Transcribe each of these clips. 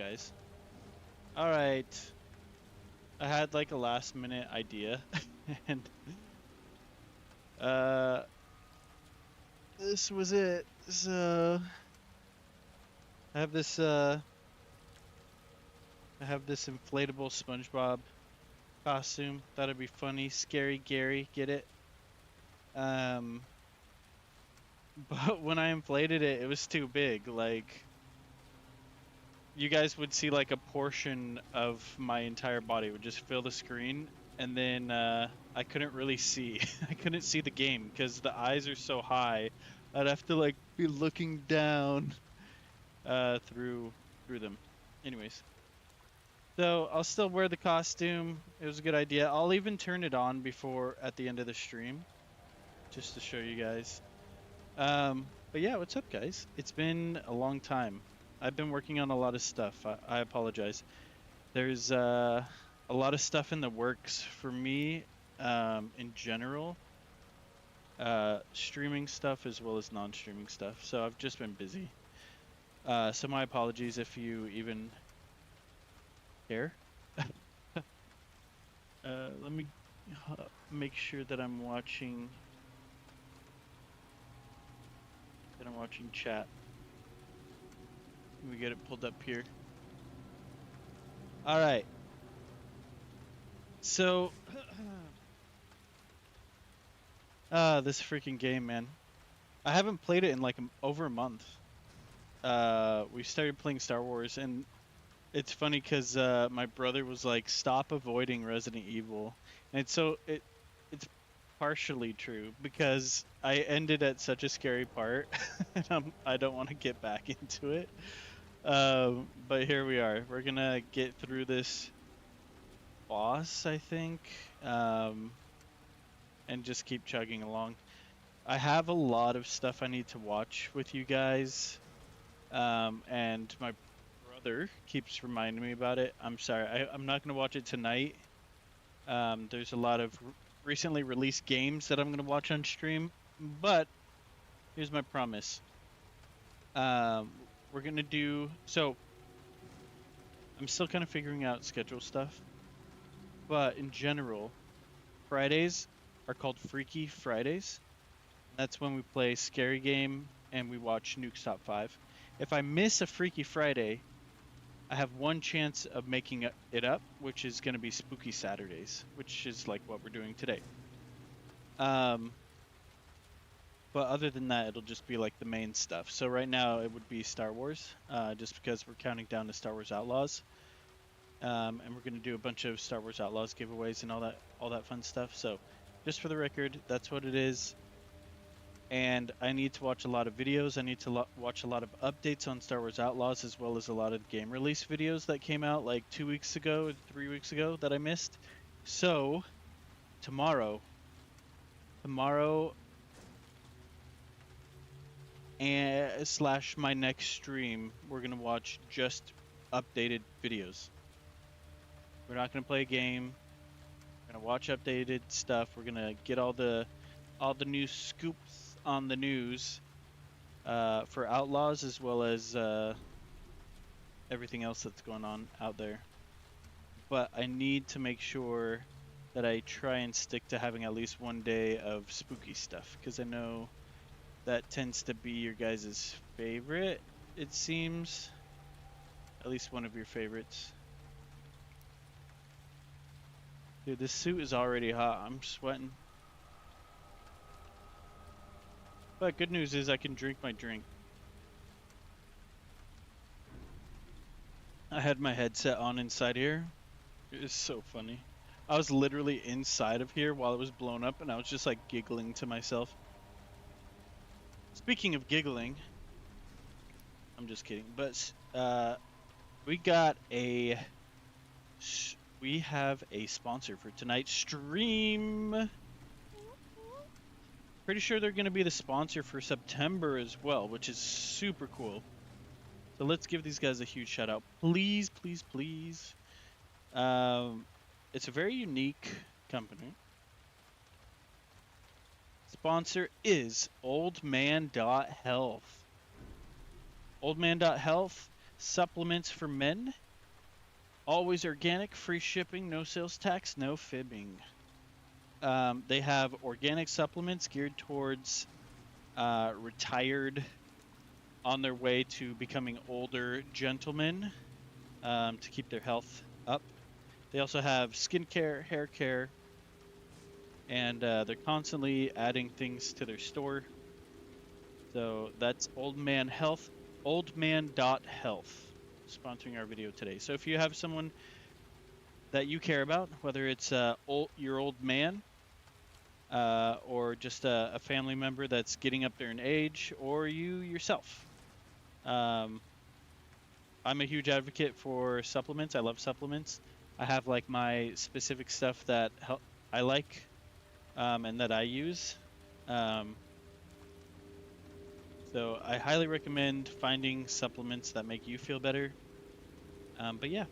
guys? Alright. I had like a last minute idea and uh this was it. So I have this uh I have this inflatable SpongeBob costume. That'd be funny. Scary Gary, get it? Um but when I inflated it, it was too big. Like you guys would see like a portion of my entire body would just fill the screen, and then I couldn't really see. I couldn't see the game because the eyes are so high. I'd have to like be looking down through them. Anyways, so I'll still wear the costume. It was a good idea. I'll even turn it on before at the end of the stream just to show you guys. But yeah, what's up, guys? It's been a long time. I've been working on a lot of stuff. I apologize. There's a lot of stuff in the works for me, in general. Streaming stuff as well as non-streaming stuff. So I've just been busy. So my apologies if you even care. Let me make sure that I'm watching chat. Let me get it pulled up here. All right. So, this freaking game, man. I haven't played it in like over a month. We started playing Star Wars, and it's funny because my brother was like, "Stop avoiding Resident Evil," and it's partially true because I ended at such a scary part, and I don't want to get back into it. But here we are. We're gonna get through this boss, I think, and just keep chugging along. I have a lot of stuff I need to watch with you guys, and my brother keeps reminding me about it. I'm sorry, I'm not gonna watch it tonight. There's a lot of recently released games that I'm gonna watch on stream, but here's my promise. We're gonna do so. I'm still kind of figuring out schedule stuff, but in general, Fridays are called Freaky Fridays. That's when we play Scary Game and we watch Nuke's Top 5. If I miss a Freaky Friday, I have one chance of making it up, which is going to be Spooky Saturdays, which is like what we're doing today. But other than that, it'll just be like the main stuff. So right now it would be Star Wars, just because we're counting down to Star Wars Outlaws. And we're going to do a bunch of Star Wars Outlaws giveaways and all that fun stuff. So just for the record, that's what it is. And I need to watch a lot of videos. I need to watch a lot of updates on Star Wars Outlaws, as well as a lot of game release videos that came out like 2 weeks ago or 3 weeks ago that I missed. So tomorrow and slash my next stream, we're gonna watch just updated videos. We're not gonna play a game. We're gonna watch updated stuff. We're gonna get all the new scoops on the news for Outlaws, as well as everything else that's going on out there. But I need to make sure that I try and stick to having at least one day of spooky stuff, because I know that tends to be your guys' favorite, it seems. At least one of your favorites. Dude, this suit is already hot. I'm sweating. But good news is I can drink my drink. I had my headset on inside here. It is so funny. I was literally inside of here while it was blown up, and I was just like giggling to myself. Speaking of giggling, I'm just kidding. But we have a sponsor for tonight's stream. Pretty sure they're going to be the sponsor for September as well, which is super cool. So let's give these guys a huge shout out. Please, please, please. It's a very unique company. Sponsor is oldman.health. Oldman.health, supplements for men. Always organic, free shipping, no sales tax, no fibbing. They have organic supplements geared towards retired on their way to becoming older gentlemen to keep their health up. They also have skincare, hair care, and they're constantly adding things to their store. So that's oldman.health, sponsoring our video today. So if you have someone that you care about, whether it's your old man, or just a family member that's getting up there in age, or you yourself. I'm a huge advocate for supplements. I love supplements. I have like my specific stuff that I like and that I use. So I highly recommend finding supplements that make you feel better. But yeah,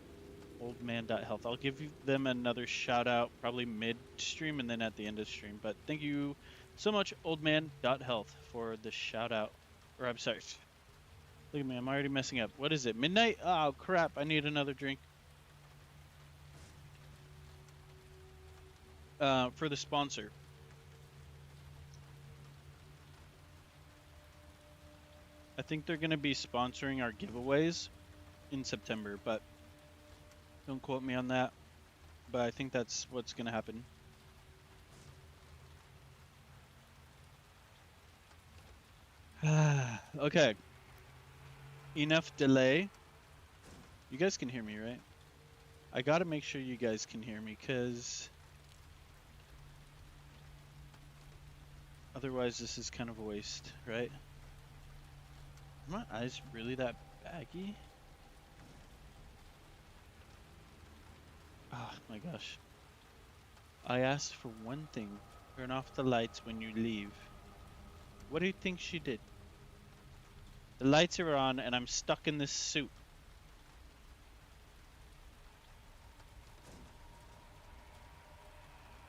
oldman.health. I'll give them another shout out probably mid-stream and then at the end of the stream. But thank you so much, oldman.health, for the shout out. Or I'm sorry. Look at me, I'm already messing up. What is it? Midnight? Oh crap, I need another drink. For the sponsor. I think they're going to be sponsoring our giveaways in September, but don't quote me on that. But I think that's what's going to happen. Okay. Enough delay. You guys can hear me, right? I got to make sure you guys can hear me, because otherwise this is kind of a waste, right? Are my eyes really that baggy? Oh my gosh. I asked for one thing. Turn off the lights when you leave. What do you think she did? The lights are on and I'm stuck in this suit.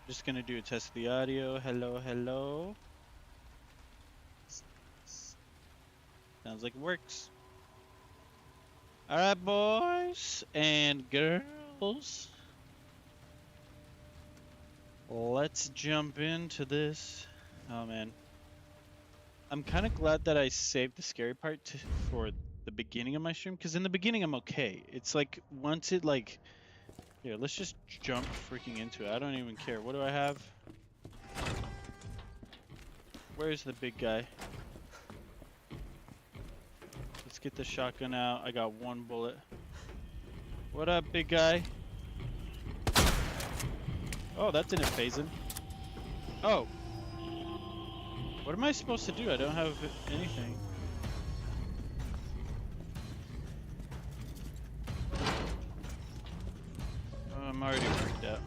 Just gonna do a test of the audio. Hello, hello. Sounds like it works. Alright, boys and girls. Let's jump into this. Oh man. I'm kind of glad that I saved the scary part for the beginning of my stream, because in the beginning I'm okay. It's like once it like... Here, let's just jump freaking into it. I don't even care. What do I have? Where's the big guy? Let's get the shotgun out. I got one bullet. What up, big guy? Oh, that didn't phase him. Oh. What am I supposed to do? I don't have anything. Oh, I'm already freaked out.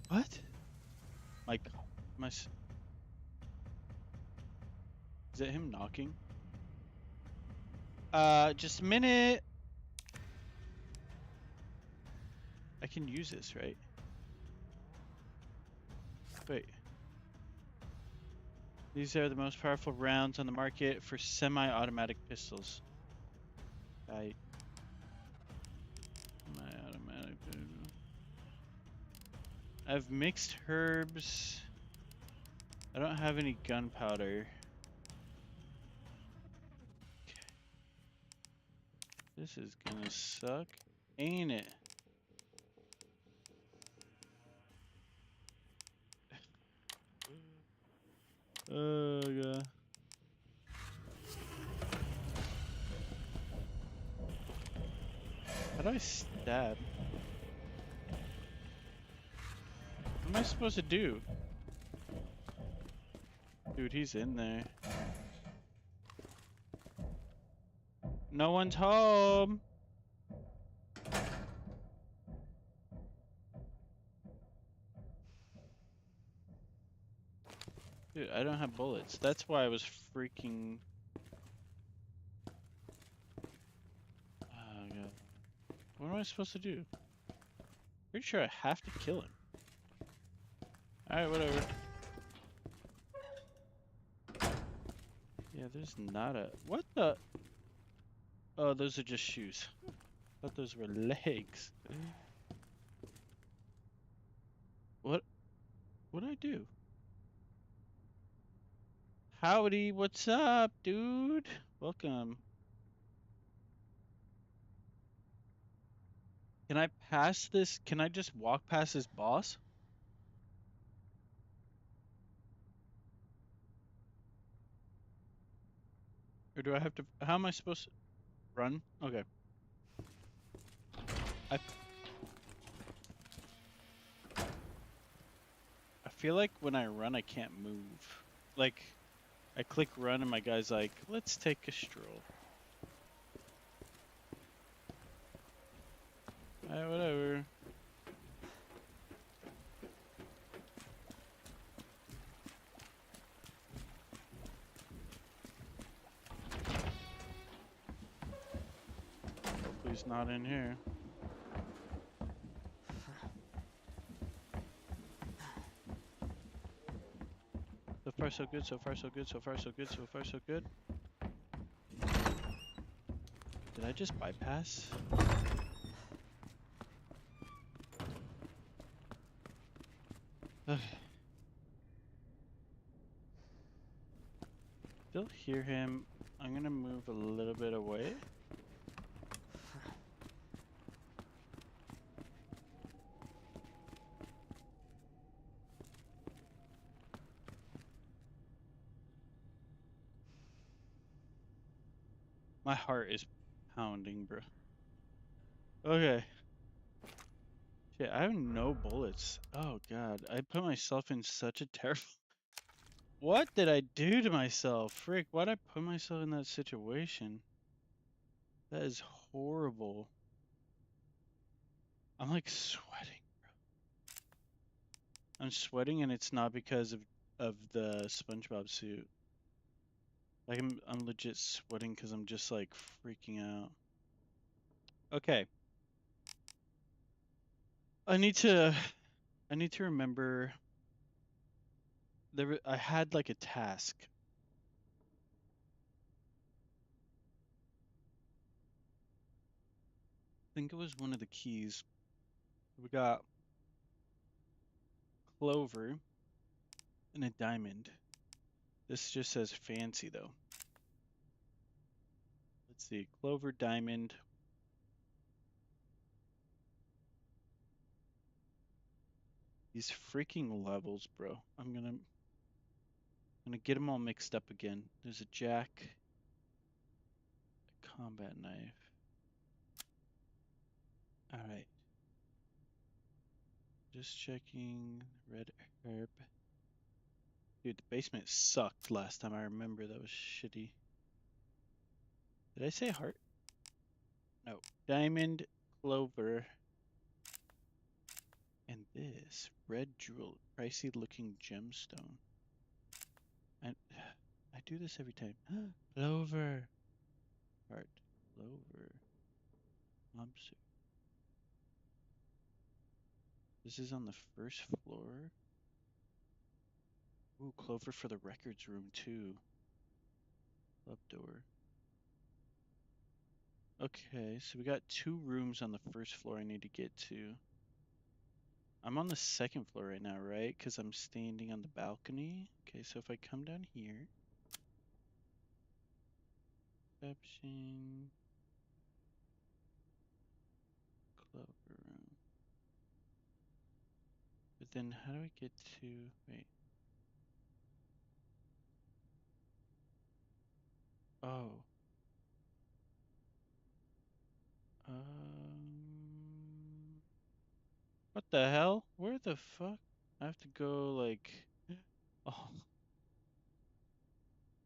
What? My God. Is that him knocking? Just a minute. I can use this, right? Wait. These are the most powerful rounds on the market for semi-automatic pistols. Semi-automatic. I have mixed herbs. I don't have any gunpowder. Okay. This is gonna suck, ain't it? Oh god. How do I stab? What am I supposed to do? Dude, he's in there. No one's home. Dude, I don't have bullets. That's why I was freaking... Oh god. What am I supposed to do? Pretty sure I have to kill him. Alright, whatever. Yeah, there's not a... What the... Oh, those are just shoes. Thought those were legs. What? What'd I do? Howdy, what's up, dude? Welcome. Can I pass this? Can I just walk past this boss? Or do I have to? How am I supposed to run? Okay. I I feel like when I run, I can't move. Like, I click run and my guy's like, let's take a stroll. Alright, whatever. Hopefully he's not in here. So far so good, so far so good, so far so good, so far so good. Did I just bypass? Okay. Still hear him. I'm gonna move a little bit away. My heart is pounding, bro. Okay. Shit, I have no bullets. Oh god, I put myself in such a terrible... What did I do to myself? Frick, why'd I put myself in that situation? That is horrible. I'm like sweating, bro. I'm sweating and it's not because of the SpongeBob suit. Like I'm legit sweating because I'm just like freaking out. Okay. I need to remember I had like a task. I think it was one of the keys. We got clover and a diamond. This just says fancy though. Let's see. Clover, diamond. These freaking levels, bro. I'm gonna get them all mixed up again. There's a jack, a combat knife. All right. Just checking red herb. Dude, the basement sucked last time I remember. That was shitty. Did I say heart? No. Diamond, clover, and this red jewel, pricey looking gemstone. And I do this every time. Clover. Heart. Clover. Lobster. This is on the first floor. Ooh, clover for the records room too. Club door. Okay, so we got 2 rooms on the first floor I need to get to. I'm on the second floor right now, right? Because I'm standing on the balcony. Okay, so if I come down here. Reception. Clover room. But then how do I get to... Wait. Oh. What the hell? Where the fuck? I have to go like... Oh.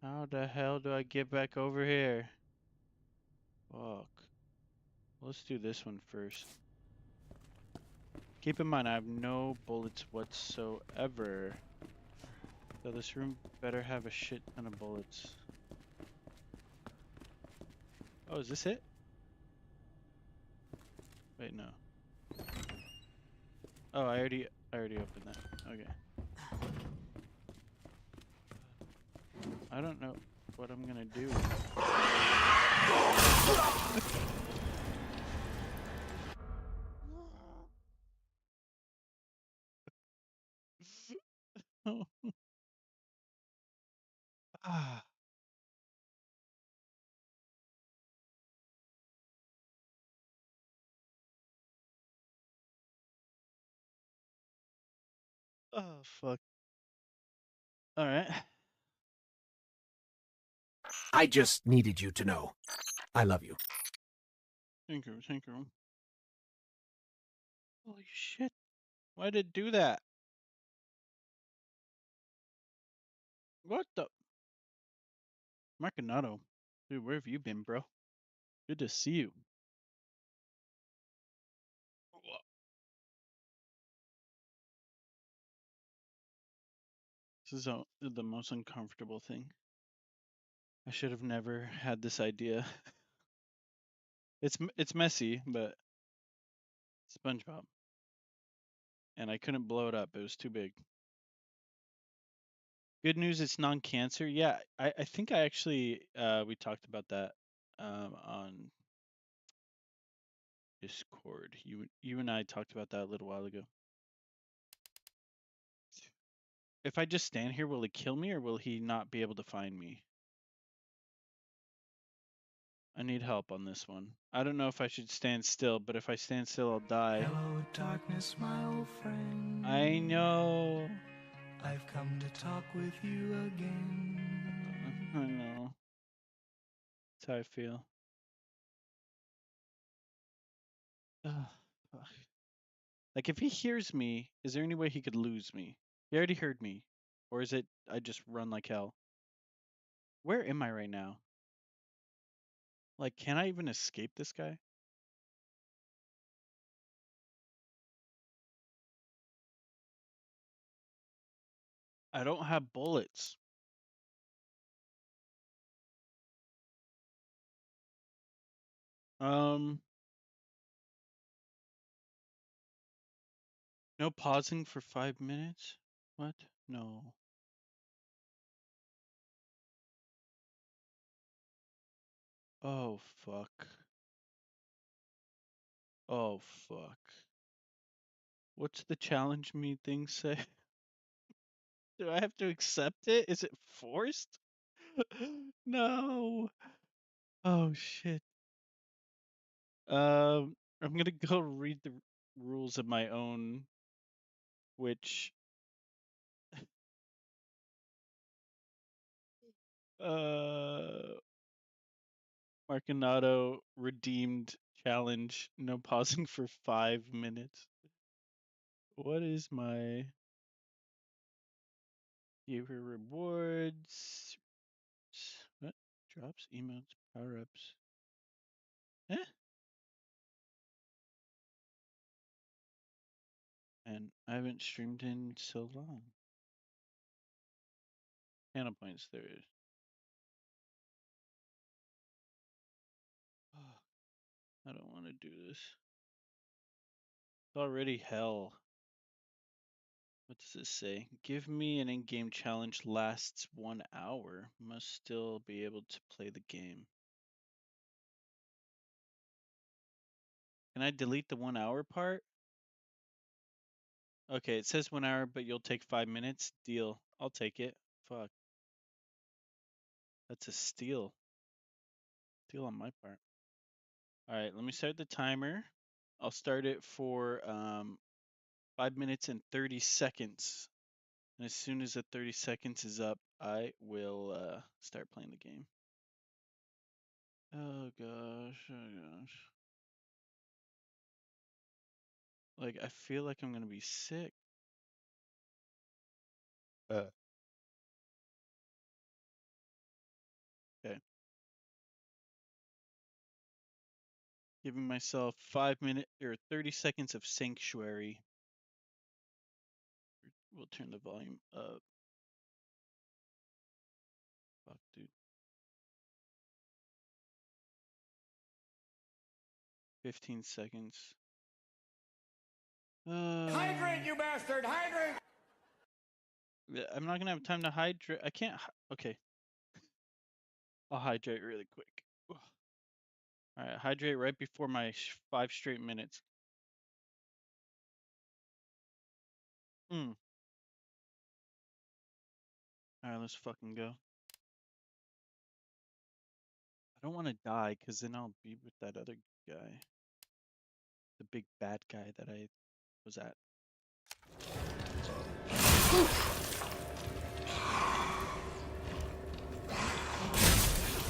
How the hell do I get back over here? Fuck. Let's do this one first. Keep in mind, I have no bullets whatsoever. So this room better have a shit ton of bullets. Oh, is this it? Wait, no. Oh, I already opened that. Okay. I don't know. what I'm gonna do. Ah. Oh fuck. All right. I just needed you to know. I love you. Thank you. Thank you. Holy shit. Why did it do that? What the? Marcanato. Dude, where have you been, bro? Good to see you. This is the most uncomfortable thing. I should have never had this idea. It's messy, but SpongeBob. And I couldn't blow it up. It was too big. Good news, it's non-cancer. Yeah, I think I actually we talked about that on Discord. You and I talked about that a little while ago. If I just stand here, will he kill me or will he not be able to find me? I need help on this one. I don't know if I should stand still, but if I stand still, I'll die. Hello, darkness, my old friend. I know. I've come to talk with you again. I know. That's how I feel. Ugh, fuck. Like, if he hears me, is there any way he could lose me? He already heard me. Or is it I just run like hell? Where am I right now? Like, can I even escape this guy? I don't have bullets. Um, no pausing for 5 minutes? What? No. Oh, fuck. Oh, fuck. What's the challenge me thing say? Do I have to accept it? Is it forced? No. Oh, shit. I'm gonna go read the rules of my own, which uh Marcanato redeemed challenge, no pausing for 5 minutes. What is my favorite rewards? What? Drops, emotes, power ups. Eh? And I haven't streamed in so long. Channel points there is. I don't want to do this. It's already hell. What does it say? Give me an in-game challenge lasts 1 hour. Must still be able to play the game. Can I delete the 1 hour part? Okay, it says 1 hour, but you'll take 5 minutes. Deal. I'll take it. Fuck. That's a steal. Deal on my part. Alright, let me start the timer. I'll start it for 5 minutes and 30 seconds. And as soon as the 30 seconds is up, I will start playing the game. Oh gosh, oh gosh. Like, I feel like I'm gonna be sick. Okay. Giving myself 5 minutes or 30 seconds of sanctuary. We'll turn the volume up. Fuck, dude. 15 seconds. Hydrate, you bastard! Hydrate! I'm not gonna have time to hydrate. I can't. Okay. I'll hydrate really quick. All right, hydrate right before my 5 straight minutes. Hmm. All right, let's fucking go. I don't want to die because then I'll be with that other guy, the big bad guy that I was at.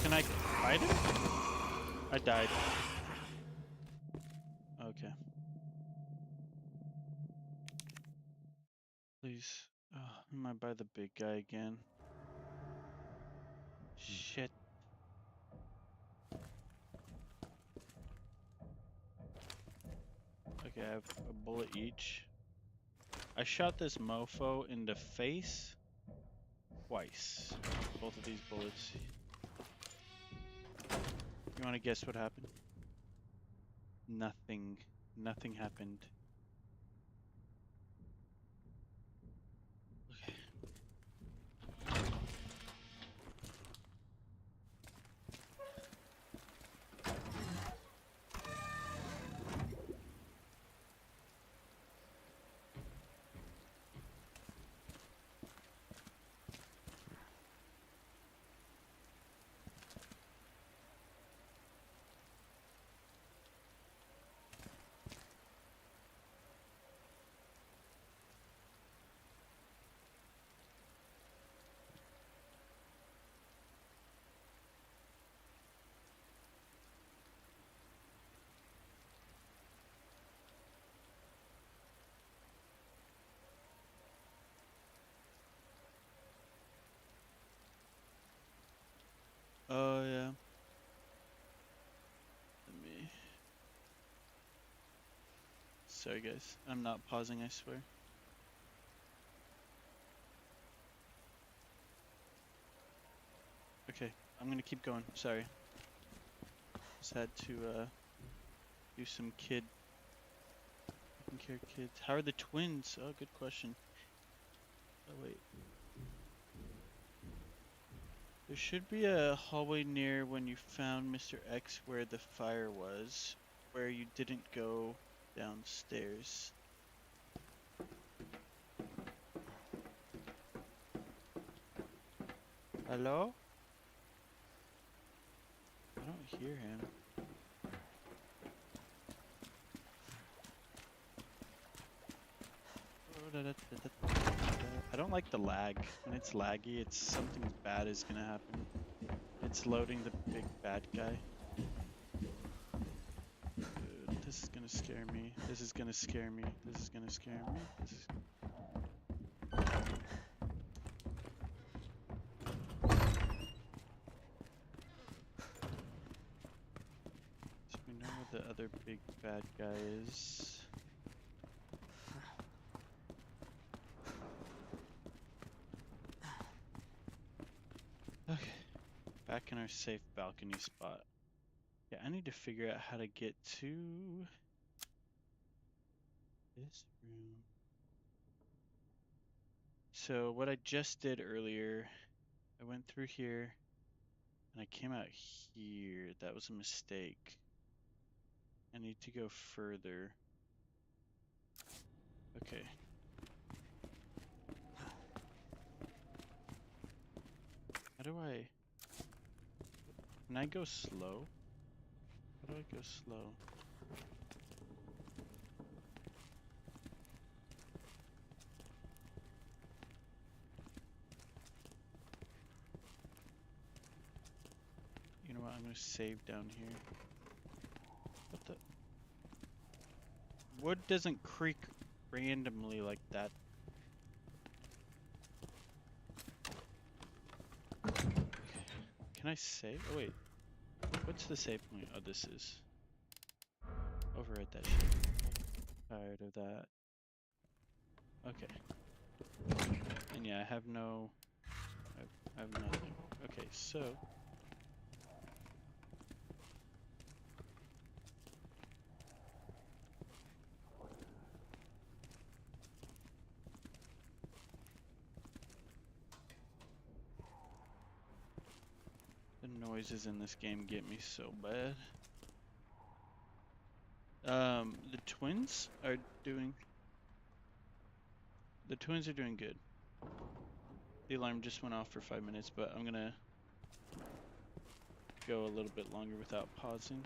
Can I fight him? I died. Okay. Please. Oh, am I by the big guy again? Shit. Okay, I have a bullet each. I shot this mofo in the face twice. Both of these bullets. You want to guess what happened? Nothing. Nothing happened. Okay. Oh yeah. Let me. Sorry guys, I'm not pausing, I swear. Okay, I'm gonna keep going, sorry. Just had to do some taking care of kids. How are the twins? Oh, good question. Oh wait. There should be a hallway near when you found Mr. X where the fire was, where you didn't go downstairs. Hello? I don't hear him. I don't like the lag. When it's laggy, it's something bad is gonna happen. It's loading the big bad guy. Dude, this is gonna scare me. This is gonna scare me. This is gonna scare me. This is... So we know where the other big bad guy is. Okay. Back in our safe balcony spot. Yeah, I need to figure out how to get to this room. So what I just did earlier, I went through here and I came out here. That was a mistake. I need to go further. Okay. How do I... Can I go slow? How do I go slow? You know what? I'm gonna save down here. What the? Wood doesn't creak randomly like that. Can I save? Oh wait. What's the save point? Oh, this is. Overwrite that shit. Tired of that. Okay. And yeah, I have no... I have nothing. Okay, so... The Noises in this game get me so bad. The twins are doing good. The alarm just went off for 5 minutes, but I'm gonna go a little bit longer without pausing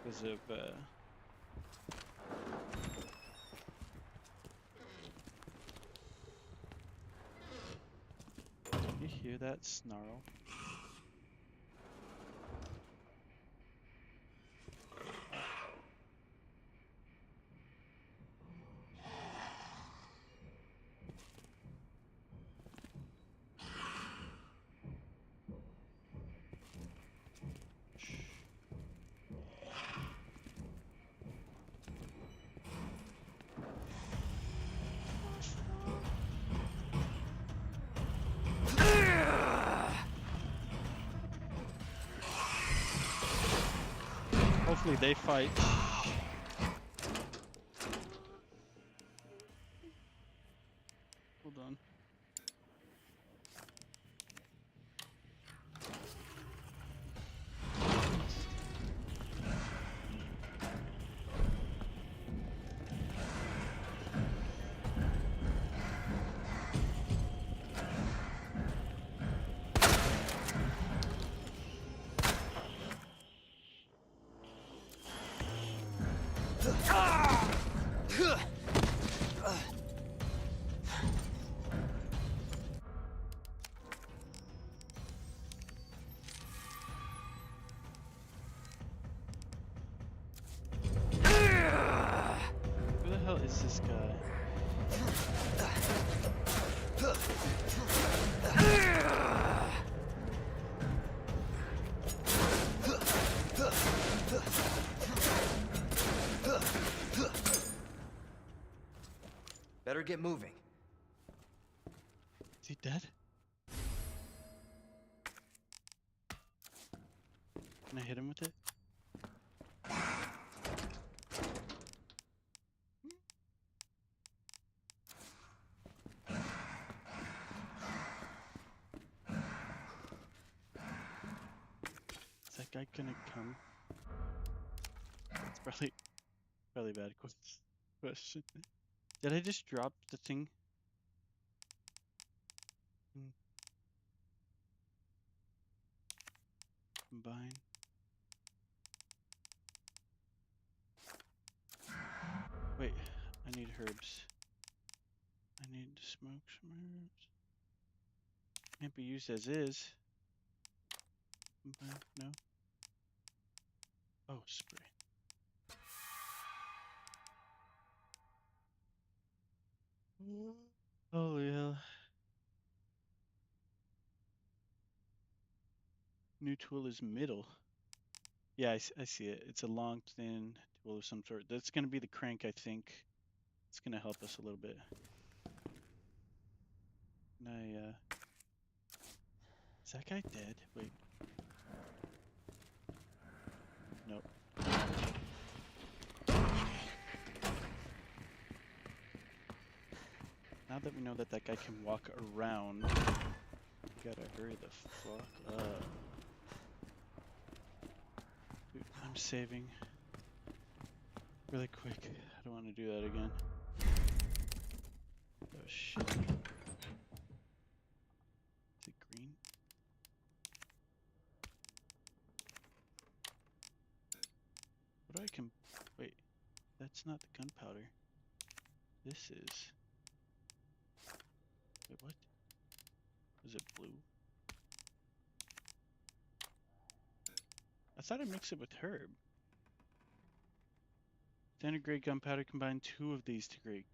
because of you hear that snarl? Hopefully they fight. Hold on. Who the hell is this guy? Better get moving. Is he dead? Can I hit him with it? Is that guy gonna come? It's probably a bad question. Did I just drop the thing? Combine. Wait, I need herbs. I need to smoke some herbs. Can't be used as is. Combine, no. Oh, spray. Holy hell. New tool is middle. Yeah, I see it. It's a long, thin tool of some sort. That's going to be the crank, I think. It's going to help us a little bit. Can I, is that guy dead? Wait. Nope. Now that we know that that guy can walk around, we gotta hurry the fuck up. Dude, I'm saving really quick. I don't want to do that again. Oh shit. Is it green? What do I can... Wait, that's not the gunpowder. This is... Wait, what? Is it blue? I thought I mixed it with herb. Standard grade gunpowder, combine 2 of these to create.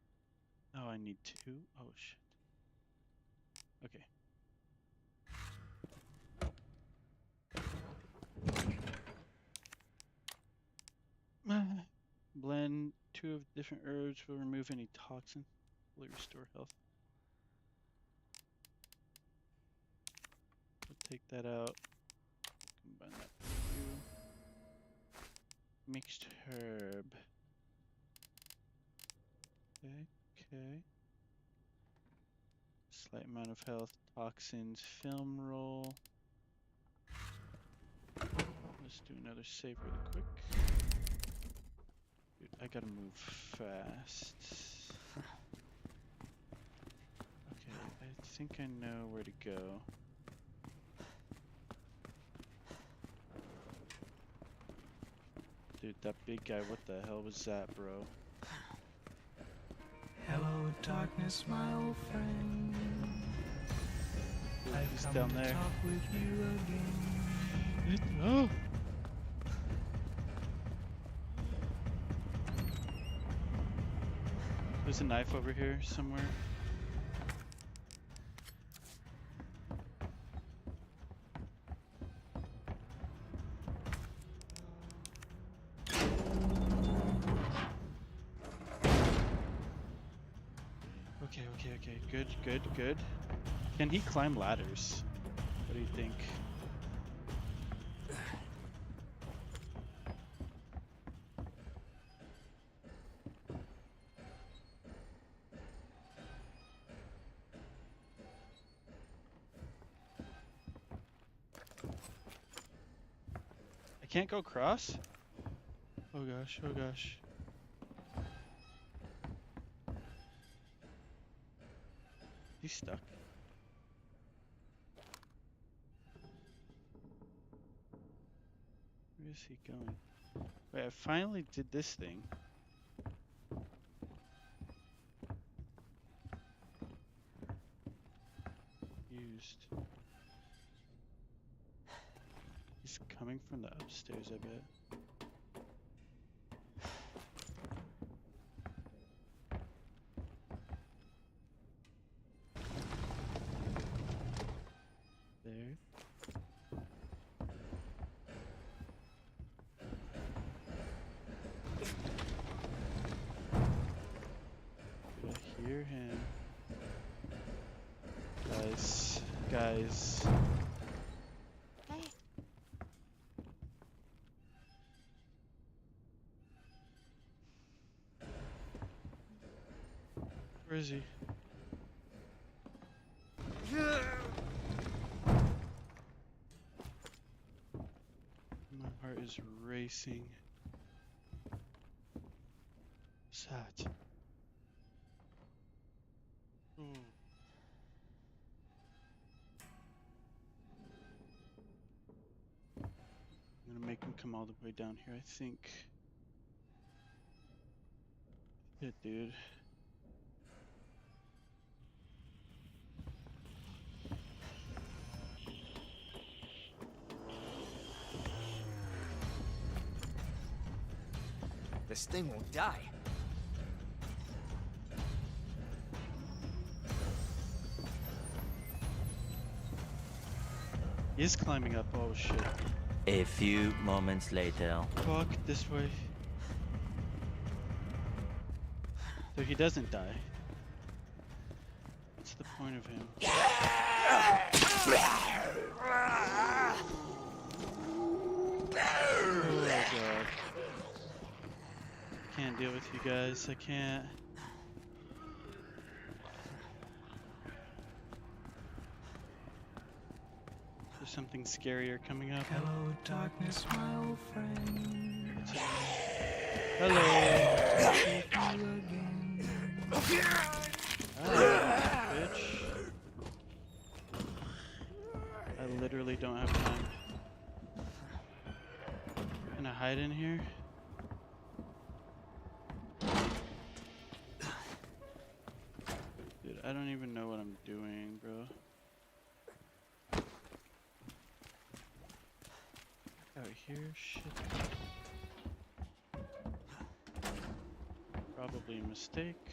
Oh, I need 2? Oh shit. Okay. Blend 2 of different herbs will remove any toxin. Will restore health. We'll take that out. Combine that with 2. Mixed herb. Okay. Slight amount of health. Toxins. Film roll. Let's do another save really quick. Dude, I gotta move fast. Okay, I think I know where to go. Dude, that big guy, what the hell was that, bro? Hello, darkness, my old friend. Dude, I've he's come down to there. talk with you again. Oh! There's a knife over here somewhere. Okay. Good. Can he climb ladders? What do you think? I can't go across? Oh gosh. He's stuck. Where is he going? Wait, I finally did this thing. Used. He's coming from the upstairs, I bet. There. Did I hear him? Guys. Where is he? My heart is racing. What's that? Ooh. I'm gonna make him come all the way down here, I think. Yeah, dude. This thing won't die. He is climbing up. Oh shit. A few moments later. Fuck, this way. So he doesn't die. What's the point of him? Oh god. Can't deal with you guys. I can't. There's something scarier coming up. Hello, darkness, my old friend. Hello. With you again. Ah, bitch. I literally don't have time. Can I hide in here? Dude, I don't even know what I'm doing, bro. Out here, shit. Probably a mistake.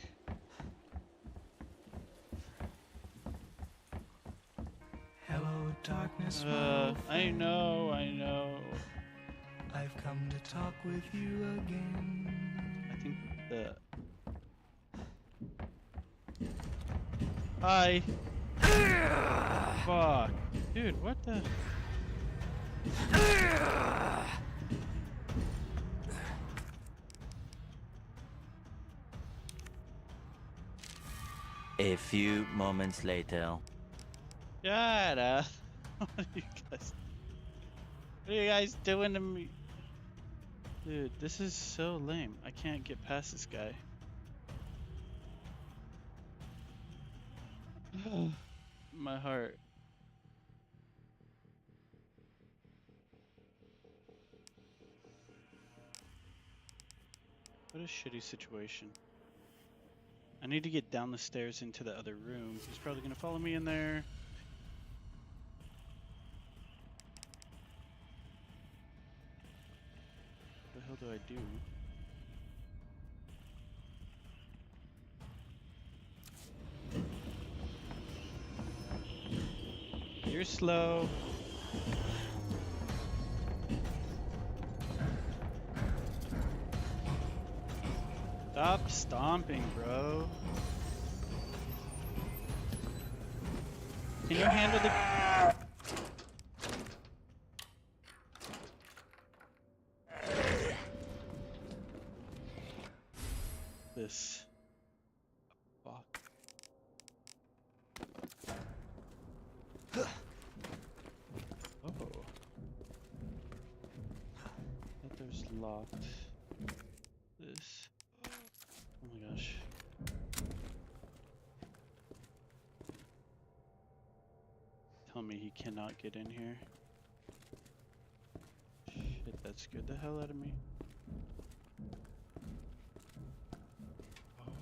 Hello, darkness, my old I friend. know. I've come to talk with you again. I think the... Hi! Fuck. Dude, what the... A few moments later. Shut up. What are you guys... What are you guys doing to me? Dude, this is so lame. I can't get past this guy. My heart. What a shitty situation. I need to get down the stairs into the other room. He's probably gonna follow me in there. What the hell do I do? You're slow. Stop stomping, bro. Can you handle the... This. Fuck. Oh. That there's locked. This. Oh my gosh. Tell me he cannot get in here. Shit, that scared the hell out of me. Oh.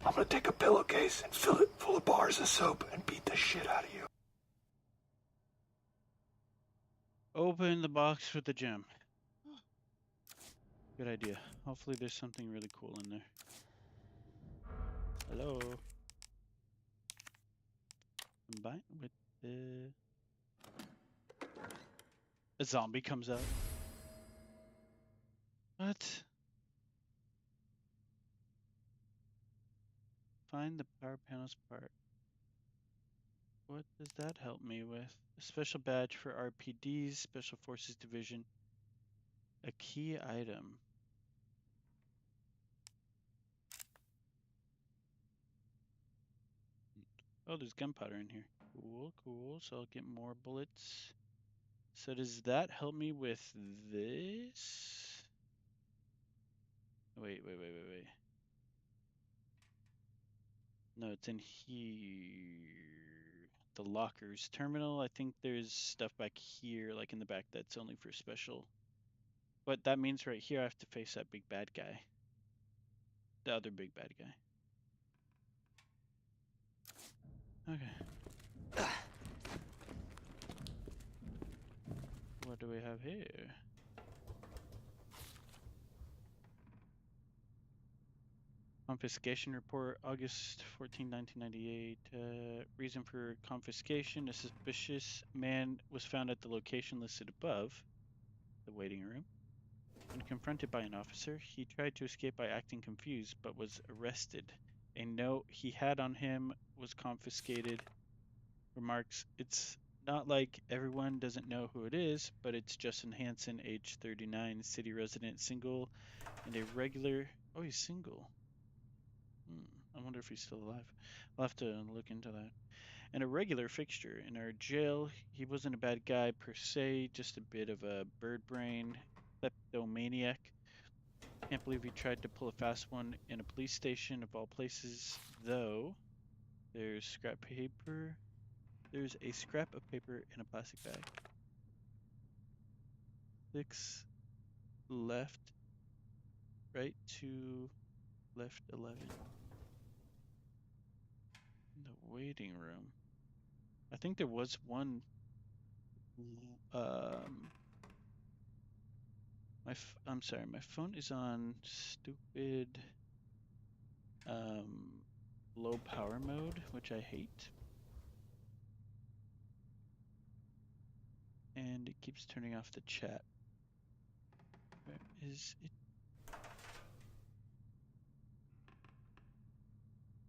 I'm gonna take a pillowcase and fill it full of bars of soap and beat the shit out of you. Open the box with the gem. Good idea. Hopefully there's something really cool in there. Hello. Combine with the... A zombie comes out. What? Find the power panels part. What does that help me with? A special badge for RPDs, Special Forces Division. A key item. Oh, there's gunpowder in here. Cool, cool. So I'll get more bullets. So does that help me with this? Wait. No, it's in here. The lockers. Terminal, I think there's stuff back here, like in the back, that's only for special. But that means right here I have to face that big bad guy. The other big bad guy. Okay. What do we have here? Confiscation report, August 14, 1998. Reason for confiscation: a suspicious man was found at the location listed above, the waiting room. When confronted by an officer, he tried to escape by acting confused, but was arrested. A note he had on him was confiscated. Remarks: it's not like everyone doesn't know who it is, but it's Justin Hansen, age 39, city resident, single, and a regular... Oh, he's single. I wonder if he's still alive. I'll have to look into that. And a regular fixture in our jail. He wasn't a bad guy per se, just a bit of a bird brain, kleptomaniac. Can't believe he tried to pull a fast one in a police station of all places, though. There's scrap paper. There's a scrap of paper in a plastic bag. 6 left, right 2, left 11. In the waiting room. I think there was one. I'm sorry, my phone is on stupid low power mode, which I hate. And it keeps turning off the chat. Where is it?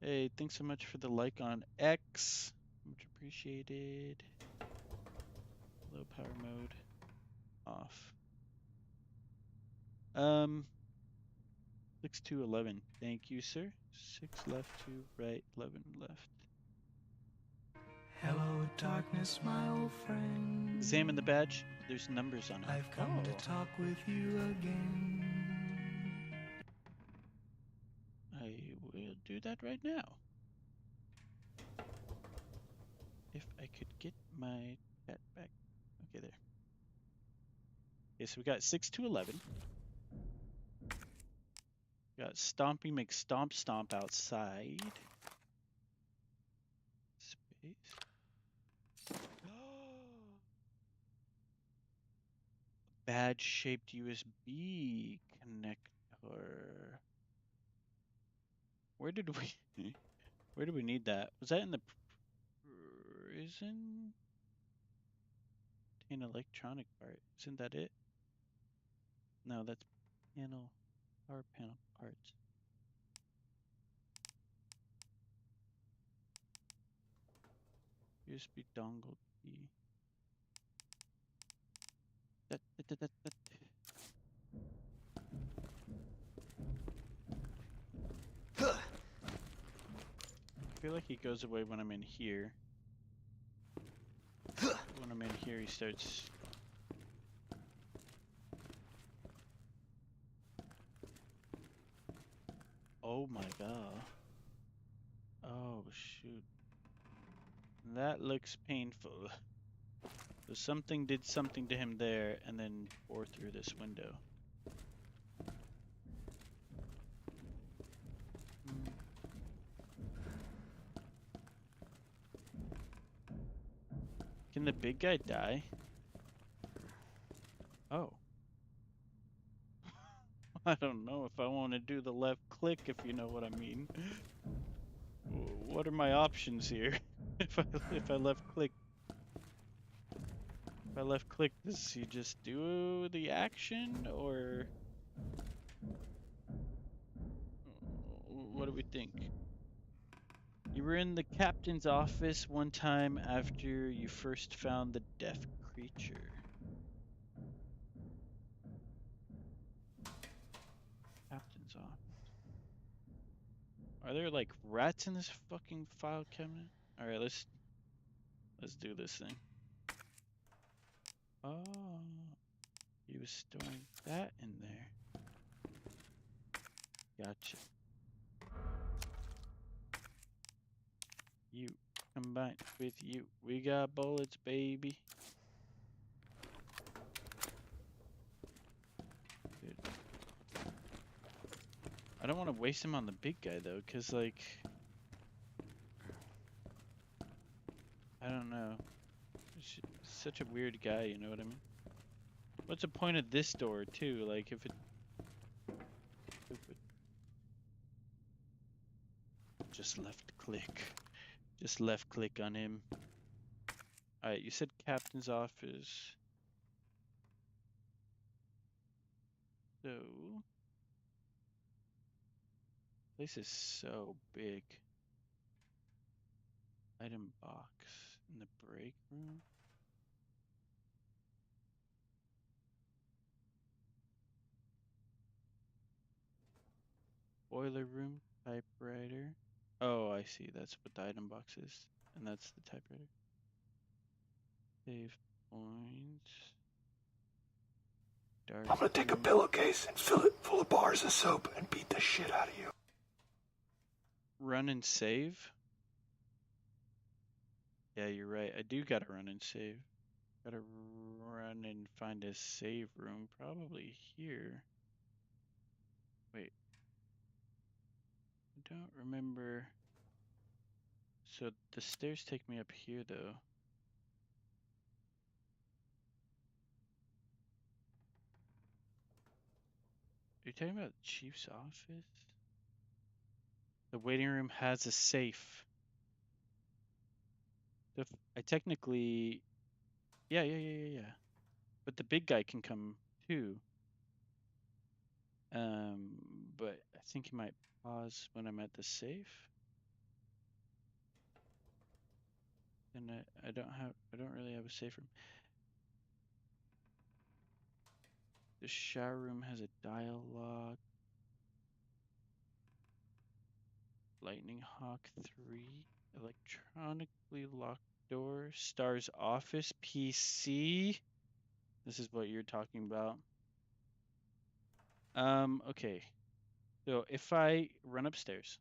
Hey, thanks so much for the like on X. Much appreciated. Low power mode off. 6 to 11. Thank you, sir. 6 left to right, 11 left. Hello, darkness, my old friend. Examine the badge. There's numbers on it. I've come to talk with you again. I will do that right now. If I could get my chat back. Okay, there. Okay, so we got 6 to 11. We got Stompy McStomp Stomp outside. Space. Badge-shaped USB connector. Where did we where do we need that? Was that in the prison? An electronic part. Isn't that it? No, that's panel power panel parts. USB dongle key. That. I feel like he goes away when I'm in here. When I'm in here, he starts. Oh my god. Oh shoot. That looks painful. So something did something to him there and then tore through this window. Can the big guy die? Oh. I don't know if I want to do the left click, if you know what I mean. What are my options here? if I left click, does he just do the action, or what do we think? You were in the captain's office one time after you first found the deaf creature. Captain's office. Are there like rats in this fucking file cabinet? All right, let's do this thing. Oh, he was storing that in there. Gotcha. You combined with you. We got bullets, baby. Dude. I don't want to waste him on the big guy though, cause like, I don't know. He's such a weird guy, you know what I mean? What's the point of this door too? Like if it just left click. Just left click on him. Alright, you said captain's office. So place is so big. Item box in the break room. Boiler room, typewriter. Oh, I see. That's what the item box is. And that's the typewriter. Save points. Dark I'm gonna take a room. pillowcase and fill it full of bars of soap and beat the shit out of you. Run and save? Yeah, you're right. I do gotta run and save. Gotta run and find a save room. Probably here. Wait. I don't remember. So the stairs take me up here though. Are you talking about the chief's office? The waiting room has a safe. So if I technically, yeah. But the big guy can come too. But I think he might pause when I'm at the safe. And I don't really have a safe room. The shower room has a dial lock. Lightning Hawk 3. Electronically locked door. Star's office PC. This is what you're talking about. Okay. So if I run upstairs,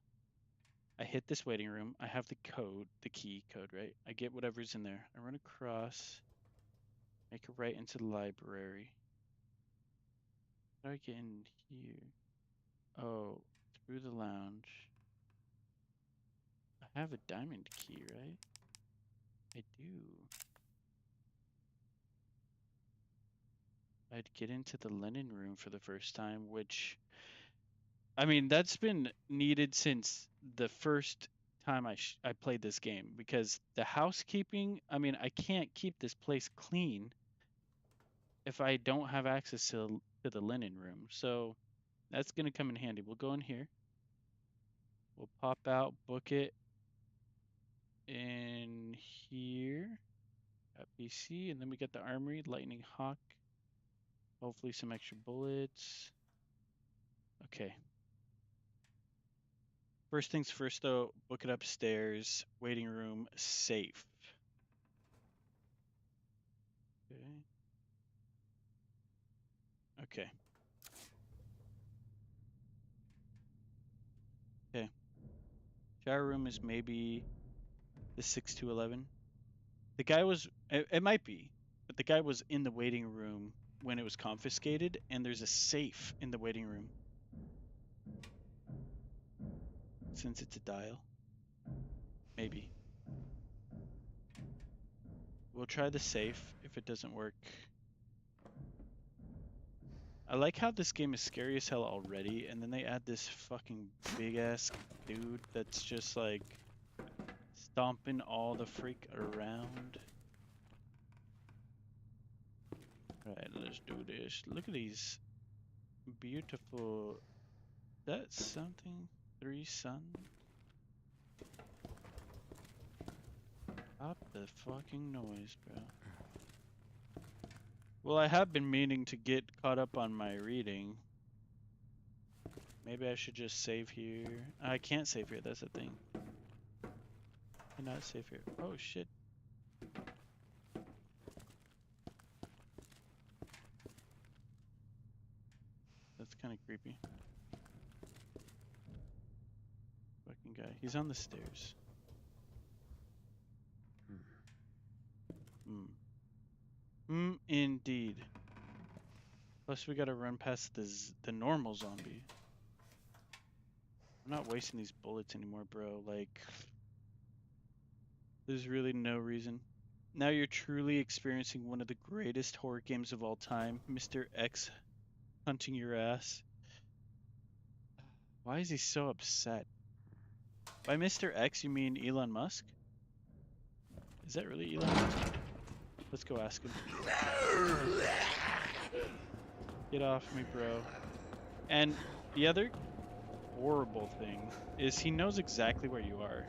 I hit this waiting room. I have the code, the key code, right? I get whatever's in there. I run across, make a right into the library. How do I get in here? Oh, through the lounge. I have a diamond key, right? I do. I'd get into the linen room for the first time, which, I mean, that's been needed since the first time I played this game, because the housekeeping, I mean, I can't keep this place clean if I don't have access to the linen room. So that's going to come in handy. We'll go in here. We'll pop out, book it in here at PC, and then we got the armory, Lightning Hawk. Hopefully some extra bullets. Okay. First things first, though, book it upstairs, waiting room, safe. Okay. Okay. Okay. Shower room is maybe the 6 to 11. The guy was, it might be, but the guy was in the waiting room when it was confiscated, and there's a safe in the waiting room. Since it's a dial. Maybe. We'll try the safe if it doesn't work. I like how this game is scary as hell already, and then they add this fucking big ass dude that's just like stomping all the freak around. Alright, let's do this. Look at these beautiful. That's something. 3 sun. Stop the fucking noise, bro. Well, I have been meaning to get caught up on my reading. Maybe I should just save here. I can't save here, that's the thing. I cannot save here. Oh shit. That's kind of creepy. Fucking guy. He's on the stairs. Indeed. Plus we gotta run past the normal zombie. I'm not wasting these bullets anymore, bro. Like, there's really no reason. Now you're truly experiencing one of the greatest horror games of all time. Mr. X hunting your ass. Why is he so upset? By Mr. X, you mean Elon Musk? Is that really Elon Musk? Let's go ask him. Get off me, bro. And the other horrible thing is he knows exactly where you are.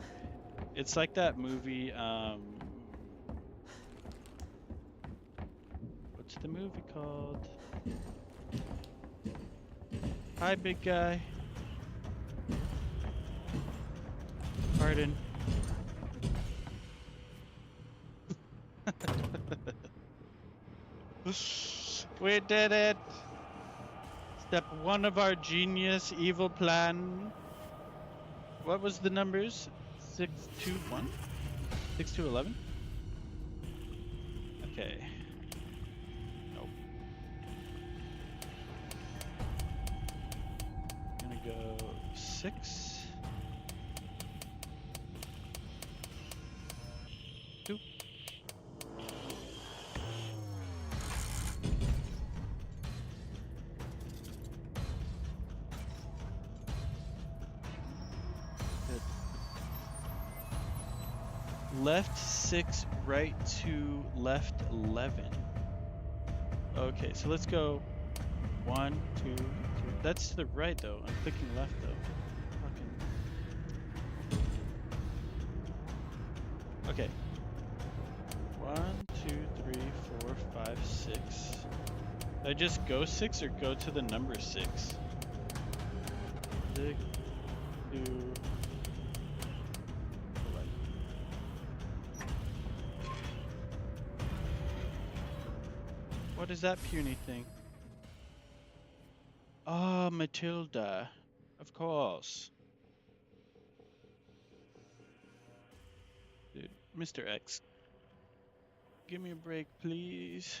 It's like that movie, what's the movie called? Hi, big guy. Pardon. We did it! Step 1 of our genius evil plan. What was the numbers? 6 to 1? 6 to 11? Okay. Nope. I'm gonna go 6. 2. Left 6, right 2, left 11. Okay, so let's go 1, 2, 3. That's to the right though. I'm clicking left though. Fucking. Okay. 1, 2, 3, 4, 5, 6. Did I just go 6 or go to the number 6? 6, 2, What is that puny thing? Oh, Matilda. Of course. Dude, Mr. X. Give me a break, please.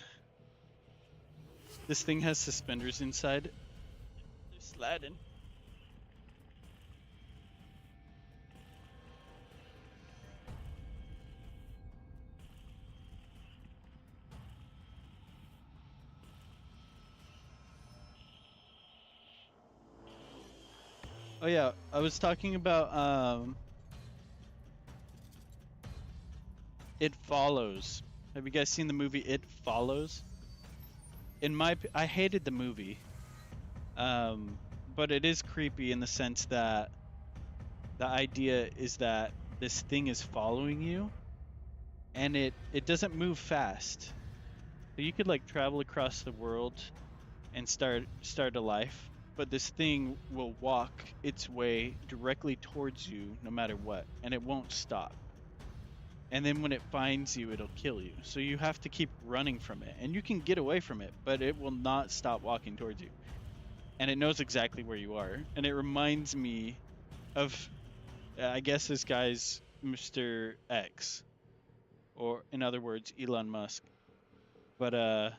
This thing has suspenders inside. They're sliding. Oh yeah, I was talking about It Follows. Have you guys seen the movie It Follows? I hated the movie. But it is creepy in the sense that the idea is that this thing is following you and it doesn't move fast. So you could like travel across the world and start a life, but this thing will walk its way directly towards you no matter what, and it won't stop. And then when it finds you, it'll kill you. So you have to keep running from it, and you can get away from it, but it will not stop walking towards you. And it knows exactly where you are. And it reminds me of, I guess this guy's Mr. X, or in other words, Elon Musk. But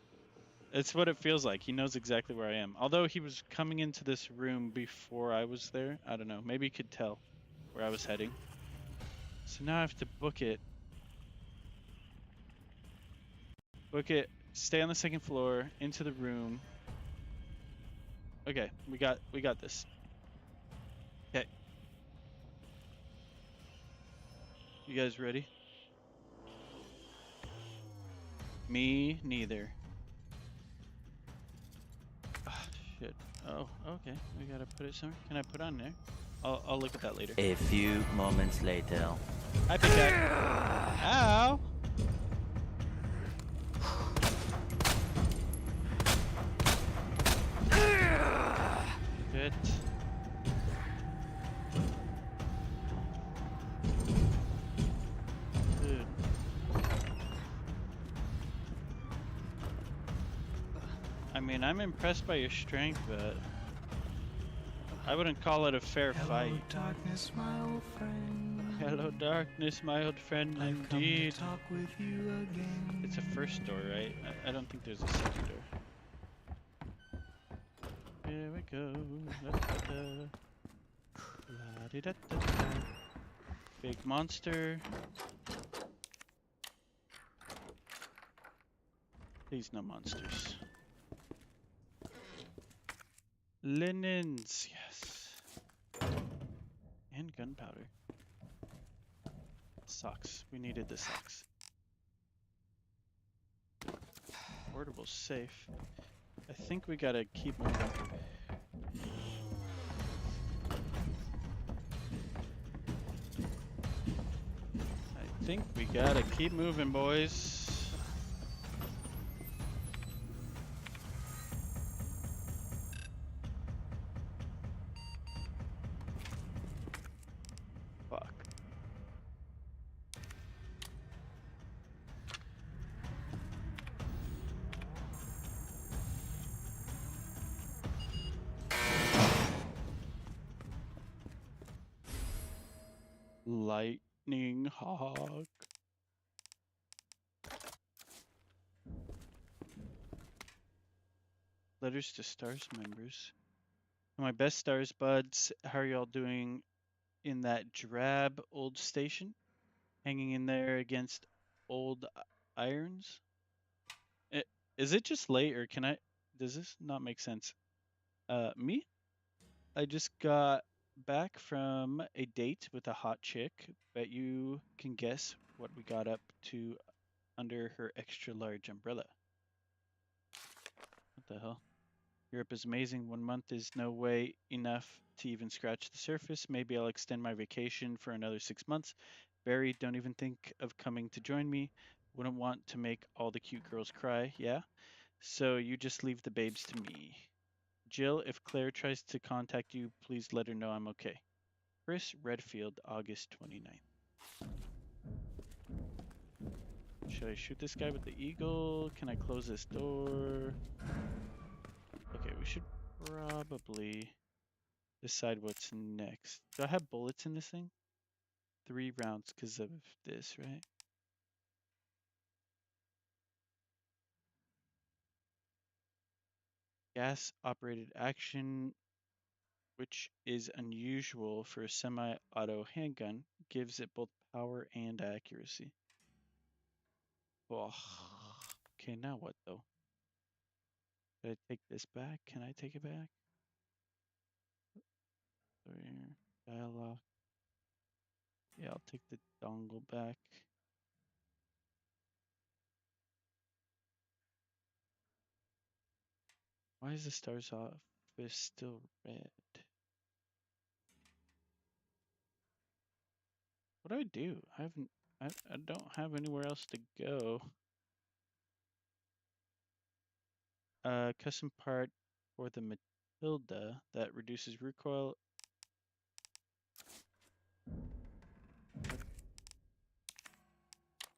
it's what it feels like. He knows exactly where I am. Although he was coming into this room before I was there. I don't know. Maybe he could tell where I was heading. So now I have to book it. Book it. Stay on the second floor. Into the room. Okay, we got this. Okay. You guys ready? Me neither. Ah, shit. Oh, okay. We gotta put it somewhere. Can I put on there? I'll look at that later. A few moments later. Hi, Big Guy. Ow! Shit. Dude. I mean, I'm impressed by your strength, but I wouldn't call it a fair fight. Darkness, my old friend. Hello, darkness, my old friend, I've come indeed. to talk with you again. It's a first door, right? I don't think there's a second door. Here we go. La-di-da-da-da. Big monster. Please, no monsters. Linens, yes. And gunpowder. Socks. We needed the socks. Portable safe. I think we gotta keep moving. I think we gotta keep moving, boys. Fuck. Lightning Hawk. Letters to Stars members. My best Stars buds, how are y'all doing in that drab old station? Hanging in there against old irons? Is it just late or can I... Does this not make sense? Me? I just got back from a date with a hot chick. Bet you can guess what we got up to under her extra large umbrella. What the hell? Europe is amazing. 1 month is no way enough to even scratch the surface. Maybe I'll extend my vacation for another 6 months. Barry, don't even think of coming to join me. Wouldn't want to make all the cute girls cry, yeah? So you just leave the babes to me. Jill, if Claire tries to contact you, please let her know I'm okay. Chris Redfield, August 29th. Should I shoot this guy with the eagle? Can I close this door? Okay, we should probably decide what's next. Do I have bullets in this thing? 3 rounds because of this, right? Gas-operated action, which is unusual for a semi-auto handgun, gives it both power and accuracy. Oh. Okay, now what though? Did I take this back? Can I take it back? So here, dialogue. Yeah, I'll take the dongle back. Why is the stars office still red? What do I do? I haven't. I don't have anywhere else to go. Custom part for the Matilda that reduces recoil.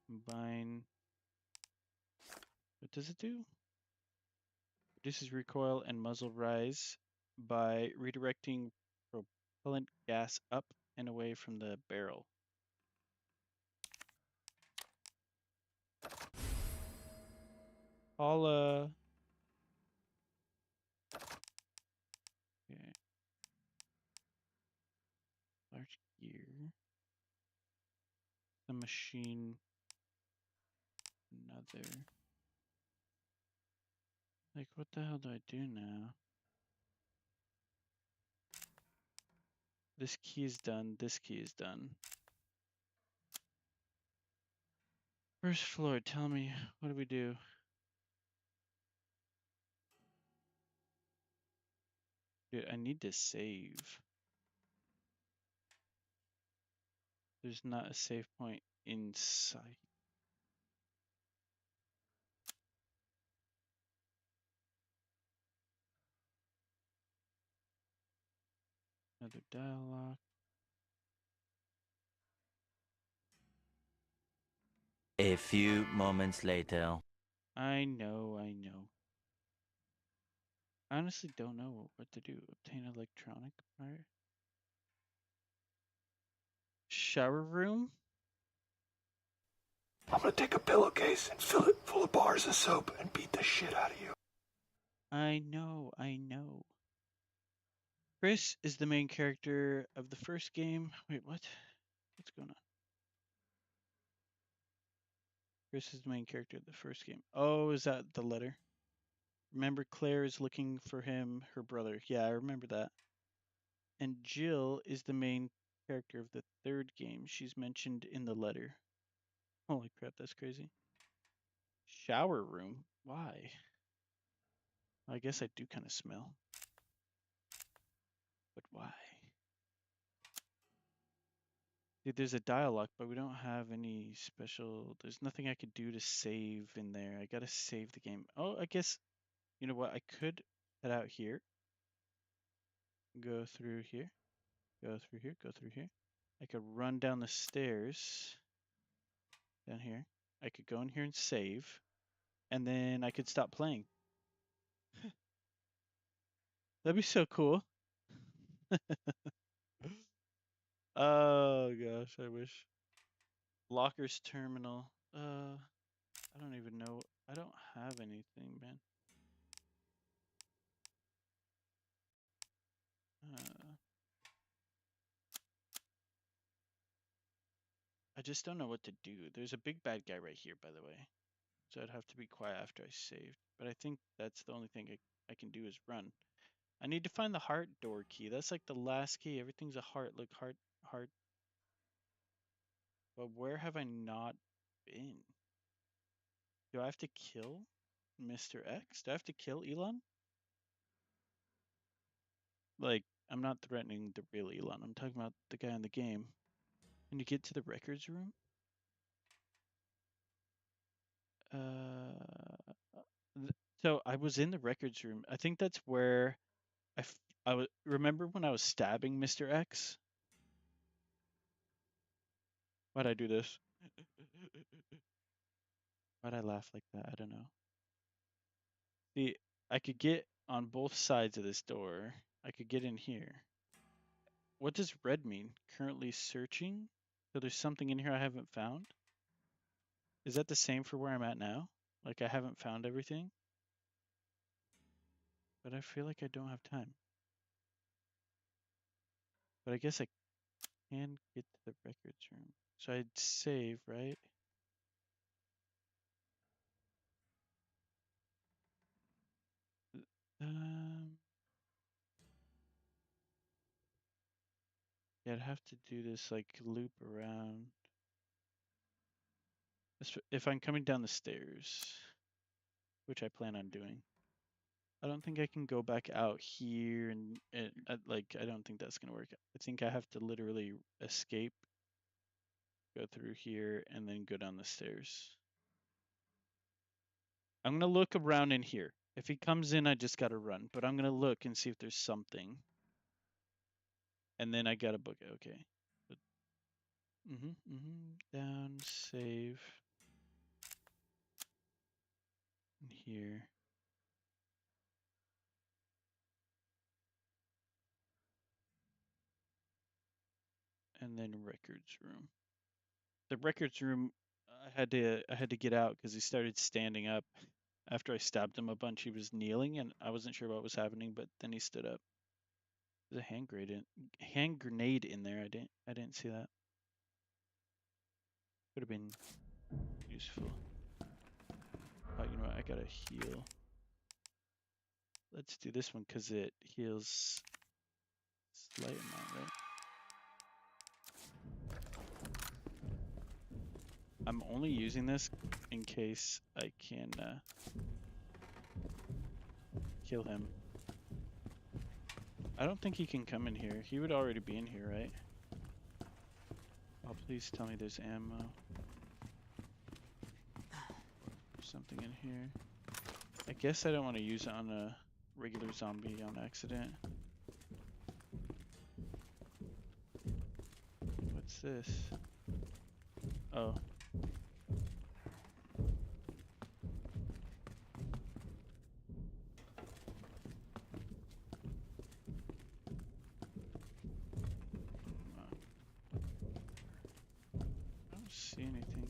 Combine. What does it do? Reduces recoil and muzzle rise by redirecting propellant gas up and away from the barrel. Holla. Okay. Large gear. The machine. Another. Like, what the hell do I do now? This key is done. This key is done. First floor, tell me, what do we do? Dude, I need to save. There's not a save point in sight. Another dialogue. A few moments later. I know. I honestly don't know what to do. Obtain electronic part. Shower room? I'm gonna take a pillowcase and fill it full of bars of soap and beat the shit out of you. I know. Chris is the main character of the first game. Wait, what? What's going on? Chris is the main character of the first game. Oh, is that the letter? Remember, Claire is looking for him, her brother. Yeah, I remember that. And Jill is the main character of the third game. She's mentioned in the letter. Holy crap, that's crazy. Shower room? Why? I guess I do kind of smell. But why? Dude, there's a dialogue, but we don't have any special. There's nothing I could do to save in there. I gotta save the game. Oh, I guess, you know what? I could head out here, go through here, go through here, go through here. I could run down the stairs down here. I could go in here and save, and then I could stop playing. That'd be so cool. Oh gosh, I wish. Lockers terminal. I don't even know. I don't have anything, man. Uh, I just don't know what to do. There's a big bad guy right here, by the way. So I'd have to be quiet after I saved. But I think that's the only thing I can do is run. I need to find the heart door key. That's like the last key. Everything's a heart. Look, heart. But where have I not been? Do I have to kill Mr. X? Do I have to kill Elon? Like, I'm not threatening the real Elon. I'm talking about the guy in the game. Can you get to the records room? Uh, so I was in the records room. I think that's where I was. Remember when I was stabbing Mr. X? Why'd I do this? Why'd I laugh like that? I don't know. See, I could get on both sides of this door. I could get in here. What does red mean? Currently searching? So there's something in here I haven't found? Is that the same for where I'm at now? Like I haven't found everything? But I feel like I don't have time. But I guess I can get to the records room. So I'd save, right? Um, yeah, I'd have to do this like loop around. If I'm coming down the stairs, which I plan on doing. I don't think I can go back out here and like I don't think that's gonna work. I think I have to literally escape, go through here, and then go down the stairs. I'm gonna look around in here. If he comes in, I just gotta run. But I'm gonna look and see if there's something. And then I gotta book it. Okay. But, down, save. In here. And then records room. The records room, I had to get out because he started standing up. After I stabbed him a bunch, he was kneeling, and I wasn't sure what was happening. But then he stood up. There's a hand grenade in there. I didn't see that. Could have been useful. Oh, you know what? I gotta heal. Let's do this one because it heals slight amount, right? I'm only using this in case I can kill him. I don't think he can come in here. He would already be in here, right? Oh, please tell me there's ammo. Something in here. I guess I don't want to use it on a regular zombie on accident. What's this? Oh. I don't see anything.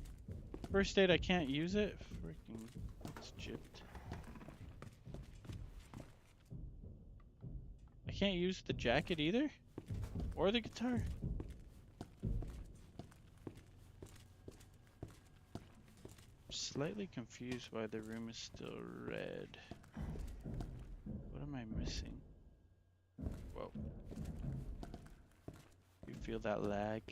First aid, I can't use it? Freaking, it's gypped. I can't use the jacket either? Or the guitar? Slightly confused why the room is still red. What am I missing? Whoa. You feel that lag?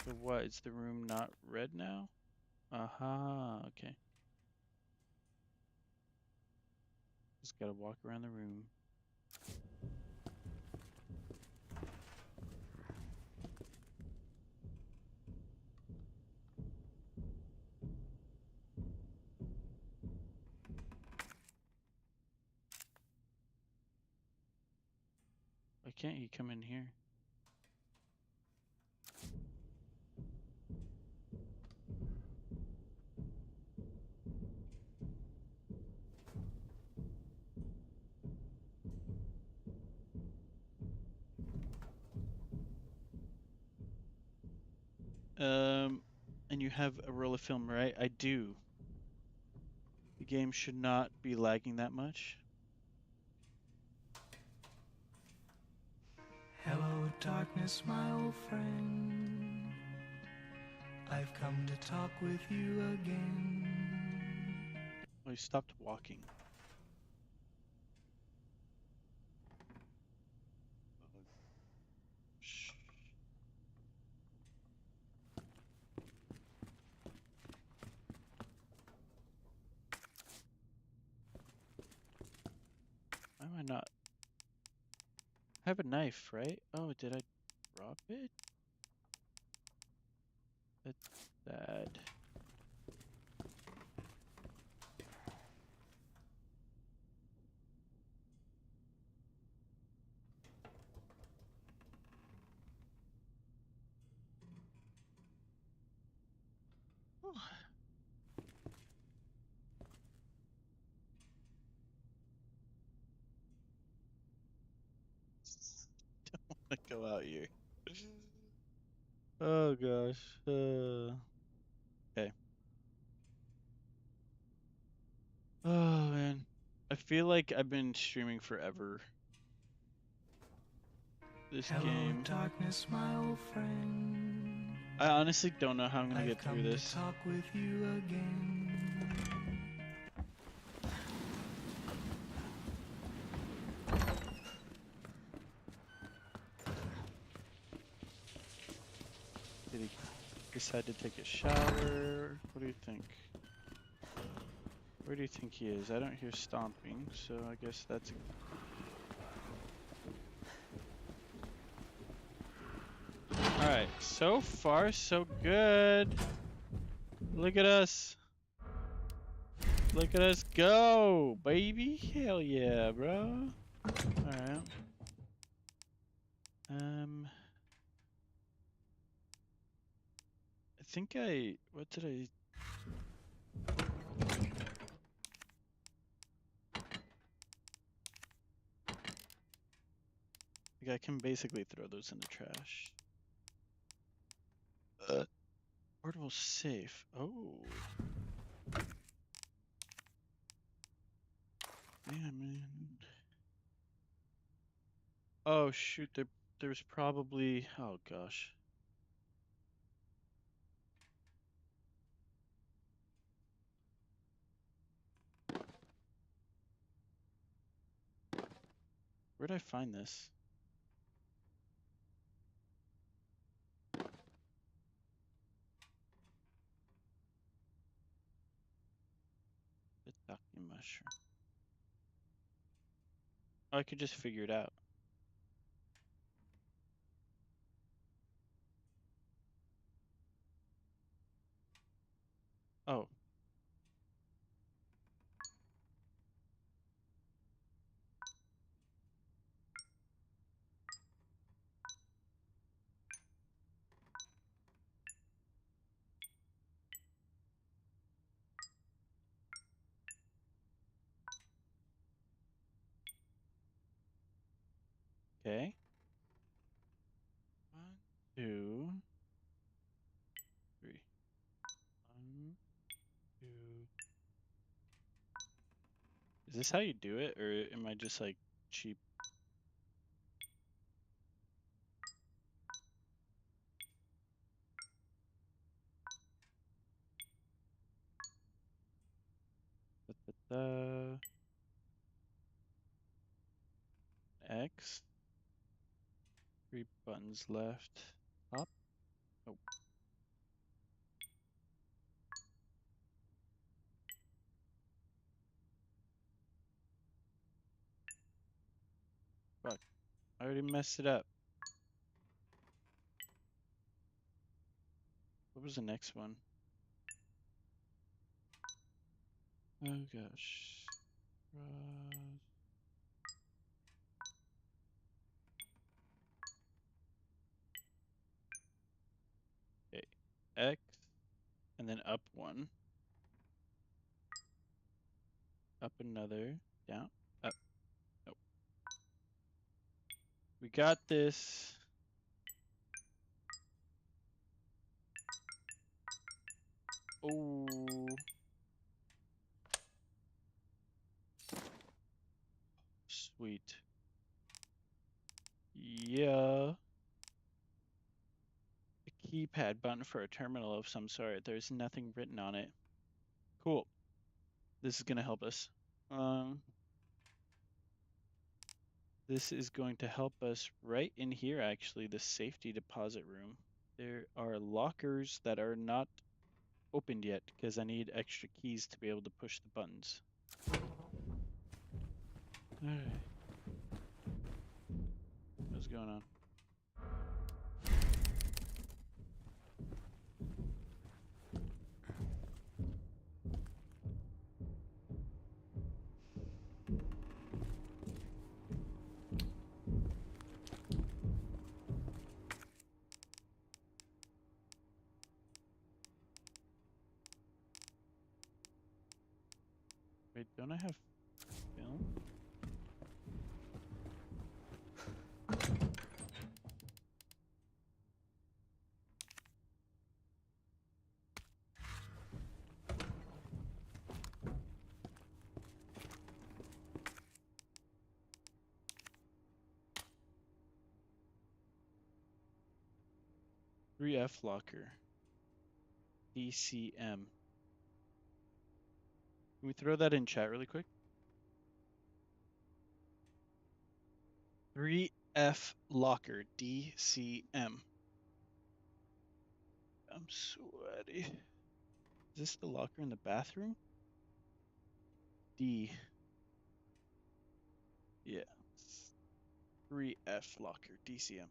So what, is the room not red now? Aha, okay. Just gotta walk around the room. Why can't he come in here? And you have a roll of film, right? I do. The game should not be lagging that much. Hello, darkness, my old friend. I've come to talk with you again. Oh, he stopped walking. Shh. Why am I not? I have a knife, right? Oh, did I drop it? That's bad. Go out here. Oh gosh. Okay. Oh man. I feel like I've been streaming forever. This Hello, game. darkness, my old friend. I honestly don't know how I'm gonna I've get through come this. to talk with you again. Did he decide to take a shower? What do you think? Where do you think he is? I don't hear stomping, so I guess that's... Alright, so far so good. Look at us. Look at us go, baby. Hell yeah, bro. Alright. I think what did I... Like I can basically throw those in the trash. Portable safe. Oh. Yeah, man. Oh shoot, there's probably... Oh gosh. Where'd I find this? The Taki mushroom. Oh, I could just figure it out. Oh. Okay. 1, 2, 3. 1, 2. Is this how you do it, or am I just like cheap? Da, X. 3 buttons left. Up. Oh. Fuck. I already messed it up. What was the next one? Oh gosh. Okay. X. And then up 1. Up another. Down. Up. Nope. We got this. Oh. Sweet. Yeah. A keypad button for a terminal of some sort. There's nothing written on it. Cool. This is gonna help us. This is going to help us right in here, actually, the safety deposit room. There are lockers that are not opened yet because I need extra keys to be able to push the buttons. Alright. What's going on? Don't I have film? F locker. DCM. Can we throw that in chat really quick? 3F locker. DCM. I'm sweaty. Is this the locker in the bathroom? D. Yeah. 3F locker. DCM.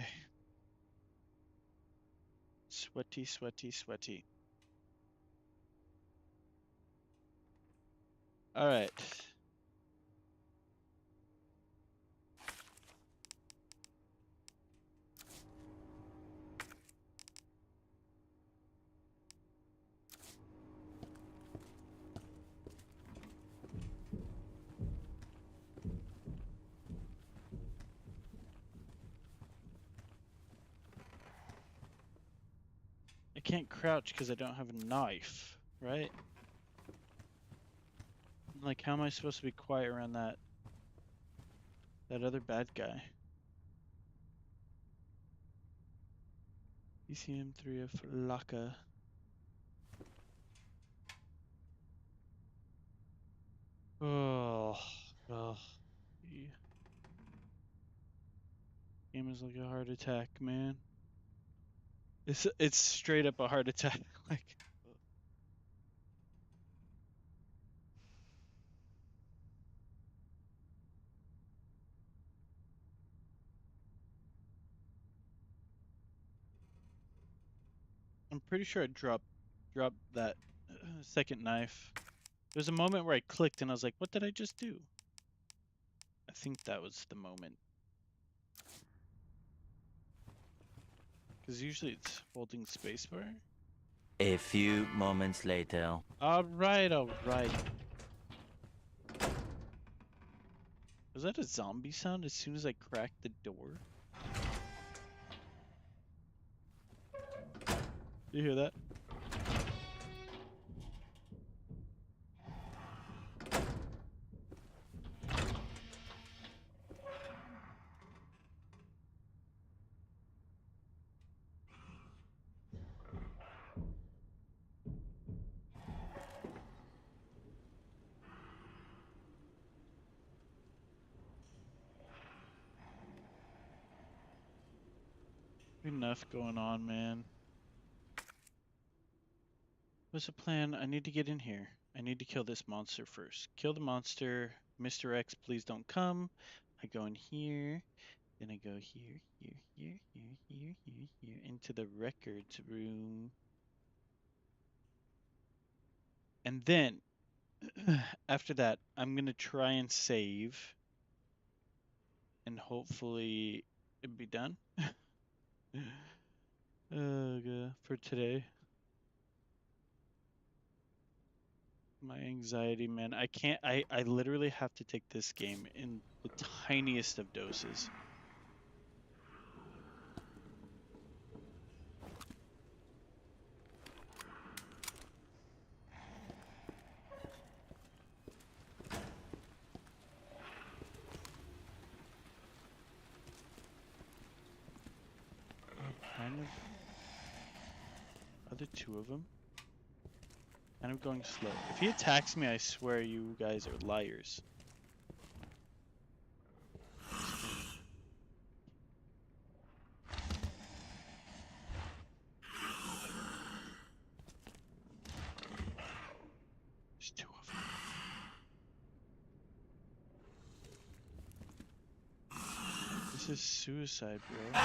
Okay. Sweaty, sweaty, sweaty. All right. I can't crouch because I don't have a knife, right? Like, how am I supposed to be quiet around that other bad guy? ECM 3F Laka. Oh, oh. Yeah. Game is like a heart attack, man. It's straight up a heart attack. Like, I'm pretty sure I dropped that second knife. There's a moment where I clicked and I was like, what did I just do? I think that was the moment. Because usually it's holding spacebar. A few moments later. Alright, alright. Was that a zombie sound as soon as I cracked the door? You hear that? Enough going on, man. What's the plan? I need to get in here. I need to kill this monster first. Kill the monster. Mr. X, please don't come. I go in here. Then I go here, here, into the records room. And then, after that, I'm going to try and save. And hopefully it'll be done. For today. My anxiety, man. I can't, I literally have to take this game in the tiniest of doses. Kind of. Are there two of them? Kind of going slow. If he attacks me, I swear you guys are liars. There's two of them. This is suicide, bro.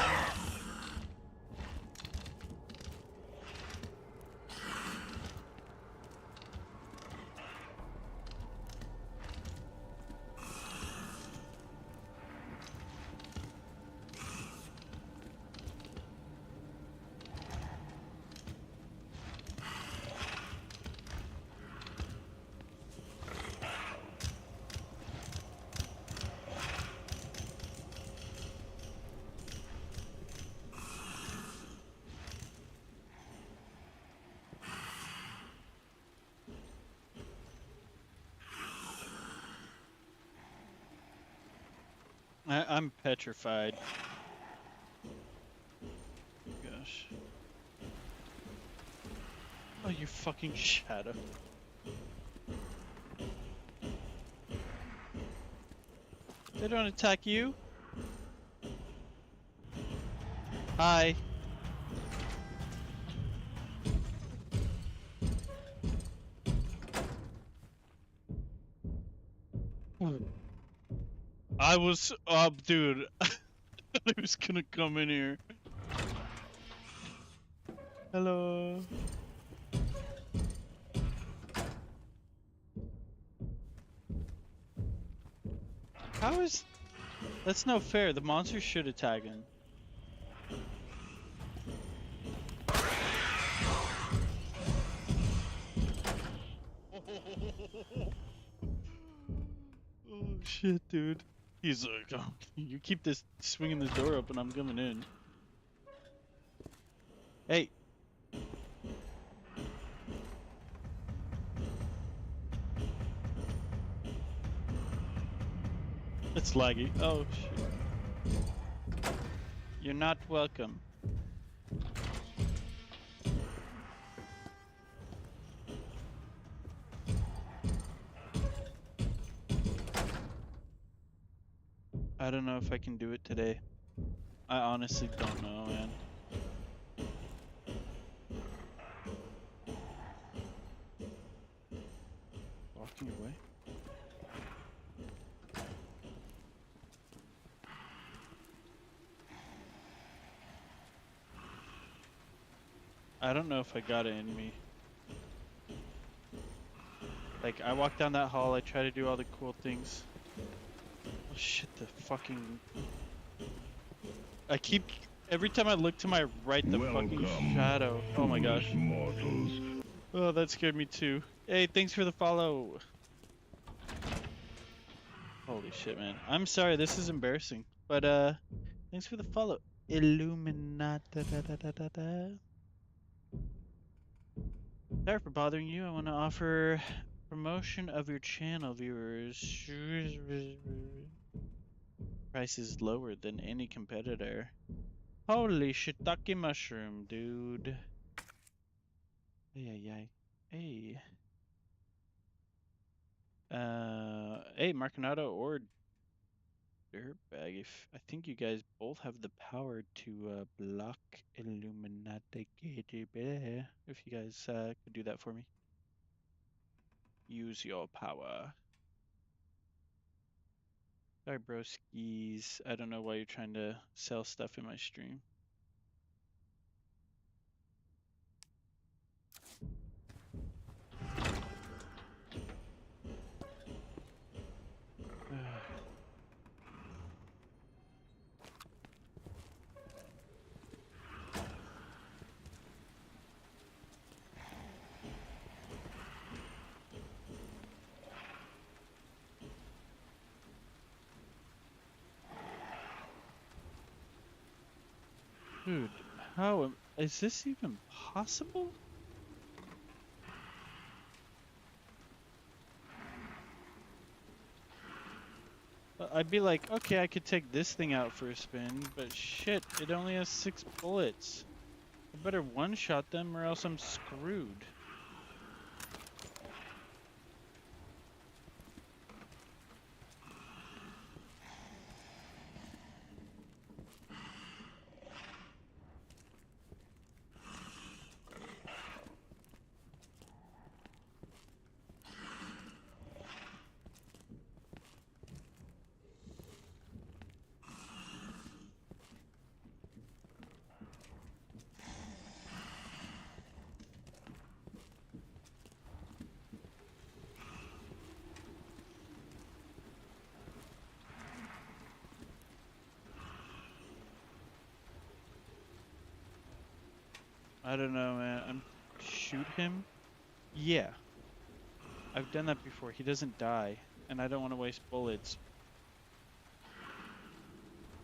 I'm petrified. Gosh. Oh, you fucking shadow. They don't attack you? Hi. I was up, dude. I was gonna come in here. Hello. How is... That's no fair. The monster should attack him. Oh shit, dude. He's like, oh, you keep this swinging the door open, I'm coming in. Hey. It's laggy. Oh shit. You're not welcome. I don't know if I can do it today. I honestly don't know, man. Walking away? I don't know if I got it in me. Like, I walk down that hall, I try to do all the cool things. Oh shit, the fucking... I keep... Every time I look to my right, the fucking shadow. Oh my gosh. Oh, that scared me too. Hey, thanks for the follow. Holy shit, man. I'm sorry, this is embarrassing. But, thanks for the follow. Illuminati. Sorry for bothering you. I want to offer promotion of your channel, viewers. Price is lower than any competitor. Holy shiitake mushroom, dude. Hey. Hey, Marconato or Dirtbag, if I think you guys both have the power to block Illuminati KGB. If you guys could do that for me. Use your power. Sorry, broskies. I don't know why you're trying to sell stuff in my stream. Dude, is this even possible? I'd be like, okay, I could take this thing out for a spin, but shit, it only has 6 bullets. I better one-shot them or else I'm screwed. I don't know, man. Shoot him? Yeah. I've done that before. He doesn't die, and I don't want to waste bullets.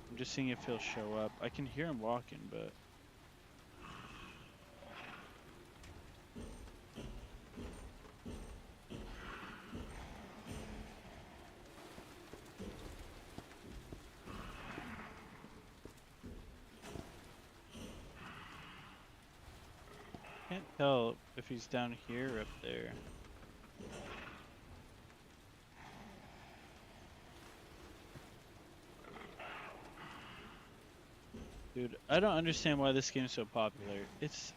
I'm just seeing if he'll show up. I can hear him walking, but... tell if he's down here or up there. Dude, I don't understand why this game's so popular. It's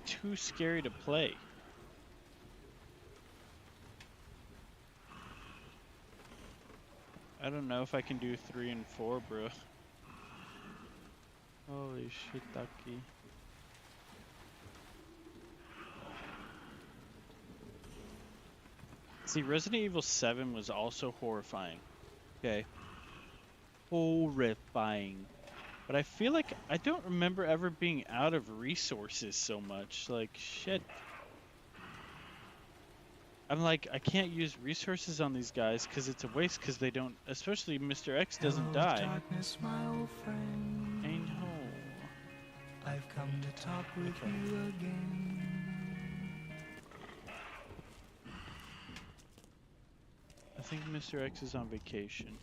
too scary to play. I don't know if I can do 3 and 4, bro. Holy shit, Ducky. See, Resident Evil 7 was also horrifying. Okay. Horrifying. But I feel like I don't remember ever being out of resources so much. Like, shit. I'm like, I can't use resources on these guys because it's a waste because they don't, especially Mr. X doesn't Hello, die. darkness, my old friend. Ain't home. I've come to talk with you again. I think Mr. X is on vacation.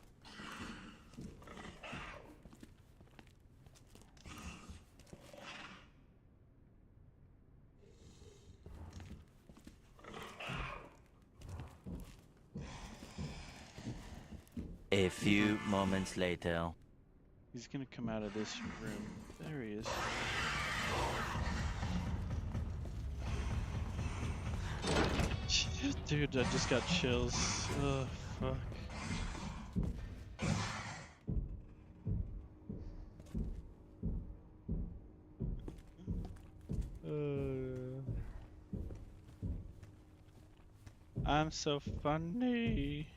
A few moments later. He's gonna come out of this room. There he is. Shit, dude, I just got chills. Oh, fuck. I'm so funny.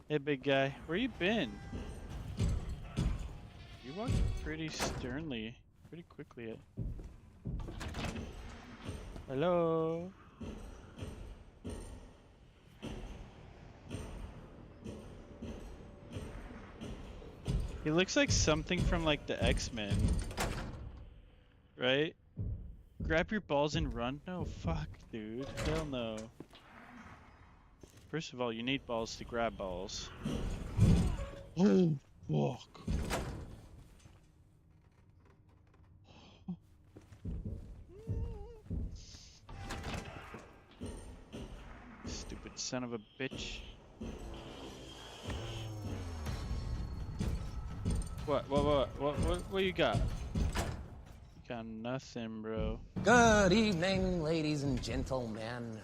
Hey, big guy, where you been? You walked pretty sternly, pretty quickly. Hello? He looks like something from like the X-Men. Right? Grab your balls and run? No, fuck, dude. Hell no. First of all, you need balls to grab balls. Oh, fuck. Stupid son of a bitch. What you got? You got nothing, bro. Good evening, ladies and gentlemen.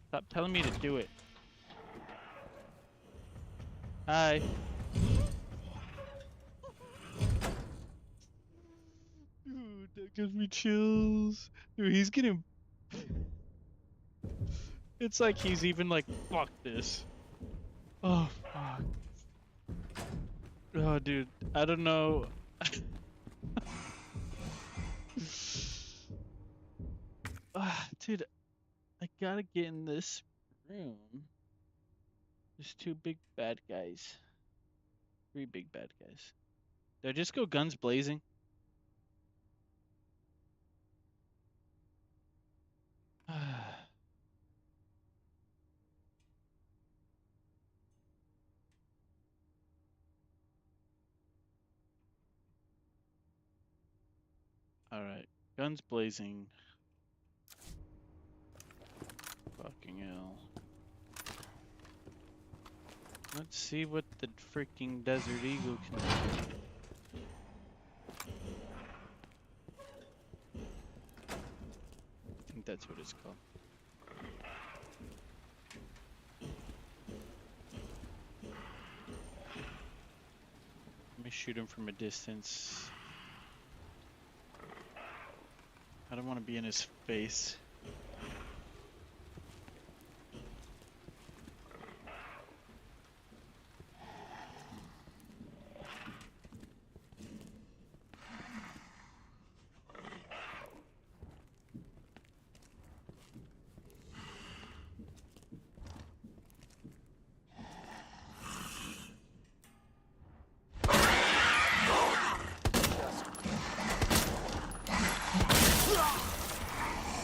Stop telling me to do it. Hi. Dude, that gives me chills. Dude, he's getting... It's like he's even like, fuck this. Oh, fuck. Oh, dude, I don't know. Dude, I gotta get in this room. There's 2 big bad guys. 3 big bad guys. Did I just go guns blazing? Alright, guns blazing. Fucking hell. Let's see what the freaking Desert Eagle can do. I think that's what it's called. Let me shoot him from a distance. I don't want to be in his face.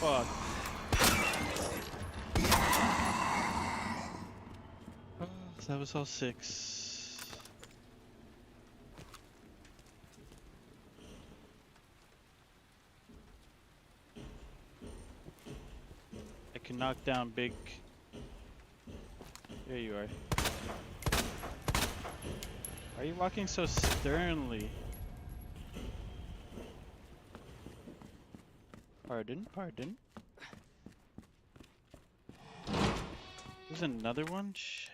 Fuck. That was all 6. knock down big. There you are. Why are you walking so sternly? Pardon, pardon. There's another one? Shit.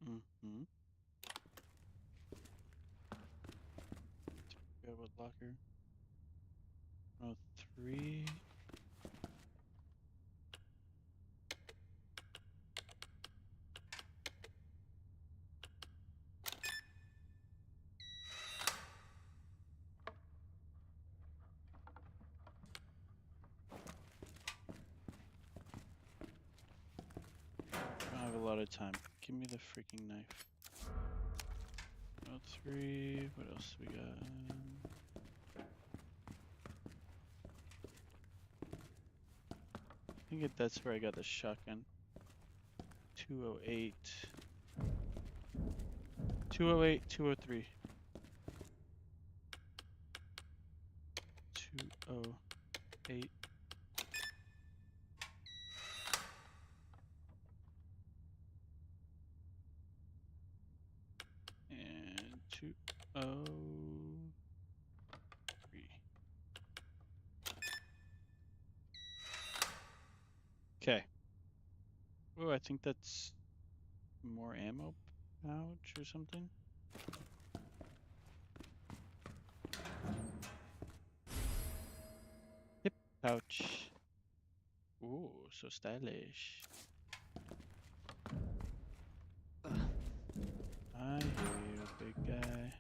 Mm-hmm. Go with locker. Oh, 3. I don't have a lot of time. Give me the freaking knife. Oh, 3. What else we got? I think that's where I got the shotgun. 208. 208, 203. 208. And 203. Okay. Oh, I think that's more ammo pouch or something. Hip pouch. Ooh, so stylish. I hear you, big guy.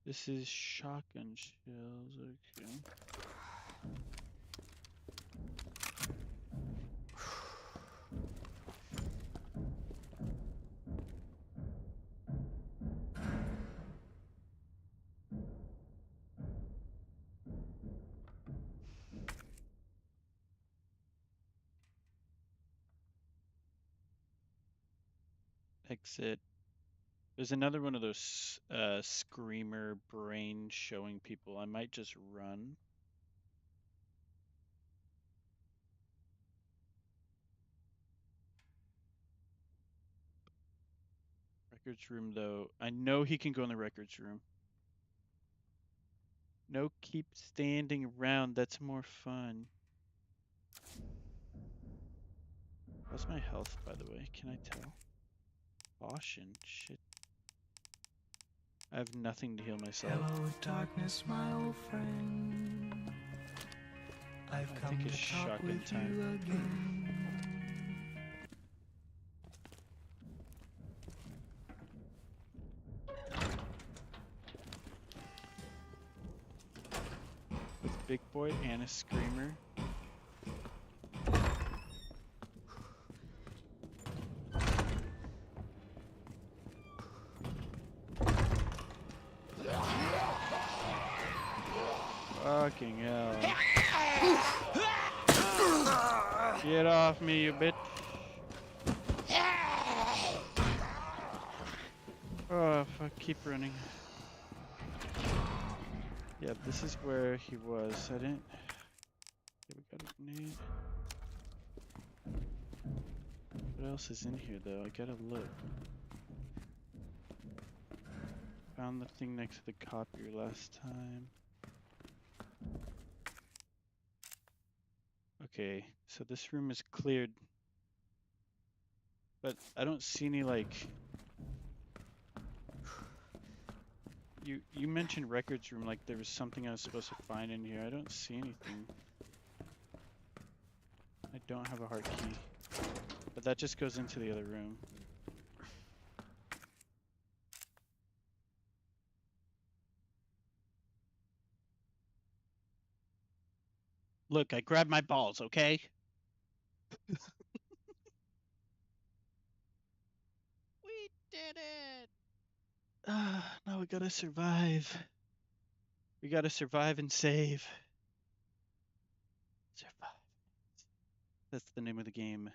This is shotgun shells, okay. Exit. There's another one of those screamer brain showing people. I might just run. Records room though. I know he can go in the records room. No, keep standing around. That's more fun. How's my health, by the way? Can I tell? Caution. Shit. I have nothing to heal myself. Hello, darkness, my old friend. I've I come think to it's talk shotgun with time. you again. With Big Boy and a screamer. Fucking hell. Get off me, you bitch. Oh, fuck, keep running. Yeah, this is where he was. I didn't... Okay, we got a grenade. What else is in here, though? I gotta look. Found the thing next to the copier last time. Okay, so this room is cleared. But I don't see any, like... You mentioned records room like there was something I was supposed to find in here. I don't see anything. I don't have a hard key. But that just goes into the other room. Look, I grabbed my balls, okay? We did it! Now we gotta survive. We gotta survive and save. Survive. That's the name of the game.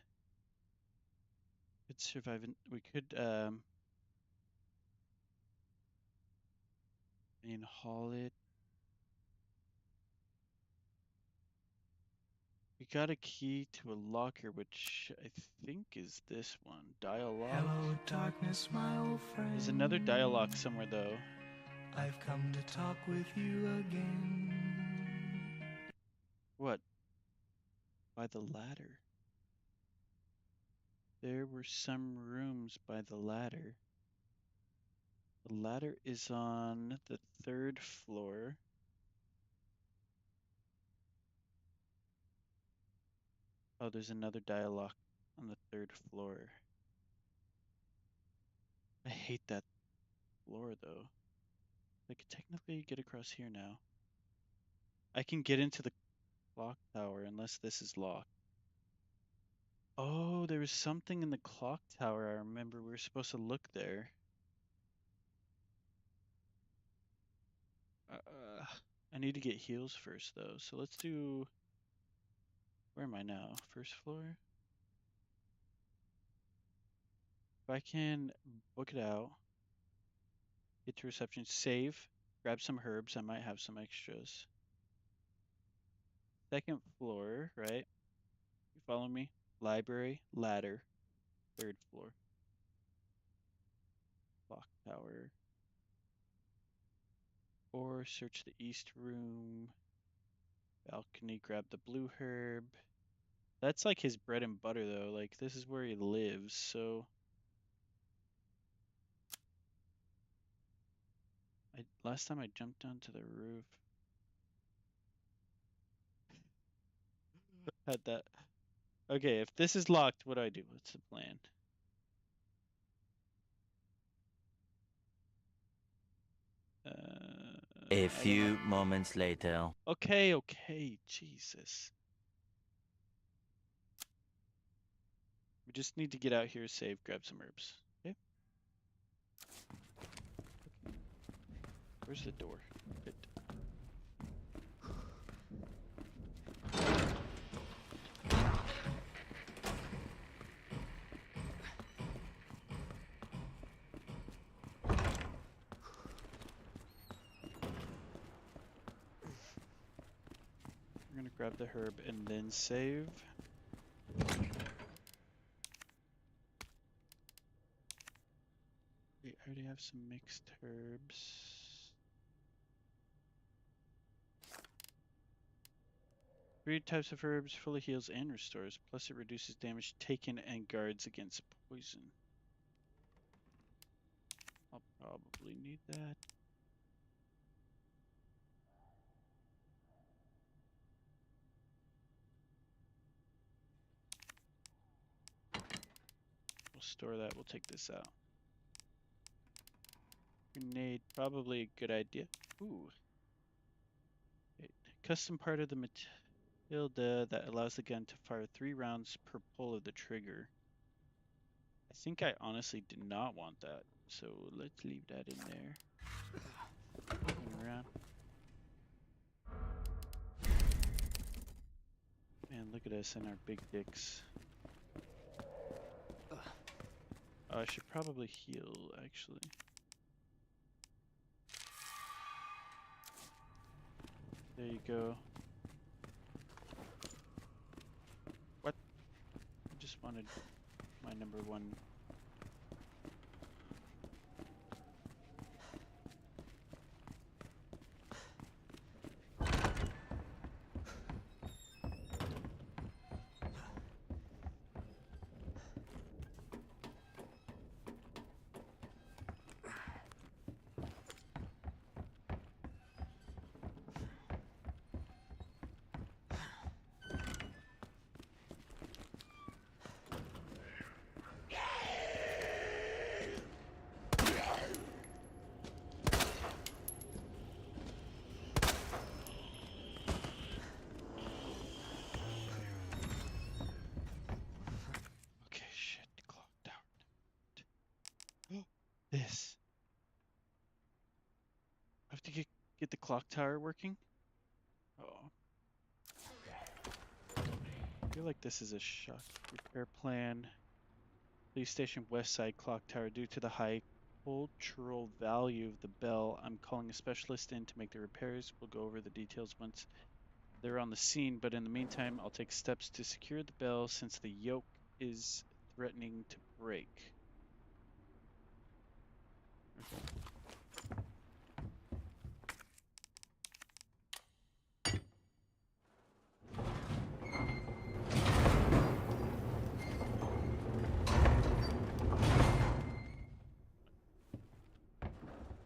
Could survive. We could and haul it. We got a key to a locker, which I think is this one. Dial lock. Hello, darkness, my old friend. There's another dial lock somewhere, though. I've come to talk with you again. What? By the ladder. There were some rooms by the ladder. The ladder is on the 3rd floor. Oh, there's another dial lock on the 3rd floor. I hate that floor, though. I could technically get across here now. I can get into the clock tower unless this is locked. Oh, there was something in the clock tower. I remember we were supposed to look there. I need to get heals first, though. So let's do... Where am I now? 1st floor? If I can book it out, get to reception, save, grab some herbs. I might have some extras. 2nd floor, right? You follow me? Library, ladder, 3rd floor. Clock tower. Or search the east room. Balcony, grab the blue herb. That's like his bread and butter, though. Like, this is where he lives, so... Last time I jumped onto the roof. Had that. Okay, if this is locked, what do I do? What's the plan? A few moments later. Okay, Jesus. We just need to get out here, save, grab some herbs. Okay. Where's the door? Good. We're gonna grab the herb and then save. I already have some mixed herbs. 3 types of herbs, fully heals and restores, plus it reduces damage taken and guards against poison. I'll probably need that. We'll store that, we'll take this out. Grenade, probably a good idea. Ooh. Wait. Custom part of the Matilda that allows the gun to fire 3 rounds per pull of the trigger. I think I honestly did not want that, so let's leave that in there. Turn around. Man, look at us and our big dicks. I should probably heal, actually. There you go. What? I just wanted my number 1. This. I have to get the clock tower working. Oh. I feel like this is a shock repair plan. Police station west side clock tower. Due to the high cultural value of the bell, I'm calling a specialist in to make the repairs. We'll go over the details once they're on the scene, but in the meantime, I'll take steps to secure the bell since the yoke is threatening to break. Okay.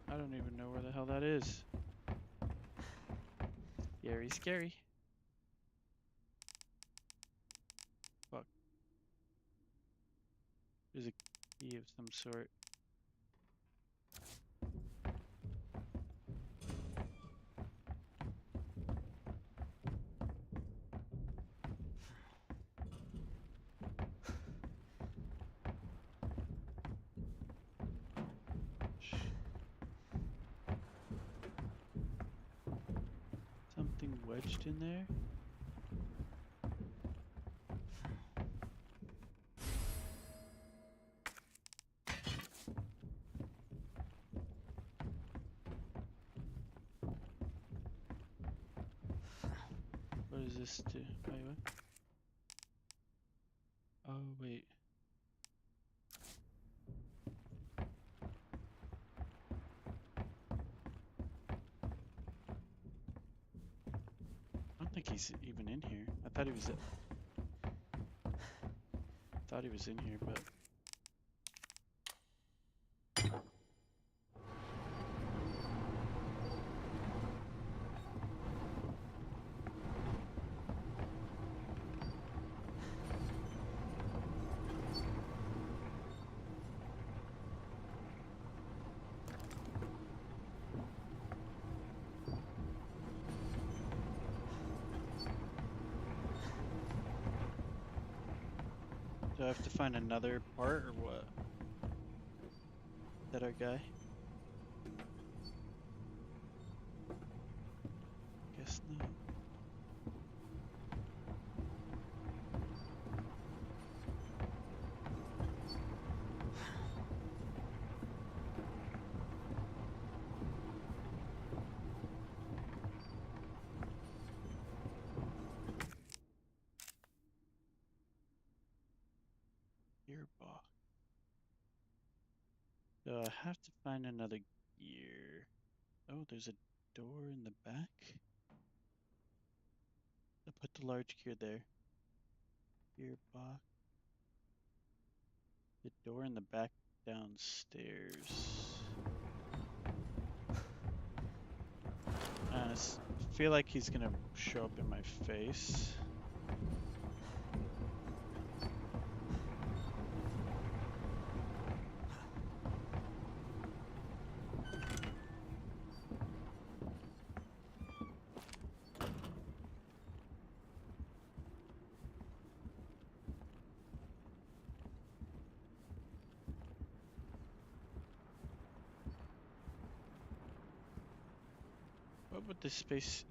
I don't even know where the hell that is. Scary, scary. Fuck. There's a key of some sort. Something wedged in there? What does this do? Wait, what? Oh, wait. I don't think he's even in here. I thought he was. Thought he was in here, but. Do I have to find another part or what? Is that our guy? Guess not. Gearbox. So I have to find another gear. Oh, there's a door in the back. I'll put the large gear there. Gearbox. The door in the back downstairs. I feel like he's gonna show up in my face. What would this space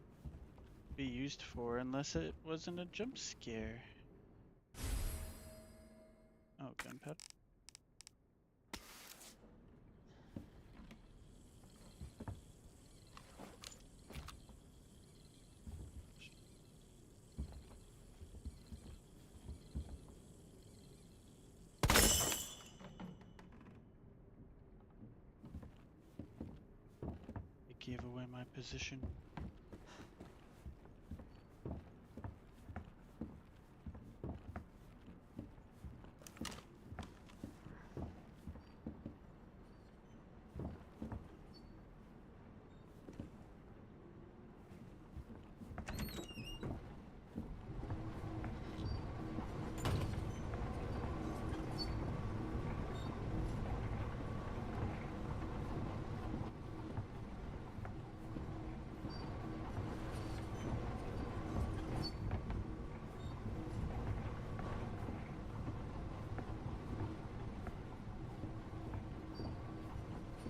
be used for unless it wasn't a jump scare? Oh, gunpowder. It gave away my position.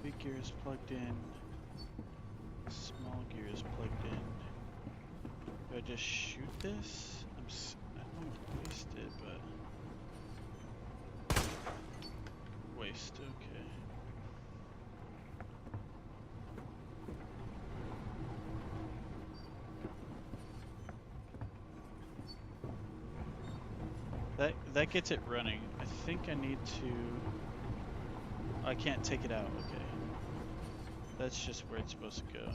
Big gear is plugged in. Small gear is plugged in. Do I just shoot this? I don't want to waste it, but waste. Okay. That gets it running. I think I need to. I can't take it out. Okay. That's just where it's supposed to go.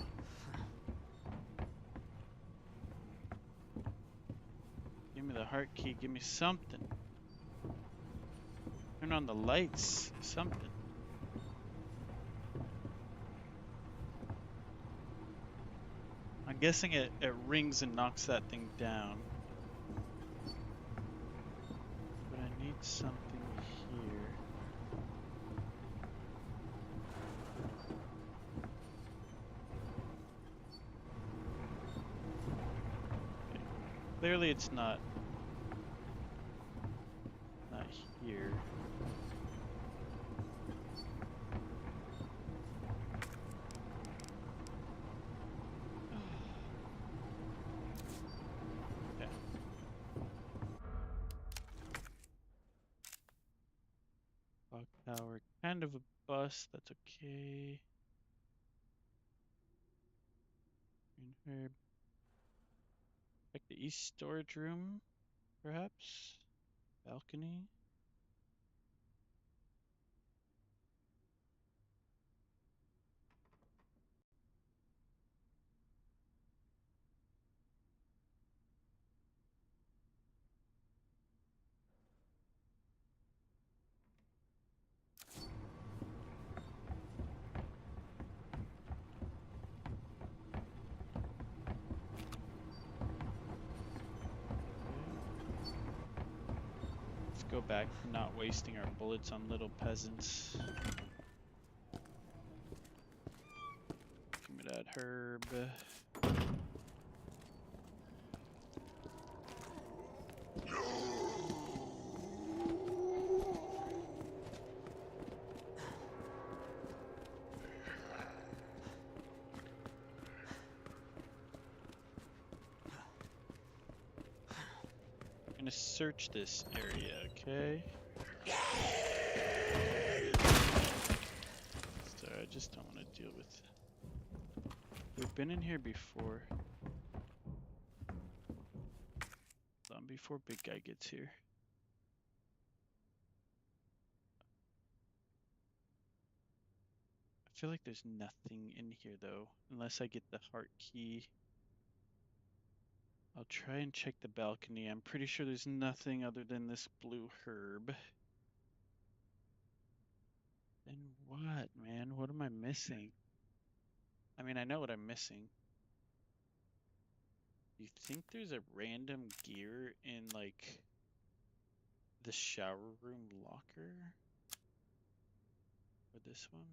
Give me the heart key. Give me something. Turn on the lights. Something. I'm guessing it rings and knocks that thing down. But I need something here. Okay. Clearly it's not here. Okay. Clock tower, kind of a bust, that's okay. Green herb. Check the east storage room, perhaps? Balcony? Let's go back, not wasting our bullets on little peasants. Give me that herb. Gonna search this area, okay? Sorry, I just don't want to deal with. We've been in here before. Before big guy gets here. I feel like there's nothing in here though, unless I get the heart key. I'll try and check the balcony. I'm pretty sure there's nothing other than this blue herb. Then what, man? What am I missing? I mean, I know what I'm missing. Do you think there's a random gear in, like, the shower room locker? Or this one?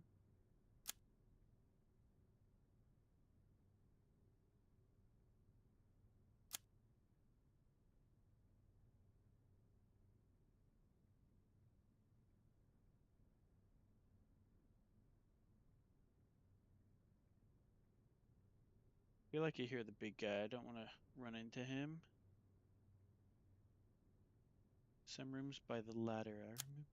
I feel like I hear the big guy. I don't want to run into him. Some rooms by the ladder. I remember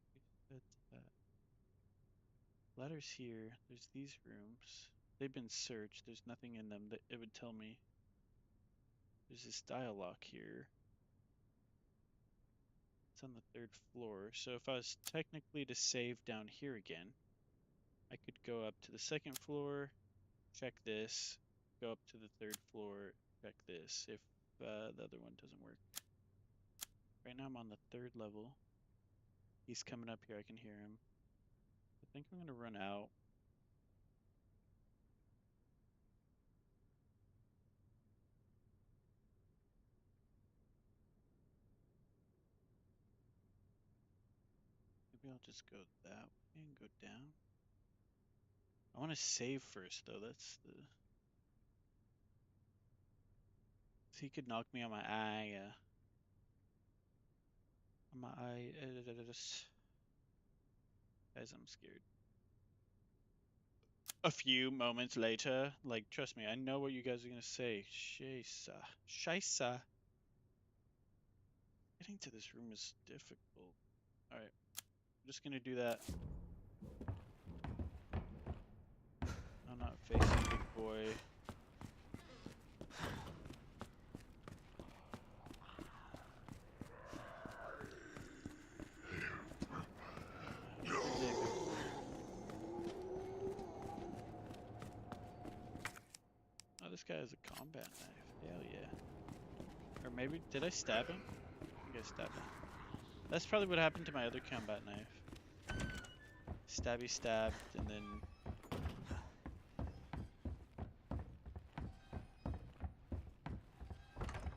we said that. Ladder's here. There's these rooms. They've been searched. There's nothing in them that it would tell me. There's this dialogue here. It's on the third floor. So if I was technically to save down here again, I could go up to the second floor, check this, go up to the third floor, check this, if the other one doesn't work. Right now I'm on the third level. He's coming up here. I can hear him. I think I'm going to run out. Maybe I'll just go that way and go down. I want to save first, though. That's the... So he could knock me on my eye. On my eye. Guys, I'm scared. A few moments later, like, trust me, I know what you guys are gonna say. Scheisse. Scheisse. Getting to this room is difficult. Alright. I'm just gonna do that. not facing big boy. Oh, this guy has a combat knife. Hell yeah. Or maybe, did I stab him? I think I stabbed him. That's probably what happened to my other combat knife. Stabby stabbed, and then...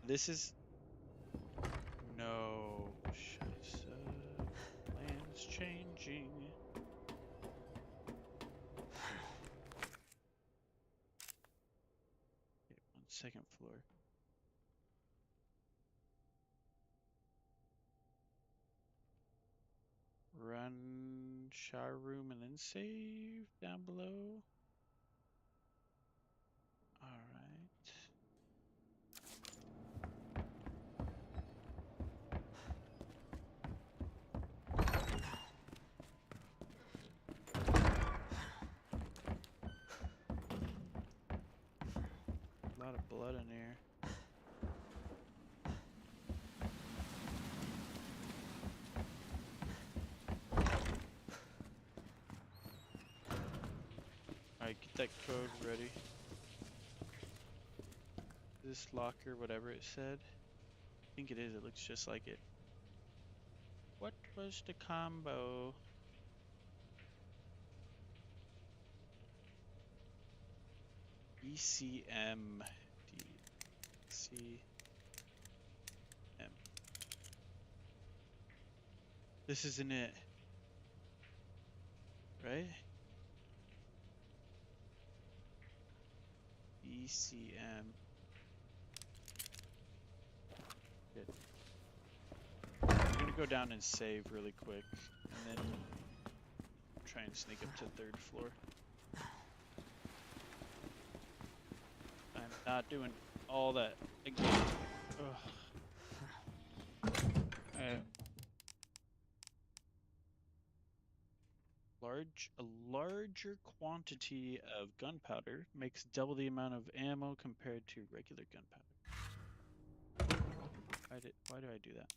This is... No. Scheiße. Land's changing. Okay, on second floor. Run shower room and then save down below. Alright. A lot of blood in here. Alright, get that code ready. This locker, whatever it said. I think it is, it looks just like it. What was the combo? ECM. DCM. This isn't it. Right? ECM. Good. I'm gonna go down and save really quick, and then try and sneak up to third floor. I'm not doing all that again. Ugh. Alright. A larger quantity of gunpowder makes double the amount of ammo compared to regular gunpowder. Why do I do that?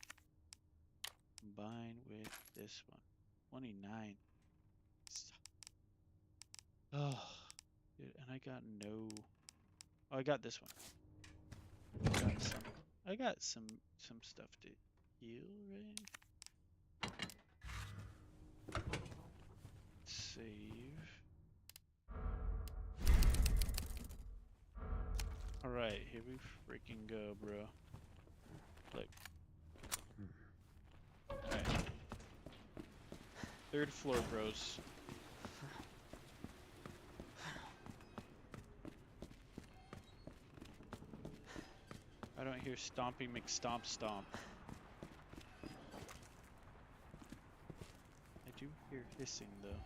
Combine with this one. 29. Oh, dude, and I got no. Oh, I got this one. I got some stuff to heal, right? Save. Alright, here we freaking go, bro. Look. Alright. Third floor, bros. I don't hear stomping McStomp stomp. I do hear hissing though.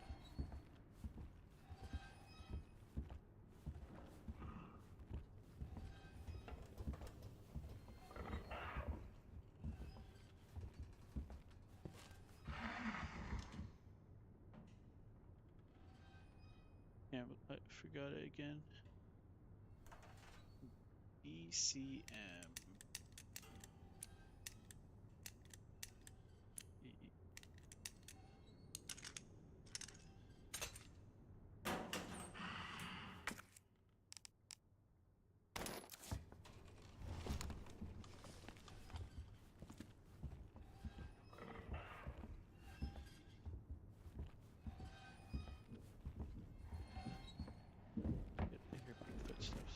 Yeah, but I forgot it again. ECM. I hear big footsteps.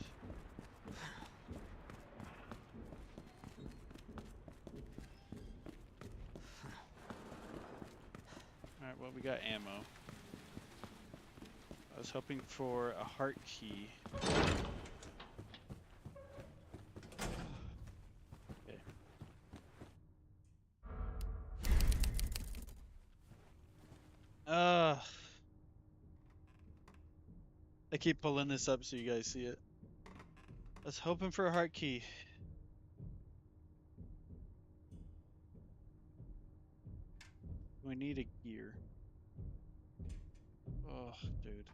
Alright, well, we got ammo. I was hoping for a heart key. Okay. I keep pulling this up so you guys see it. I was hoping for a heart key. We need a gear. Oh, dude.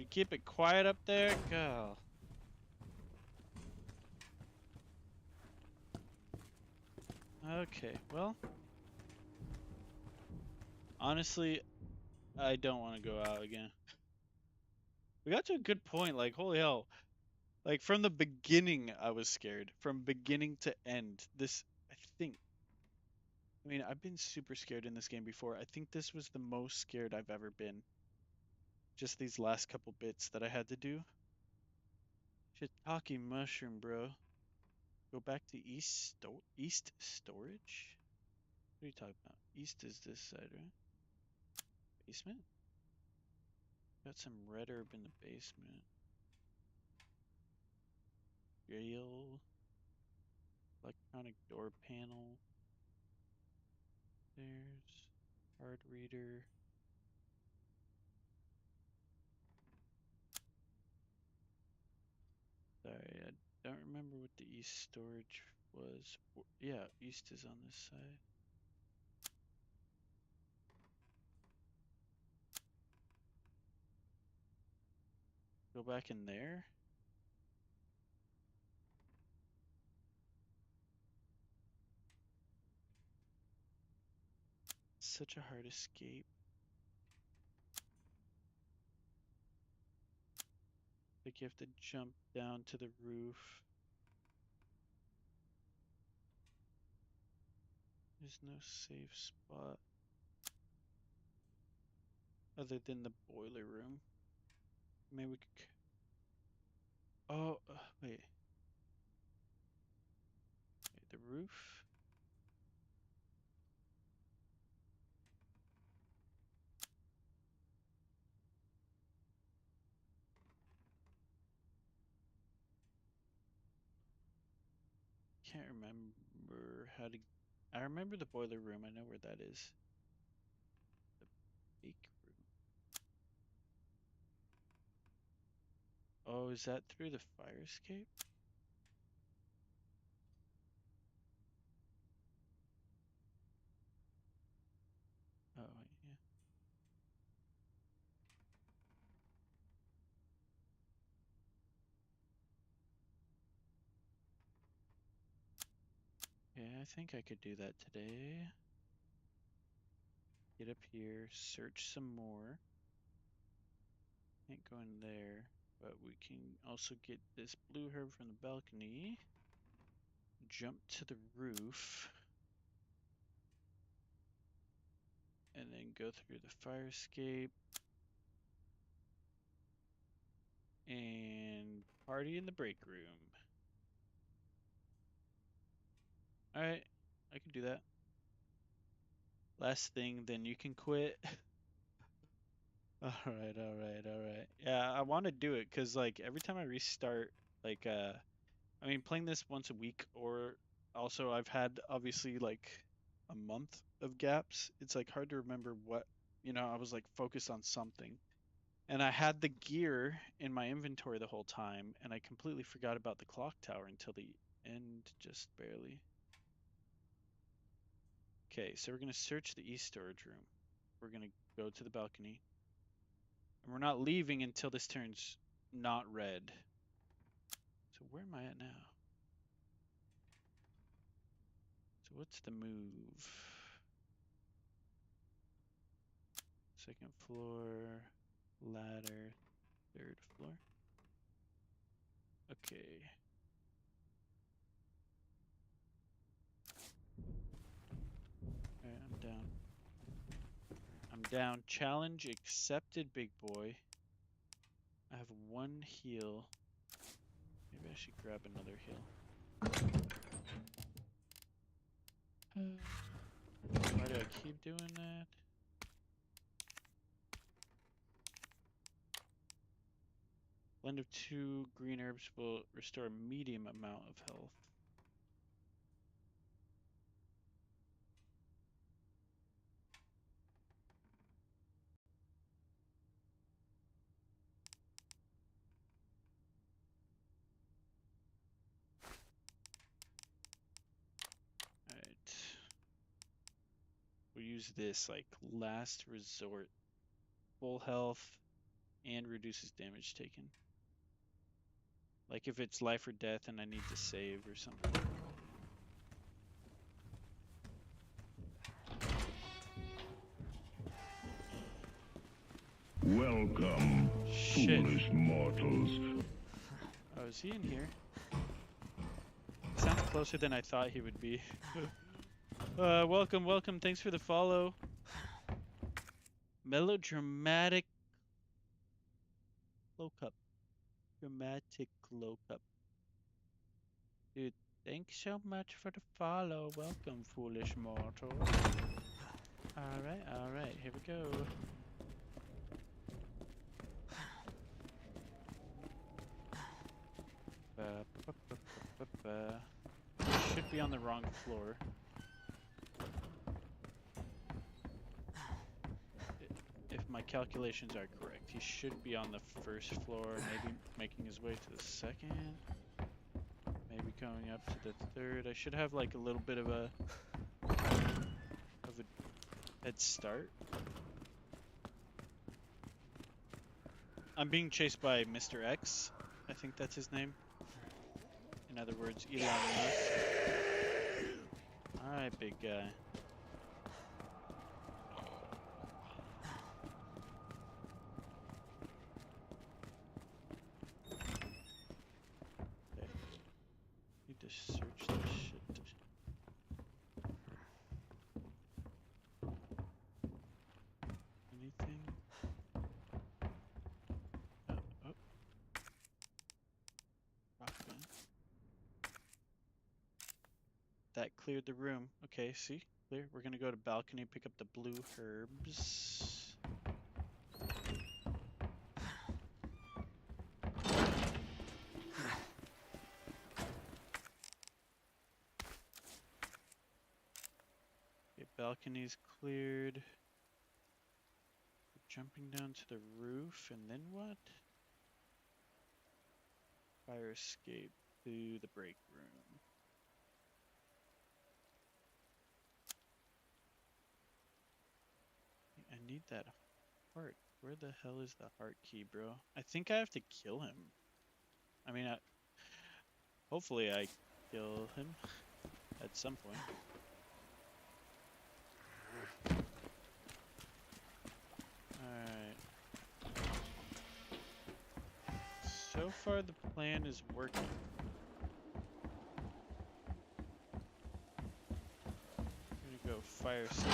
You keep it quiet up there? Go. Okay, well. Honestly, I don't want to go out again. We got to a good point, like, holy hell. Like, from the beginning, I was scared. From beginning to end. I think. I mean, I've been super scared in this game before. I think this was the most scared I've ever been. Just these last couple bits that I had to do. Shiitake mushroom, bro. Go back to east storage? What are you talking about? East is this side, right? Basement? Got some red herb in the basement. Rail. Electronic door panel. There's card reader. Sorry, I don't remember what the east storage was. Yeah, east is on this side. Go back in there. Such a hard escape. Like you have to jump down to the roof. There's no safe spot other than the boiler room. Maybe we could. Oh, wait. Wait, the roof? Can't remember how to. I remember the boiler room. I know where that is. The bake room. Oh, is that through the fire escape? Oh, yeah. Yeah, I think I could do that today. Get up here, search some more. Can't go in there, but we can also get this blue herb from the balcony. Jump to the roof. And then go through the fire escape. And party in the break room. Alright, I can do that. Last thing, then you can quit. Alright, alright, alright. Yeah, I want to do it because, like, every time I restart, like, I mean, playing this once a week, or also I've had, obviously, like, a month of gaps. It's, like, hard to remember what, I was, like, focused on something. And I had the gear in my inventory the whole time, and I completely forgot about the clock tower until the end, just barely. Okay, so we're going to search the east storage room. We're going to go to the balcony. And we're not leaving until this turns not red. So where am I at now? So what's the move? Second floor, ladder, third floor. Okay. Alright, I'm down. I'm down. Challenge accepted, big boy. I have one heal. Maybe I should grab another heal. Why do I keep doing that? Blend of 2 green herbs will restore a medium amount of health. Alright. We'll use this like last resort. Full health and reduces damage taken. Like if it's life or death and I need to save or something. Welcome, Shit. foolish mortals. Oh, is he in here? Sounds closer than I thought he would be. Welcome, welcome. Thanks for the follow. Melodramatic low cup. Dramatic low cup. Dude, thanks so much for the follow. Welcome, foolish mortal. Alright, here we go. Should be on the wrong floor. If my calculations are correct, he should be on the first floor, maybe making his way to the second. Maybe going up to the third. I should have like a little bit of a head start. I'm being chased by Mr. X. I think that's his name. In other words, Elon Musk. Alright, big guy. Okay. Need to search this shit. Anything? Oh. Rockman. That cleared the room. Okay, see? Clear. We're gonna go to balcony, pick up the blue herbs. Okay, balcony's cleared. We're jumping down to the roof, and then what? Fire escape to the break room. I need that heart. Where the hell is the heart key, bro? I think I have to kill him. I mean, hopefully I kill him at some point. Alright. So far the plan is working. I'm gonna go fire escape.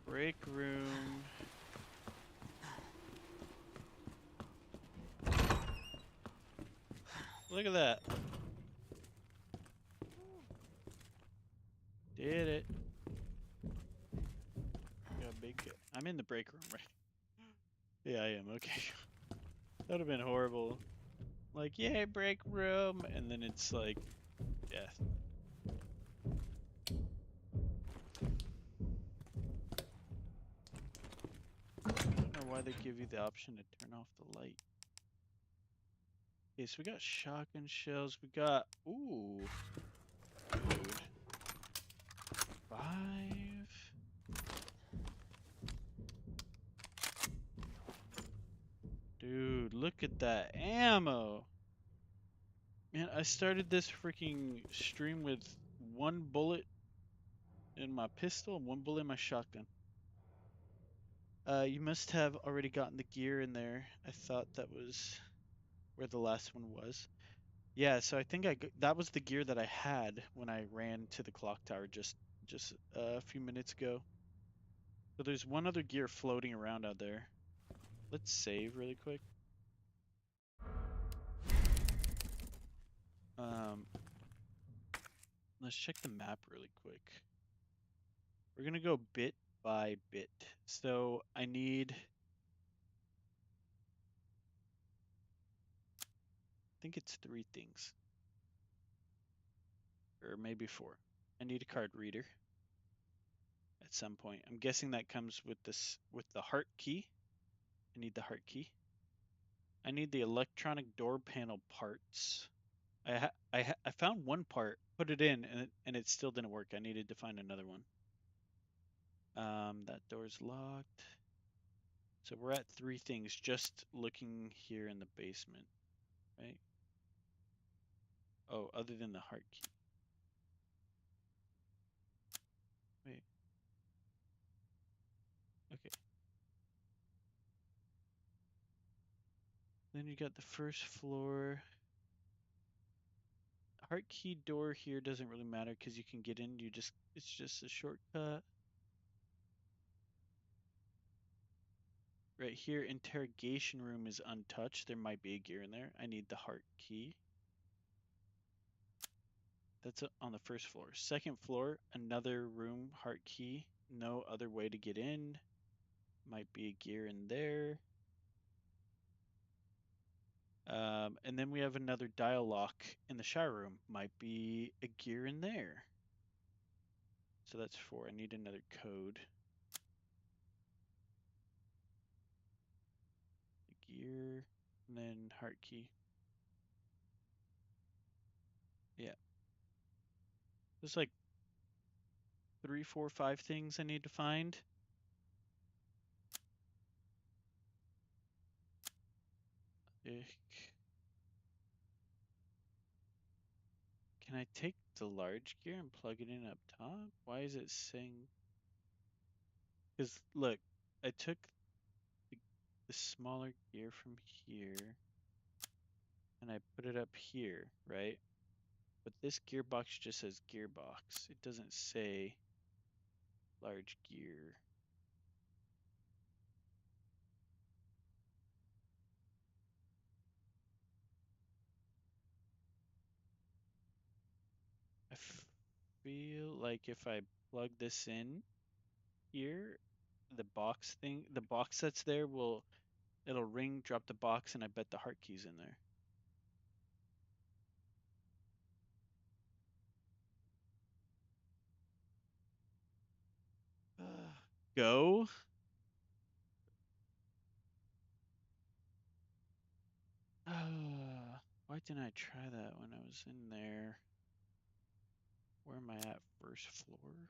Break room. Look at that. Did it. Got a big. I'm in the break room, right? Yeah, I am. Okay. That would have been horrible. Like, yay, break room, and then it's like death. I don't know why they give you the option to turn off the light. Okay, so we got shotgun shells. We got ooh, dude, 5. Dude, look at that ammo. Man, I started this freaking stream with 1 bullet in my pistol and 1 bullet in my shotgun. You must have already gotten the gear in there. I thought that was where the last one was. Yeah, so I think that was the gear that I had when I ran to the clock tower just a few minutes ago. So there's one other gear floating around out there. Let's save really quick. Let's check the map really quick. We're gonna go bit by bit. So I think it's 3 things. Or maybe 4. I need a card reader. at some point. I'm guessing that comes with this with the heart key. I need the heart key. I need the electronic door panel parts. I found one part, put it in, and it still didn't work. I needed to find another one. That door's locked. So we're at 3 things just looking here in the basement, right? Oh, other than the heart key. Wait. Okay. Then you got the first floor. Heart key door here doesn't really matter because you can get in. It's just a shortcut. Right here, interrogation room is untouched. There might be a gear in there. I need the heart key. That's on the first floor. Second floor, another room, heart key. No other way to get in. Might be a gear in there. And then we have another dial lock in the shower room. Might be a gear in there. So that's 4. I need another code. The gear, and then heart key. Yeah. There's like 3, 4, 5 things I need to find. Can I take the large gear and plug it in up top? Why is it saying? Because look, I took the smaller gear from here and I put it up here, right? But this gearbox just says gearbox. It doesn't say large gear. I feel like if I plug this in here, the box that's there it'll ring, drop the box, and I bet the heart key's in there. Go. Why didn't I try that when I was in there? Where am I at? First floor?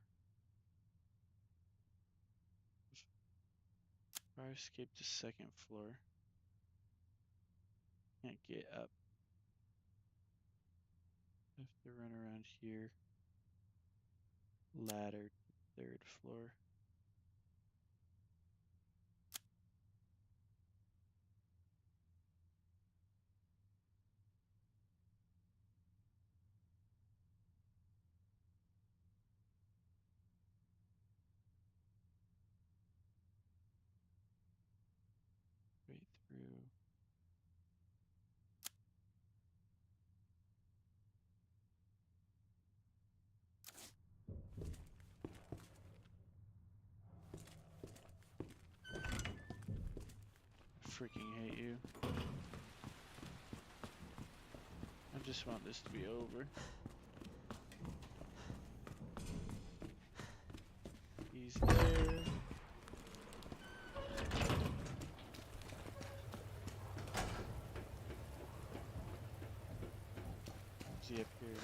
Fire escape to second floor. Can't get up. Have to run around here. Ladder to third floor. Straight through. I freaking hate you. I just want this to be over. He's there. Is he up here?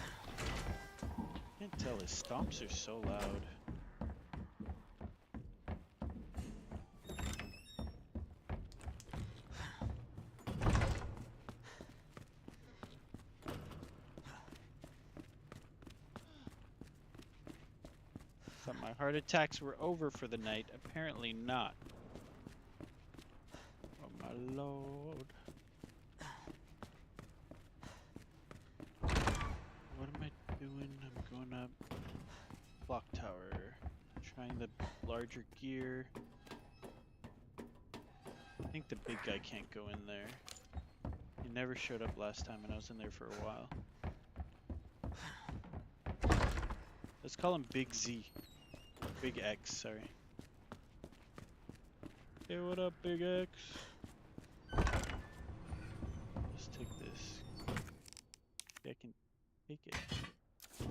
Can't tell, his stomps are so loud. Thought my heart attacks were over for the night. Apparently not. Oh my lord. What am I doing? I'm going up clock tower. Trying the larger gear. I think the big guy can't go in there. He never showed up last time and I was in there for a while. Let's call him Big Z. Big X, sorry. Hey, what up, Big X? Let's take this. I can take it. The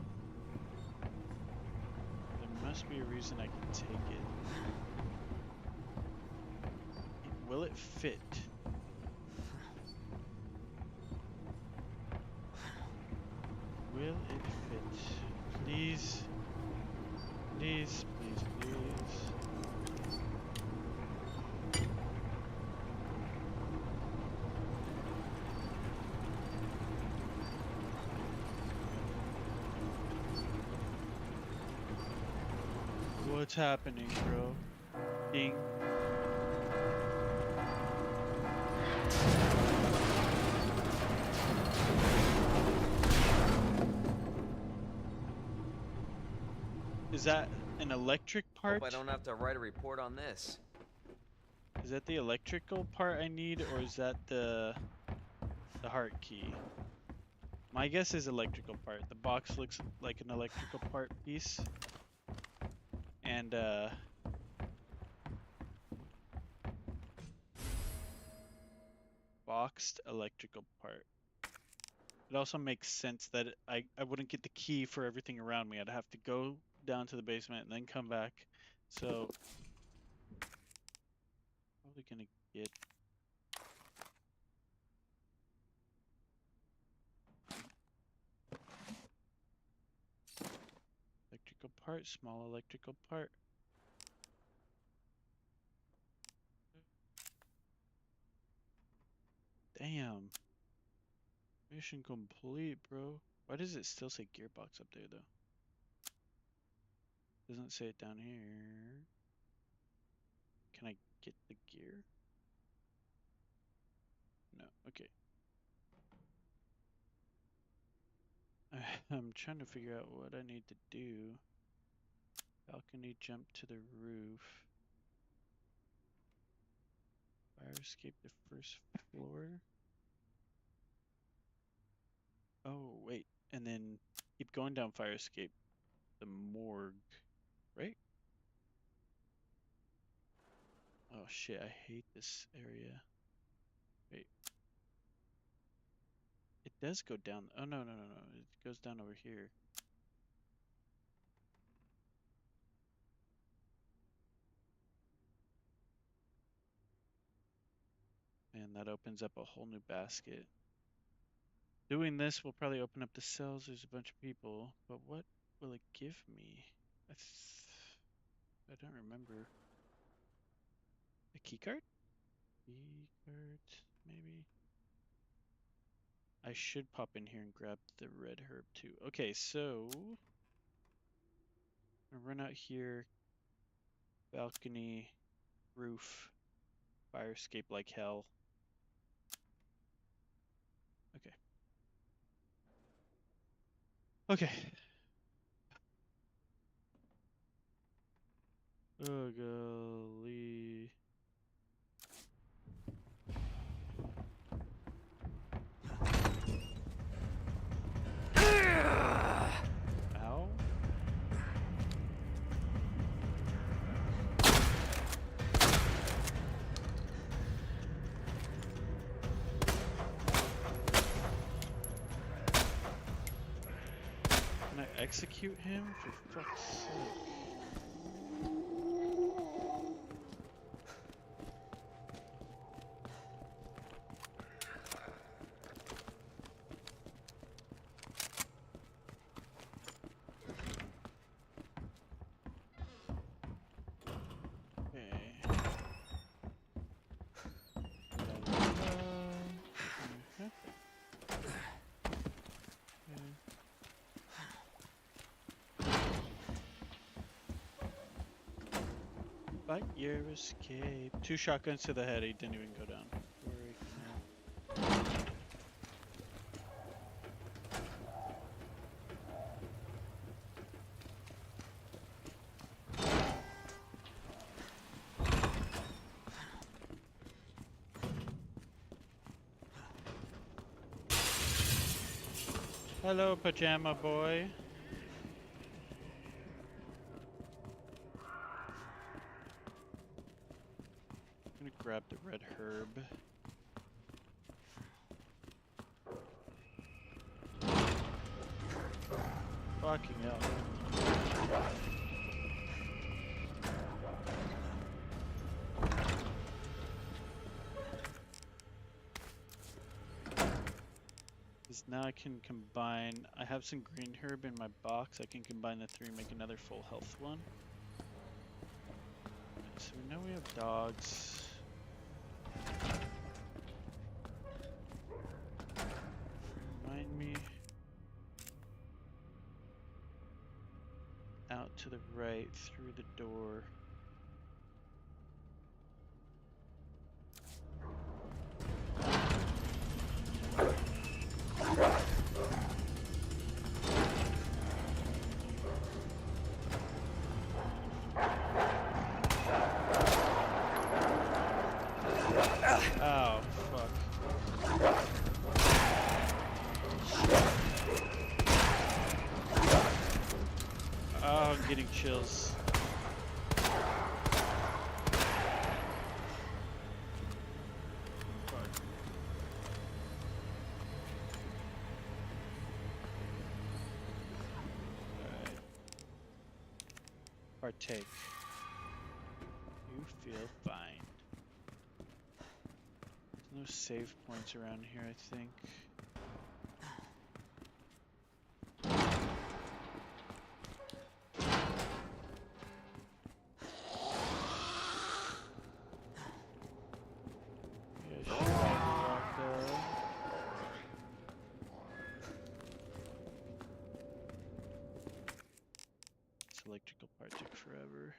must be a reason I can take it. Will it fit? Will it fit? Please. Please, please, please. What's happening, bro? Ding. Is that an electric part? Hope I don't have to write a report on this. Is that the electrical part I need, or is that the heart key? My guess is electrical part. The box looks like an electrical part piece. And boxed electrical part. It also makes sense that I wouldn't get the key for everything around me. I'd have to go down to the basement and then come back. So probably gonna get electrical part, small electrical part. Damn. Mission complete, bro. Why does it still say gearbox up there, though? Doesn't say it down here. Can I get the gear? No. Okay. I'm trying to figure out what I need to do. Balcony, jump to the roof. Fire escape the first floor. Oh, wait. And then keep going down fire escape the morgue, right? Oh shit, I hate this area. Wait. It does go down. Oh, no, no, no, no. It goes down over here. And that opens up a whole new basket. Doing this will probably open up the cells. There's a bunch of people. But what will it give me? I don't remember. A key card? Key card, maybe? I should pop in here and grab the red herb too. Okay, so I'm gonna run out here, balcony, roof, fire escape like hell. Okay. Okay. Oh golly. Ow. Can I execute him? For fuck's sake. Fight your escape. 2 shotguns to the head, he didn't even go down. Hello, pajama boy. I'm gonna grab the red herb. Fucking hell. So now I can combine. I have some green herb in my box. I can combine the three, make another full health one. So we know we have dogs. Remind me. Out to the right through the door. Oh, fuck. Oh, I'm getting chills. Fuck. Alright. Partake. You feel fine. There's no save points around here, I think. Yeah, sure, Rocco. This electrical part took forever.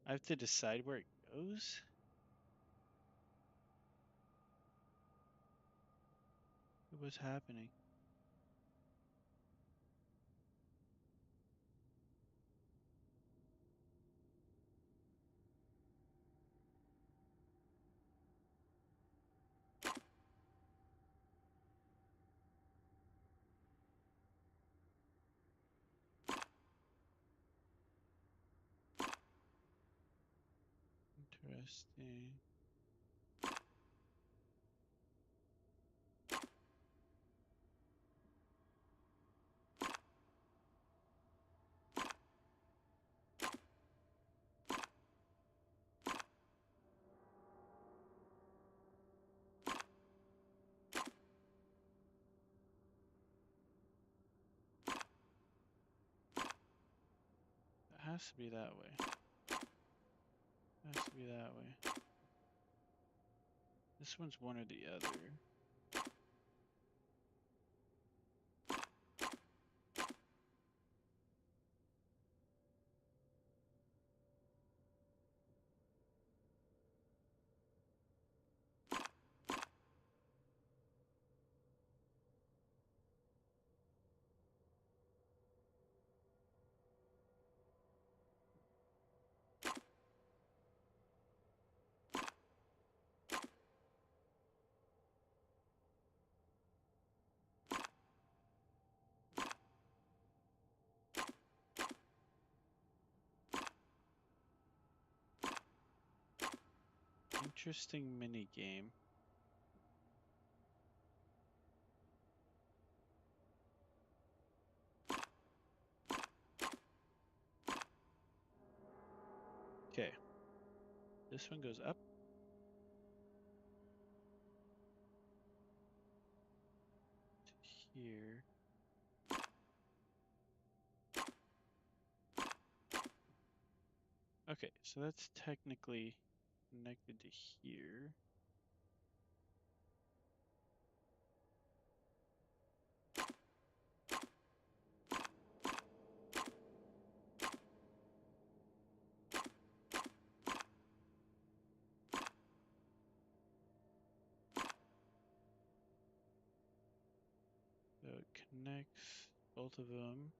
I have to decide where it goes? What was happening? Interesting. It has to be that way. It has to be that way. This one's one or the other. Interesting mini game. Okay. This one goes up. To here. Okay, so that's technically connected to here. So it connects both of them.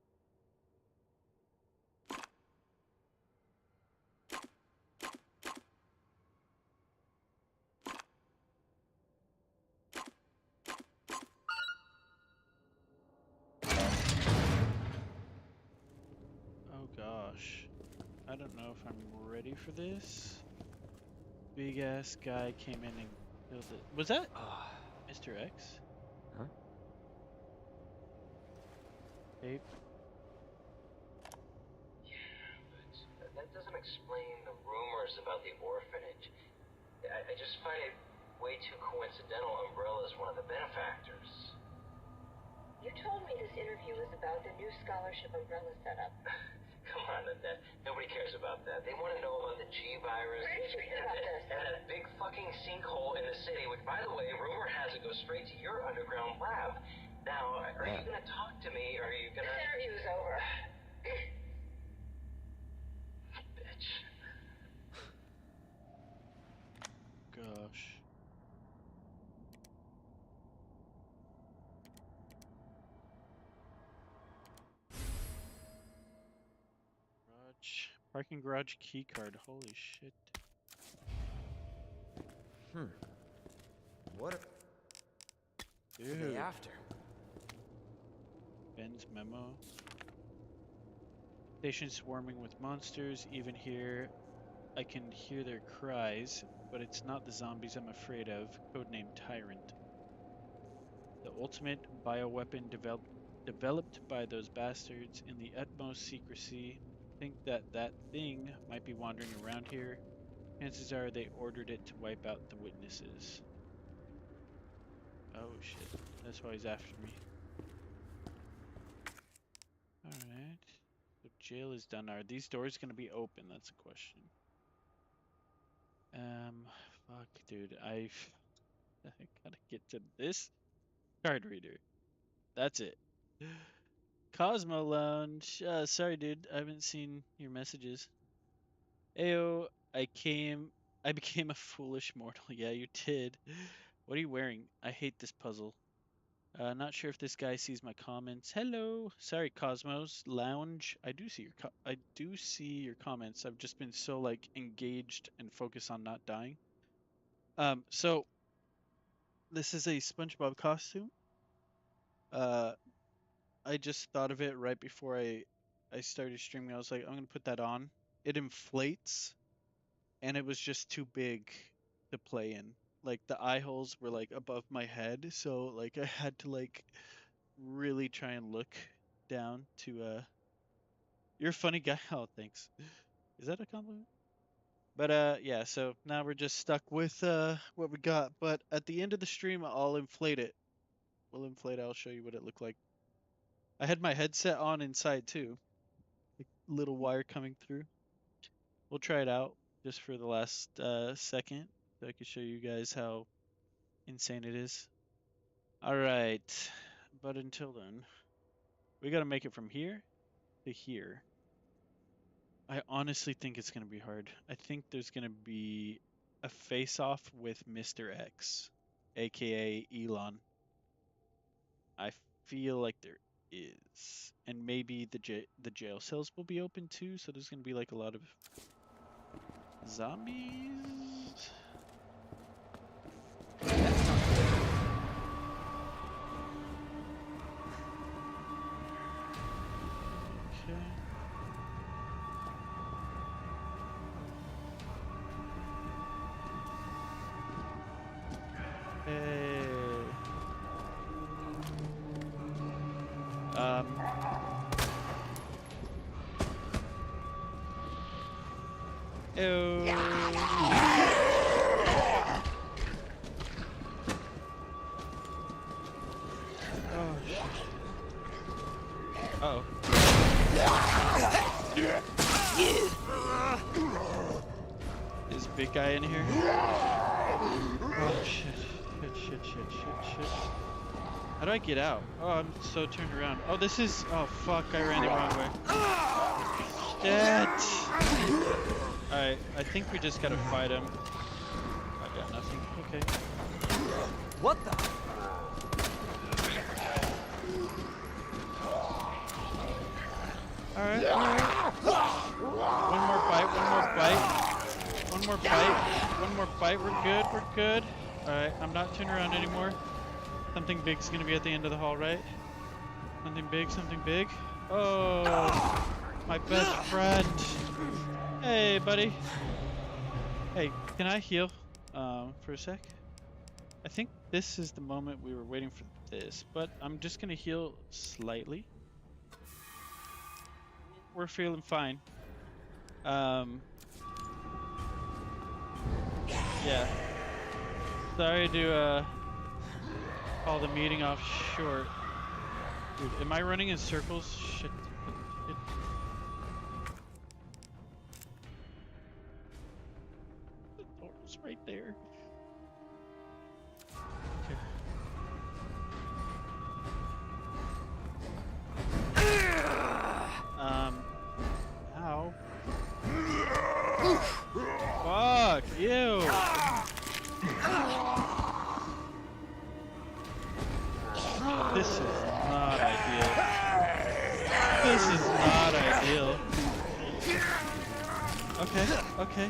Oh gosh. I don't know if I'm ready for this. Big ass guy came in and killed it. Was that Mr. X? Huh? Ape? That doesn't explain the rumors about the orphanage. I just find it way too coincidental Umbrella's one of the benefactors. You told me this interview was about the new scholarship Umbrella set up. Come on, Annette. Nobody cares about that. They want to know about the G virus. Where did you hear about this? And that big fucking sinkhole in the city, which, by the way, rumor has it goes straight to your underground lab. Now, are you going to talk to me, or are you going to... This interview's over. Bitch. Gosh. Parking garage key card. Holy shit. What are they Dude. after? Ben's memo. Station swarming with monsters. Even here, I can hear their cries, but it's not the zombies I'm afraid of. Codename Tyrant. The ultimate bioweapon developed by those bastards in the utmost secrecy. Think that thing might be wandering around here. Chances are they ordered it to wipe out the witnesses. Oh shit, that's why he's after me. Alright, so jail is done. Are these doors gonna be open? That's a question. Fuck dude, I gotta get to this card reader. That's it. Cosmo Lounge. Sorry, dude. I haven't seen your messages. Ayo, I became a foolish mortal. Yeah, you did. What are you wearing? I hate this puzzle. Not sure if this guy sees my comments. Hello. Sorry, Cosmos Lounge. I do see your comments. I've just been so like engaged and focused on not dying. So this is a SpongeBob costume. I just thought of it right before I started streaming. I was like, I'm gonna put that on. It inflates, and it was just too big to play in. Like the eye holes were like above my head, so like I had to like really try and look down to You're a funny guy. Oh, thanks. Is that a compliment? But yeah, so now we're just stuck with what we got. But at the end of the stream I'll inflate it. We'll inflate it, I'll show you what it looked like. I had my headset on inside too. Like little wire coming through. We'll try it out just for the last second so I can show you guys how insane it is. Alright. But until then, we gotta make it from here to here. I honestly think it's gonna be hard. I think there's gonna be a face-off with Mr. X, aka Elon. I feel like there is, and maybe the jail cells will be open too. So there's gonna be like a lot of zombies. Okay. Hey. Ew. Oh shit. Uh-oh. Is big guy in here? Oh shit. Shit. How do I get out? Oh, I'm so turned around. Oh, this is... Oh, fuck. I ran the wrong way. Shit. Alright, I think we just gotta fight him. I got nothing. Okay. What the? Alright. One more bite. We're good. Alright, I'm not turning around anymore. Something big's gonna be at the end of the hall, right? Something big. Oh, my best friend. Hey, buddy. Hey, can I heal for a sec? I think this is the moment we were waiting for this, but I'm just gonna heal slightly. We're feeling fine. Yeah. Sorry to call the meeting off short. Dude, am I running in circles? Shit. Shit. The door's right there. Okay. Ow. Fuck, ew. This is not ideal. This is not ideal. Okay, okay,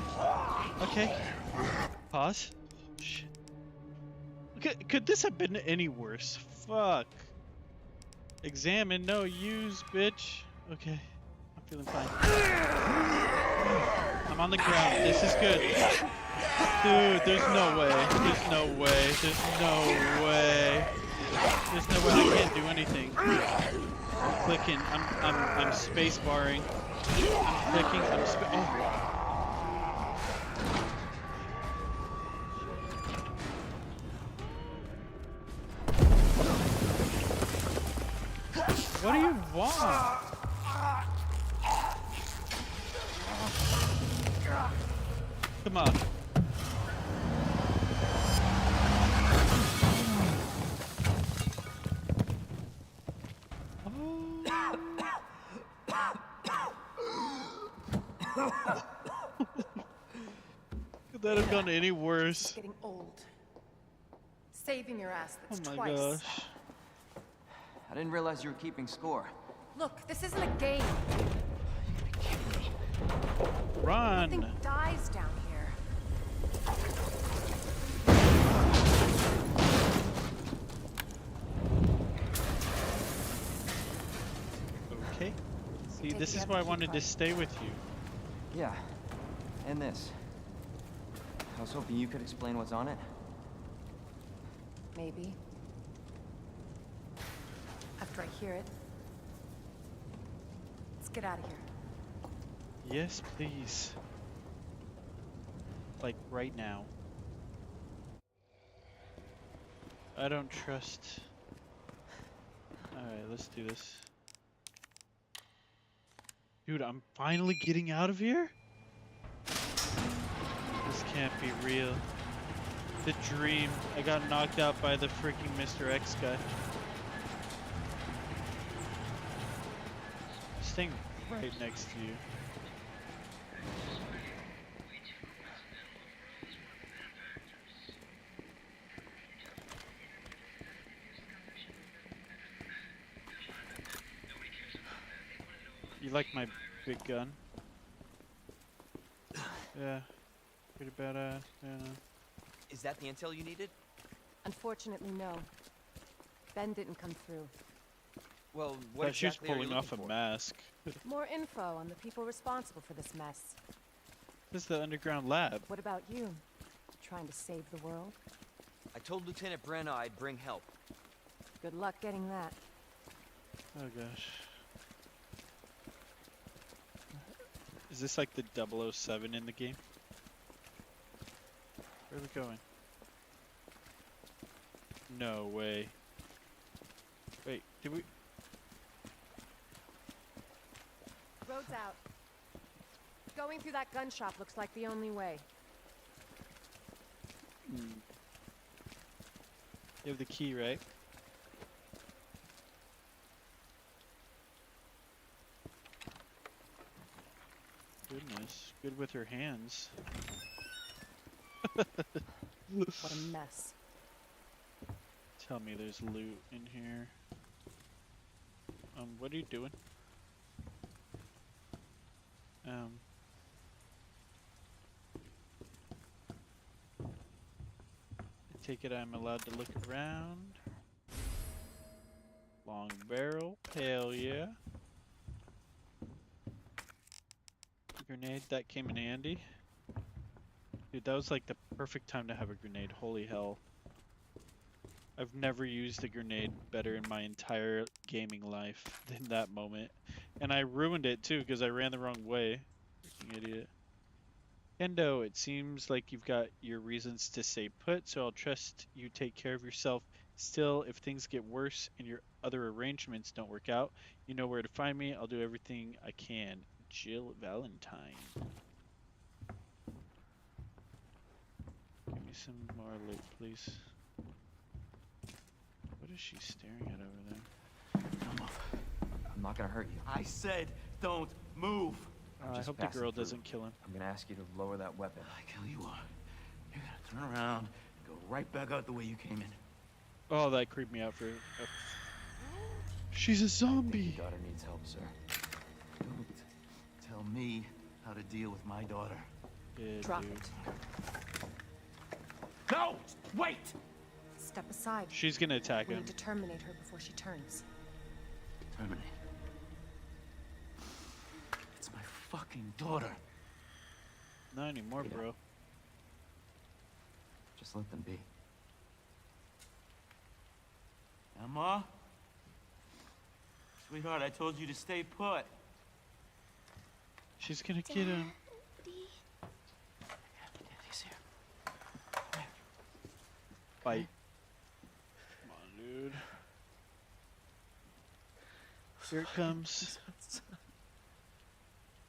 okay. Pause. Shit. Could this have been any worse? Fuck. Examine, no use, bitch. Okay, I'm feeling fine. I'm on the ground. This is good. Dude, there's no way. There's no way. There's no way. There's no way I can't do anything. I'm clicking. I'm space barring. I'm clicking. Oh. What do you want? Come on. Could that have gone any worse? It's getting old. Saving your ass, that's Oh my twice. gosh. I didn't realize you were keeping score. Look, this isn't a game. Run! Nothing dies down here. Okay. See, this is why I wanted to stay with you. Yeah, and this. I was hoping you could explain what's on it. Maybe. After I hear it. Let's get out of here. Yes, please. Like right now. I don't trust. Alright, let's do this. Dude, I'm finally getting out of here? This can't be real. The dream. I got knocked out by the freaking Mr. X guy. Staying right next to you. You like my big gun? Yeah. Pretty badass, yeah. Is that the intel you needed? Unfortunately, no. Ben didn't come through. Well, what But she was exactly are you pulling off a looking for? mask. More info on the people responsible for this mess. This is the underground lab. What about you? Trying to save the world? I told Lieutenant Brenna I'd bring help. Good luck getting that. Oh gosh. Is this like the 007 in the game? Where are we going? No way. Wait, did we? Road's out. Going through that gun shop looks like the only way. You have the key, right? Goodness, good with her hands. What a mess. Tell me there's loot in here. What are you doing? I take it I'm allowed to look around. Long barrel, hell yeah. Grenade, that came in handy. Dude, that was like the perfect time to have a grenade, holy hell. I've never used a grenade better in my entire gaming life than that moment. And I ruined it too because I ran the wrong way. Freaking idiot. Kendo, it seems like you've got your reasons to stay put, so I'll trust you take care of yourself. Still, if things get worse and your other arrangements don't work out, you know where to find me. I'll do everything I can. Jill Valentine. Give me some more loot, please. What is she staring at over there? Don't move. I'm not gonna hurt you. I said don't move. I hope the girl doesn't kill him. I'm gonna ask you to lower that weapon. I kill you are. You're gonna turn around and go right back out the way you came in. Oh, that creeped me out for. She's a zombie. Your daughter needs help, sir. Don't tell me how to deal with my daughter. Yeah, Drop dude. it. No! Wait! Step aside. She's gonna attack We him. need to terminate her before she turns. Terminate. It's my fucking daughter. Not anymore, Yeah. bro. Just let them be. Emma? Sweetheart, I told you to stay put. She's gonna get him. Daddy's here. Bite. Come on, dude. Here it comes.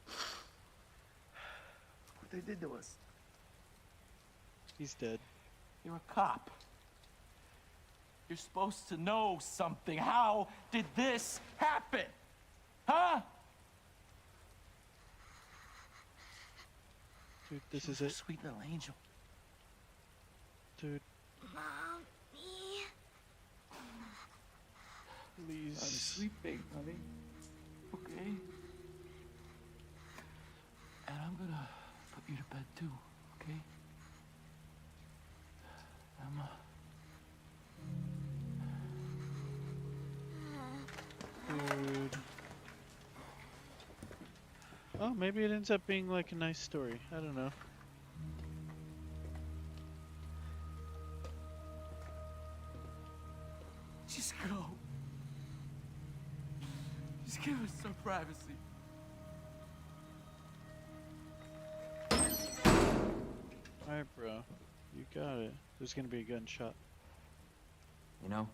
What they did to us. He's dead. You're a cop. You're supposed to know something. How did this happen? Huh? Dude, this She is was it. a sweet little angel. Dude, Mommy. I'm a please. sweet thing, honey. Okay? And I'm gonna put you to bed too, okay? Emma. Dude. Oh, maybe it ends up being like a nice story. I don't know. Just go. Just give us some privacy. Alright, bro. You got it. There's gonna be a gunshot. You know,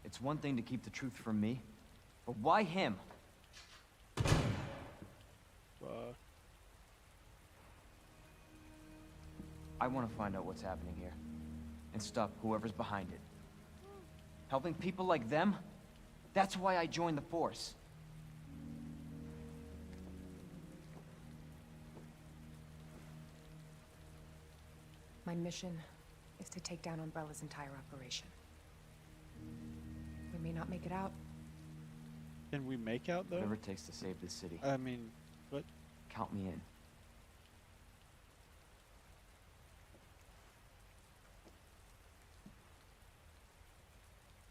it's one thing to keep the truth from me, but why him? Fuck. I want to find out what's happening here and stop whoever's behind it. Helping people like them? That's why I joined the force. My mission is to take down Umbrella's entire operation. We may not make it out. Can we make out though? Whatever it takes to save this city. I mean, what? Count me in.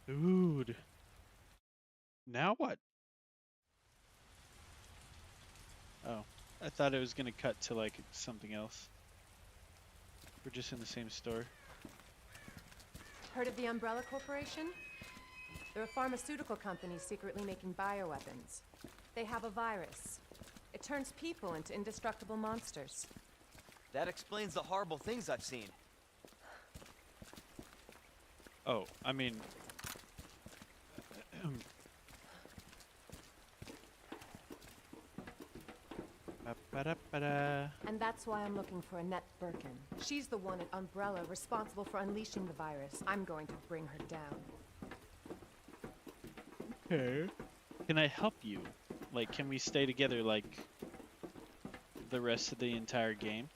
Dude. Now what? Oh, I thought it was gonna cut to like something else. We're just in the same store. Heard of the Umbrella Corporation? They're a pharmaceutical company secretly making bioweapons. They have a virus. It turns people into indestructible monsters. That explains the horrible things I've seen. Oh, I mean... Ba-ba-da-ba-da. And that's why I'm looking for Annette Birkin. She's the one at Umbrella responsible for unleashing the virus. I'm going to bring her down. Okay. Can I help you? Like, can we stay together like the rest of the entire game?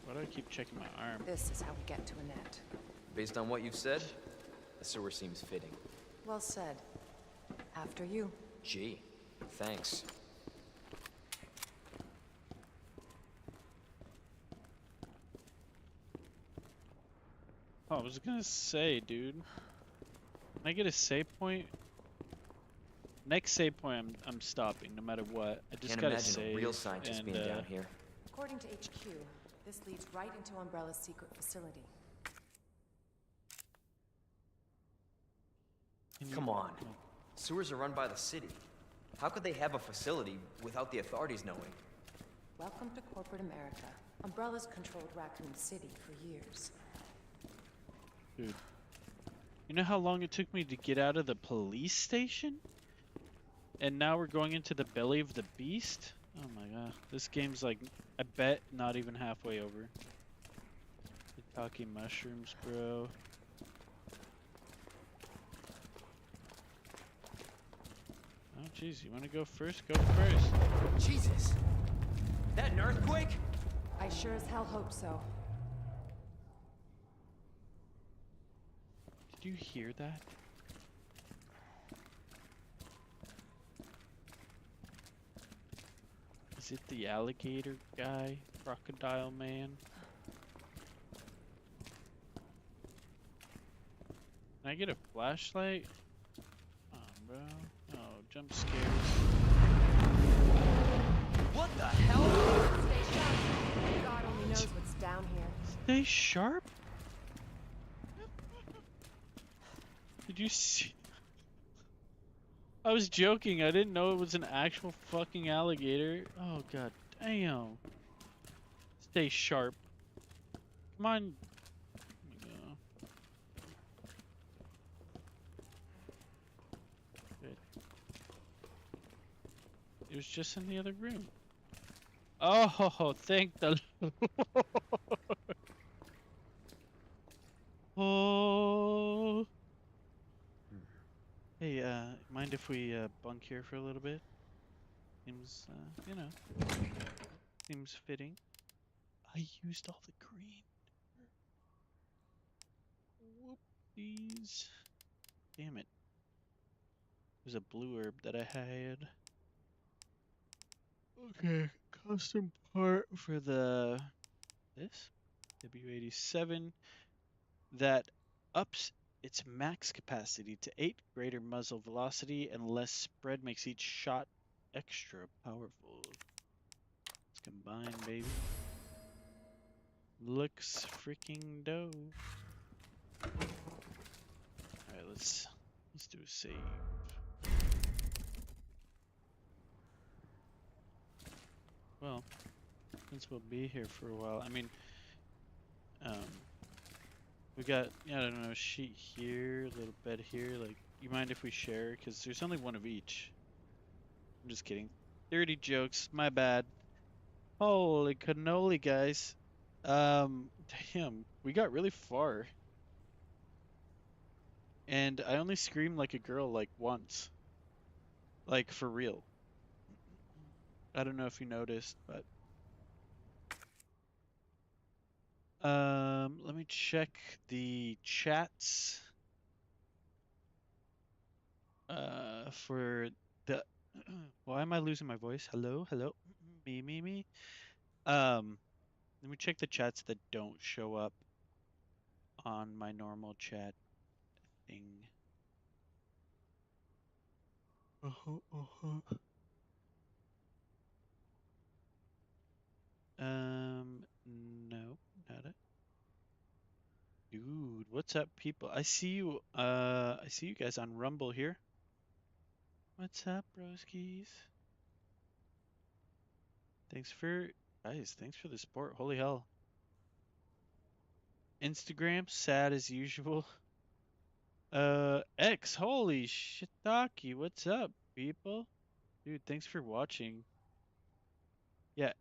Why do I keep checking my arm? This is how we get to Annette. Based on what you've said, the sewer seems fitting. Well said. After you. Gee, thanks. Oh, I was gonna say, dude. Can I get a save point? Next save point, I'm stopping, no matter what. I just Can't gotta imagine save. a real scientist and, being down here. According to HQ, this leads right into Umbrella's secret facility. Come on. Sewers are run by the city. How could they have a facility without the authorities knowing? Welcome to corporate America. Umbrellas controlled Raccoon City for years. Dude. You know how long it took me to get out of the police station? And now we're going into the belly of the beast? Oh my god. This game's like, I bet, not even halfway over. Talking mushrooms, bro. Oh jeez, you wanna go first? Go first. Jesus! That an earthquake? I sure as hell hope so. Did you hear that? Is it the alligator guy? Crocodile man? Can I get a flashlight? Come on, bro. Oh, jump scares. What the hell? Stay sharp. God only knows what's down here. Stay sharp? Did you see? I was joking. I didn't know it was an actual fucking alligator. Oh god damn. Stay sharp. Come on. There we go. Good. It was just in the other room. Oh, thank the Lord. Oh. Hey, mind if we bunk here for a little bit? Seems, you know, seems fitting. I used all the green. Whoopsies. Damn it. There's a blue herb that I had. Okay, custom part for this W87 that ups its max capacity to 8, greater muzzle velocity and less spread makes each shot extra powerful. Let's combine, baby. Looks freaking dope. Alright, let's do a save. Well, since we'll be here for a while, I mean, we got, I don't know, a sheet here, a little bed here. Like, you mind if we share? Because there's only one of each. I'm just kidding. Dirty jokes, my bad. Holy cannoli, guys. Damn, we got really far. And I only screamed like a girl like once. Like, for real. I don't know if you noticed, but let me check the chats for the why am I losing my voice? Hello, hello. Me. Let me check the chats that don't show up on my normal chat thing. No, not it. Dude, what's up, people? I see you. I see you guys on Rumble here. What's up, broskies? Thanks for the support. Holy hell. Instagram, sad as usual. X, holy shiitake. What's up, people? Dude, thanks for watching. Yeah,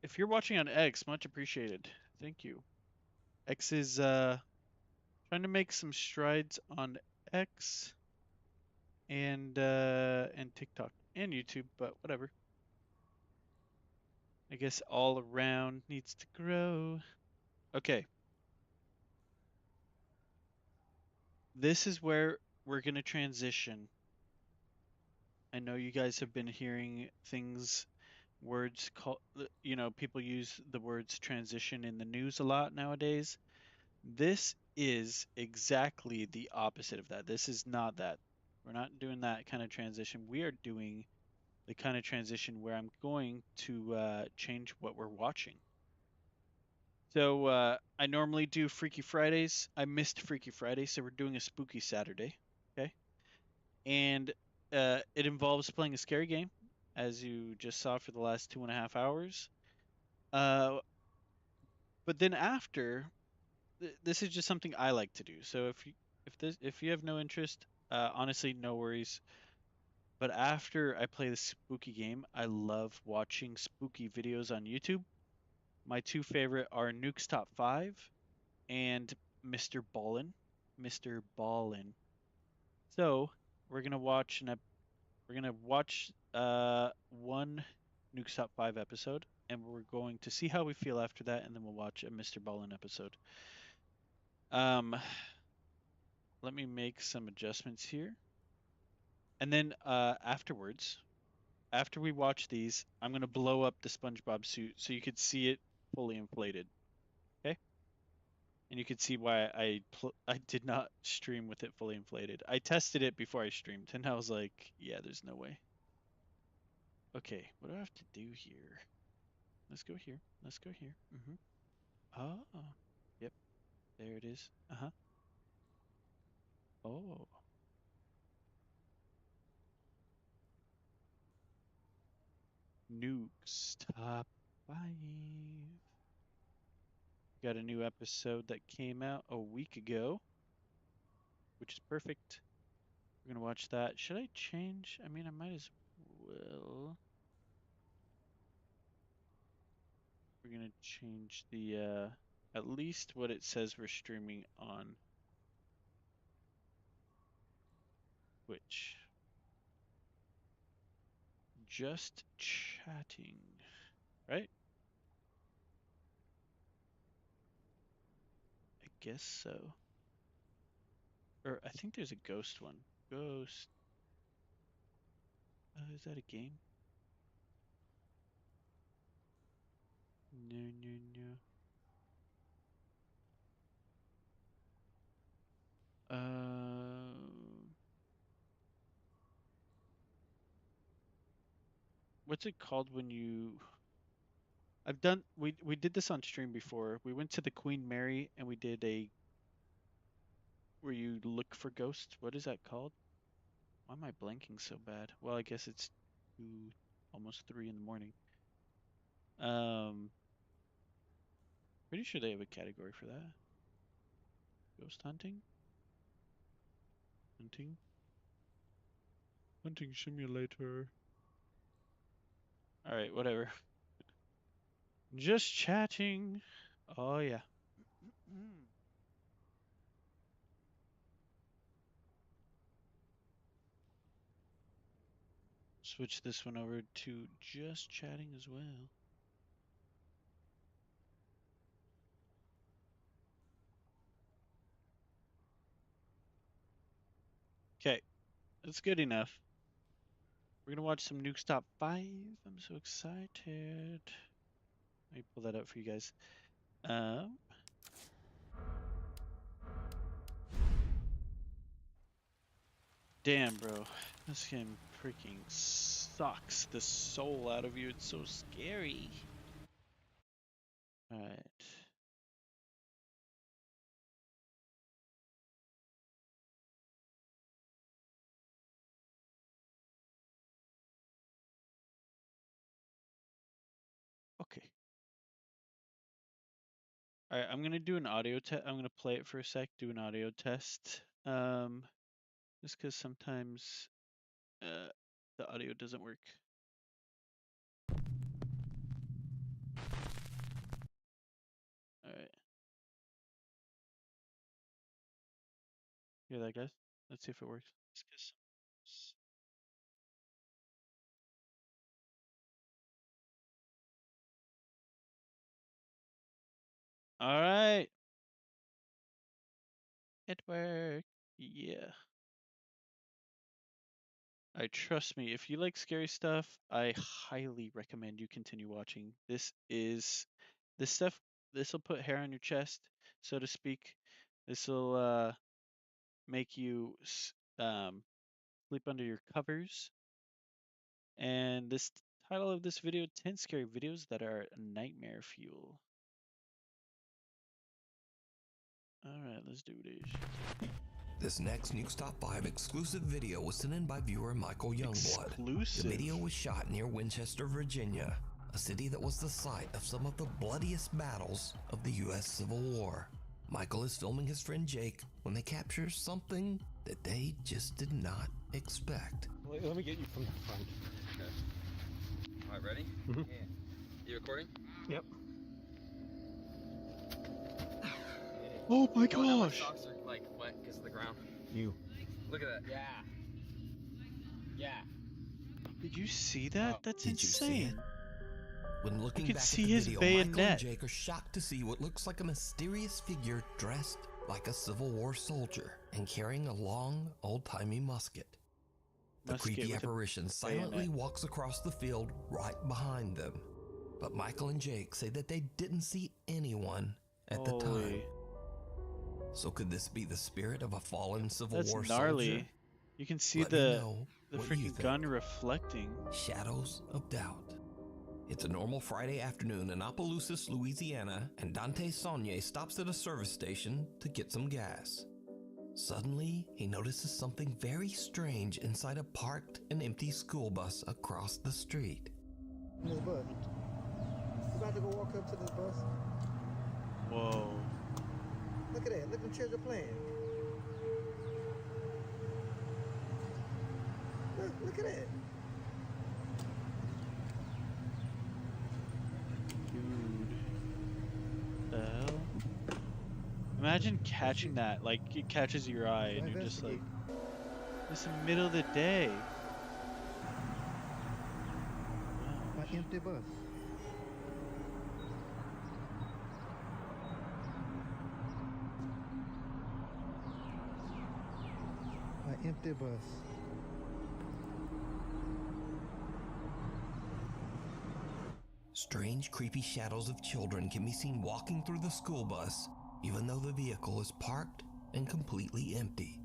if you're watching on X, much appreciated. Thank you. X is trying to make some strides on X and TikTok and YouTube, but whatever. I guess all around needs to grow. Okay. This is where we're going to transition. I know you guys have been hearing things, words called, people use the words transition in the news a lot nowadays. This is exactly the opposite of that. This is not that. We're not doing that kind of transition. We are doing the kind of transition where I'm going to change what we're watching. So I normally do Freaky Fridays. I missed Freaky Friday, so we're doing a Spooky Saturday. Okay. and it involves playing a scary game, as you just saw for the last 2.5 hours. Uh, but then after, this is just something I like to do. So if you have no interest, honestly, no worries. But after I play the spooky game, I love watching spooky videos on YouTube. My two favorite are Nuke's Top 5 and Mr. Ballin. Mr. Ballin. So we're gonna watch one Nuke's Top 5 episode, and we're going to see how we feel after that, and then we'll watch a Mr. Ballin episode. Um, let me make some adjustments here. And then afterwards, after we watch these, I'm gonna blow up the SpongeBob suit so you could see it fully inflated. Okay? And you could see why I did not stream with it fully inflated. I tested it before I streamed, and I was like, yeah, there's no way. Okay, what do I have to do here? Let's go here. Let's go here. Oh, yep, there it is. Uh-huh. Oh, Nukes Top 5. Got a new episode that came out a week ago, which is perfect. We're gonna watch that. Should I change? I mean, I might as well. We're gonna change the at least what it says we're streaming on Twitch. Just chatting, right? I guess so. Or I think there's a ghost one. Ghost. Is that a game? No, no, no. What's it called when you? I've done. We did this on stream before. We went to the Queen Mary and we did a where you look for ghosts. What is that called? Why am I blanking so bad? Well, I guess it's 2, almost 3 in the morning. Um, pretty sure they have a category for that. Ghost hunting? Hunting? Hunting simulator. Alright, whatever. Just chatting. Oh, yeah. Switch this one over to just chatting as well. Okay, that's good enough. We're gonna watch some Nuke's Top 5. I'm so excited. Let me pull that up for you guys. Damn, bro. This game freaking sucks the soul out of you. It's so scary. Alright. Okay. Alright, I'm gonna do an audio test. I'm gonna play it for a sec, do an audio test. Just because sometimes the audio doesn't work. Alright. Hear that, guys? Let's see if it works. Alright. It worked. Yeah. I trust me, if you like scary stuff, I highly recommend you continue watching. This stuff, this will put hair on your chest, so to speak. This will make you sleep under your covers. And this title of this video, 10 scary videos that are nightmare fuel. All right, let's do this. This next Nuke's Top 5 exclusive video was sent in by viewer Michael Youngblood. Exclusive? The video was shot near Winchester, Virginia, a city that was the site of some of the bloodiest battles of the U.S. Civil War. Michael is filming his friend Jake when they capture something that they just did not expect. Let me get you from the front. Okay. All right, ready? Mm-hmm. Yeah. You recording? Yep. Oh my Oh, now my gosh! socks are like wet because of the ground. You. Look at that. Yeah. Yeah. Did you see that? That's Did you see insane. it? When looking I could back see at the his video, Michael and bayonet. Jake are shocked to see what looks like a mysterious figure dressed like a Civil War soldier and carrying a long, old-timey musket. The Musket creepy with a apparition silently bayonet. walks across the field right behind them. But Michael and Jake say that they didn't see anyone at the time. Holy. So could this be the spirit of a fallen Civil That's War gnarly. soldier? You can see Let me the know what you freaking think. gun reflecting. Shadows of Doubt. It's a normal Friday afternoon in Opelousas, Louisiana, and Dante Saunier stops at a service station to get some gas. Suddenly, he notices something very strange inside a parked and empty school bus across the street. This bus. You about to go walk up to this bus? Whoa. Look at that. Look at the children playing. Look at that. Dude. The hell? Imagine catching that. Like, it catches your eye and you're just like, it's the middle of the day. My empty bus. My empty bus. Strange, creepy shadows of children can be seen walking through the school bus, even though the vehicle is parked and completely empty.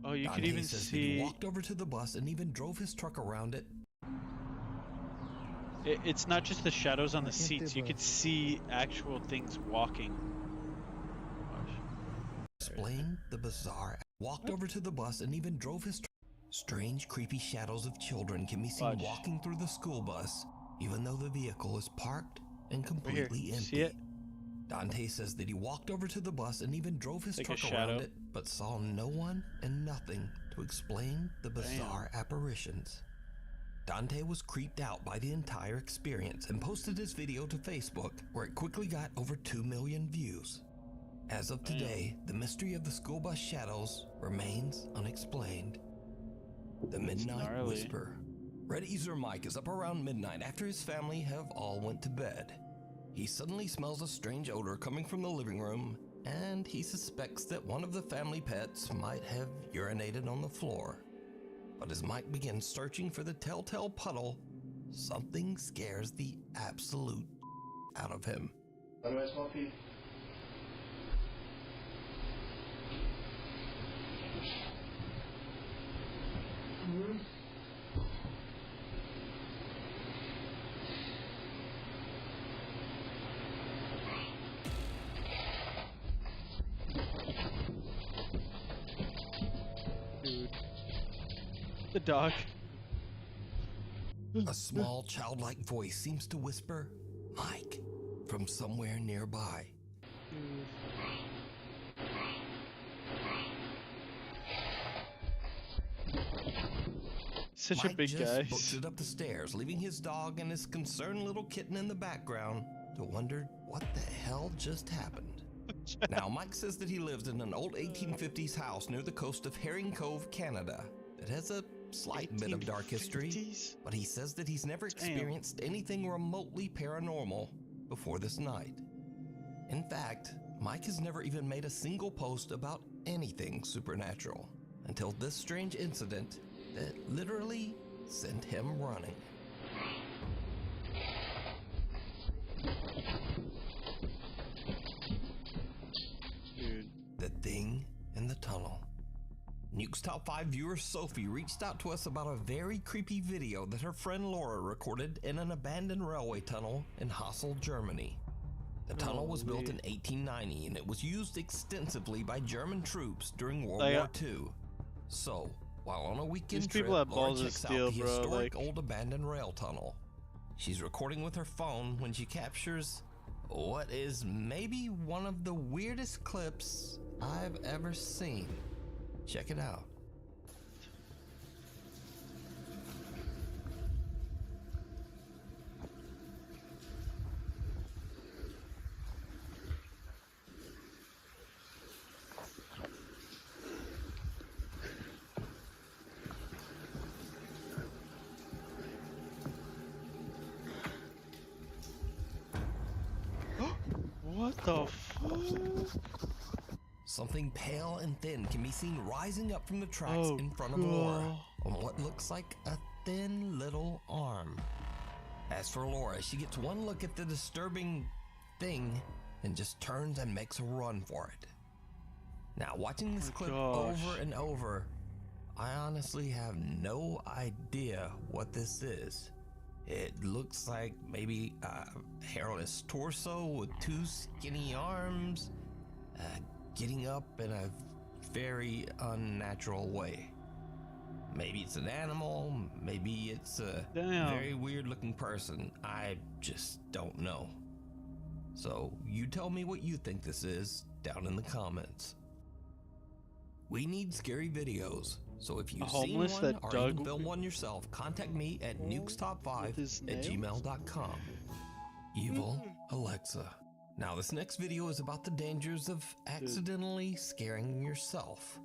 Oh, you Dante could even says that he see. walked over to the bus and even drove his truck around it. It's not just the shadows on the empty seats. You bus. could see actual things walking. Explain the bizarre. Walked over to the bus and even drove his truck. Strange, creepy shadows of children can be seen Watch. walking through the school bus, even though the vehicle is parked and completely empty. See it? Dante says that he walked over to the bus and even drove his Like a truck around shadow. it, but saw no one and nothing to explain the bizarre apparitions. Dante was creeped out by the entire experience and posted his video to Facebook, where it quickly got over 2 million views. As of today, the mystery of the school bus shadows remains unexplained. The Midnight gnarly. Whisper. Reddit user Mike is up around midnight after his family have all went to bed. He suddenly smells a strange odor coming from the living room, and he suspects that one of the family pets might have urinated on the floor. But as Mike begins searching for the telltale puddle, something scares the absolute out of him. How do I smell pee? Dude. The dog. A small childlike voice seems to whisper, "Mike," from somewhere nearby. Such Mike a big just guy. books it up the stairs, leaving his dog and his concerned little kitten in the background to wonder what the hell just happened. Now, Mike says that he lives in an old 1850s house near the coast of Herring Cove, Canada. It has a slight bit of dark history, 1850s? but he says that he's never experienced anything remotely paranormal before this night. In fact, Mike has never even made a single post about anything supernatural until this strange incident that literally sent him running. Dude. The thing in the tunnel. Nuke's Top 5 viewer Sophie reached out to us about a very creepy video that her friend Laura recorded in an abandoned railway tunnel in Hassel, Germany. The tunnel was built in 1890 and it was used extensively by German troops during World War II. So, while on a weekend trip, Laura checks out the historic old abandoned rail tunnel. She's recording with her phone when she captures what is maybe one of the weirdest clips I've ever seen. Check it out. What the fuck? Something pale and thin can be seen rising up from the tracks in front of Laura on what looks like a thin little arm. As for Laura, she gets one look at the disturbing thing and just turns and makes a run for it. Now, watching this clip over and over, I honestly have no idea what this is. It looks like maybe a hairless torso with two skinny arms, getting up in a very unnatural way. Maybe it's an animal, maybe it's a very weird looking person. I just don't know. So you tell me what you think this is down in the comments. We need scary videos. So if you've seen one or even filmed one yourself, contact me at nukestop5@gmail.com. Evil Alexa. Now this next video is about the dangers of accidentally scaring yourself.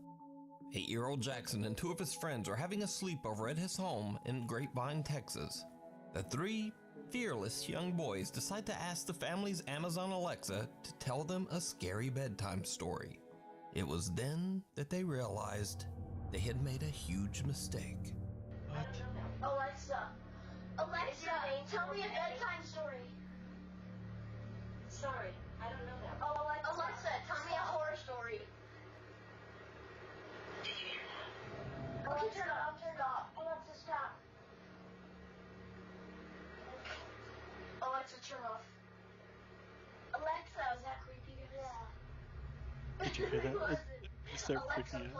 8-year-old Jackson and 2 of his friends are having a sleepover at his home in Grapevine, Texas. The 3 fearless young boys decide to ask the family's Amazon Alexa to tell them a scary bedtime story. It was then that they realized they had made a huge mistake. What? Alexa, tell me a bedtime story. Sorry, I don't know that. Oh, Alexa, tell me a horror story. Did you hear that? Okay, turn it off. Alexa, stop. Alexa, turn off. Alexa, is that creepy? Yeah. Did you hear that? You start freaking out.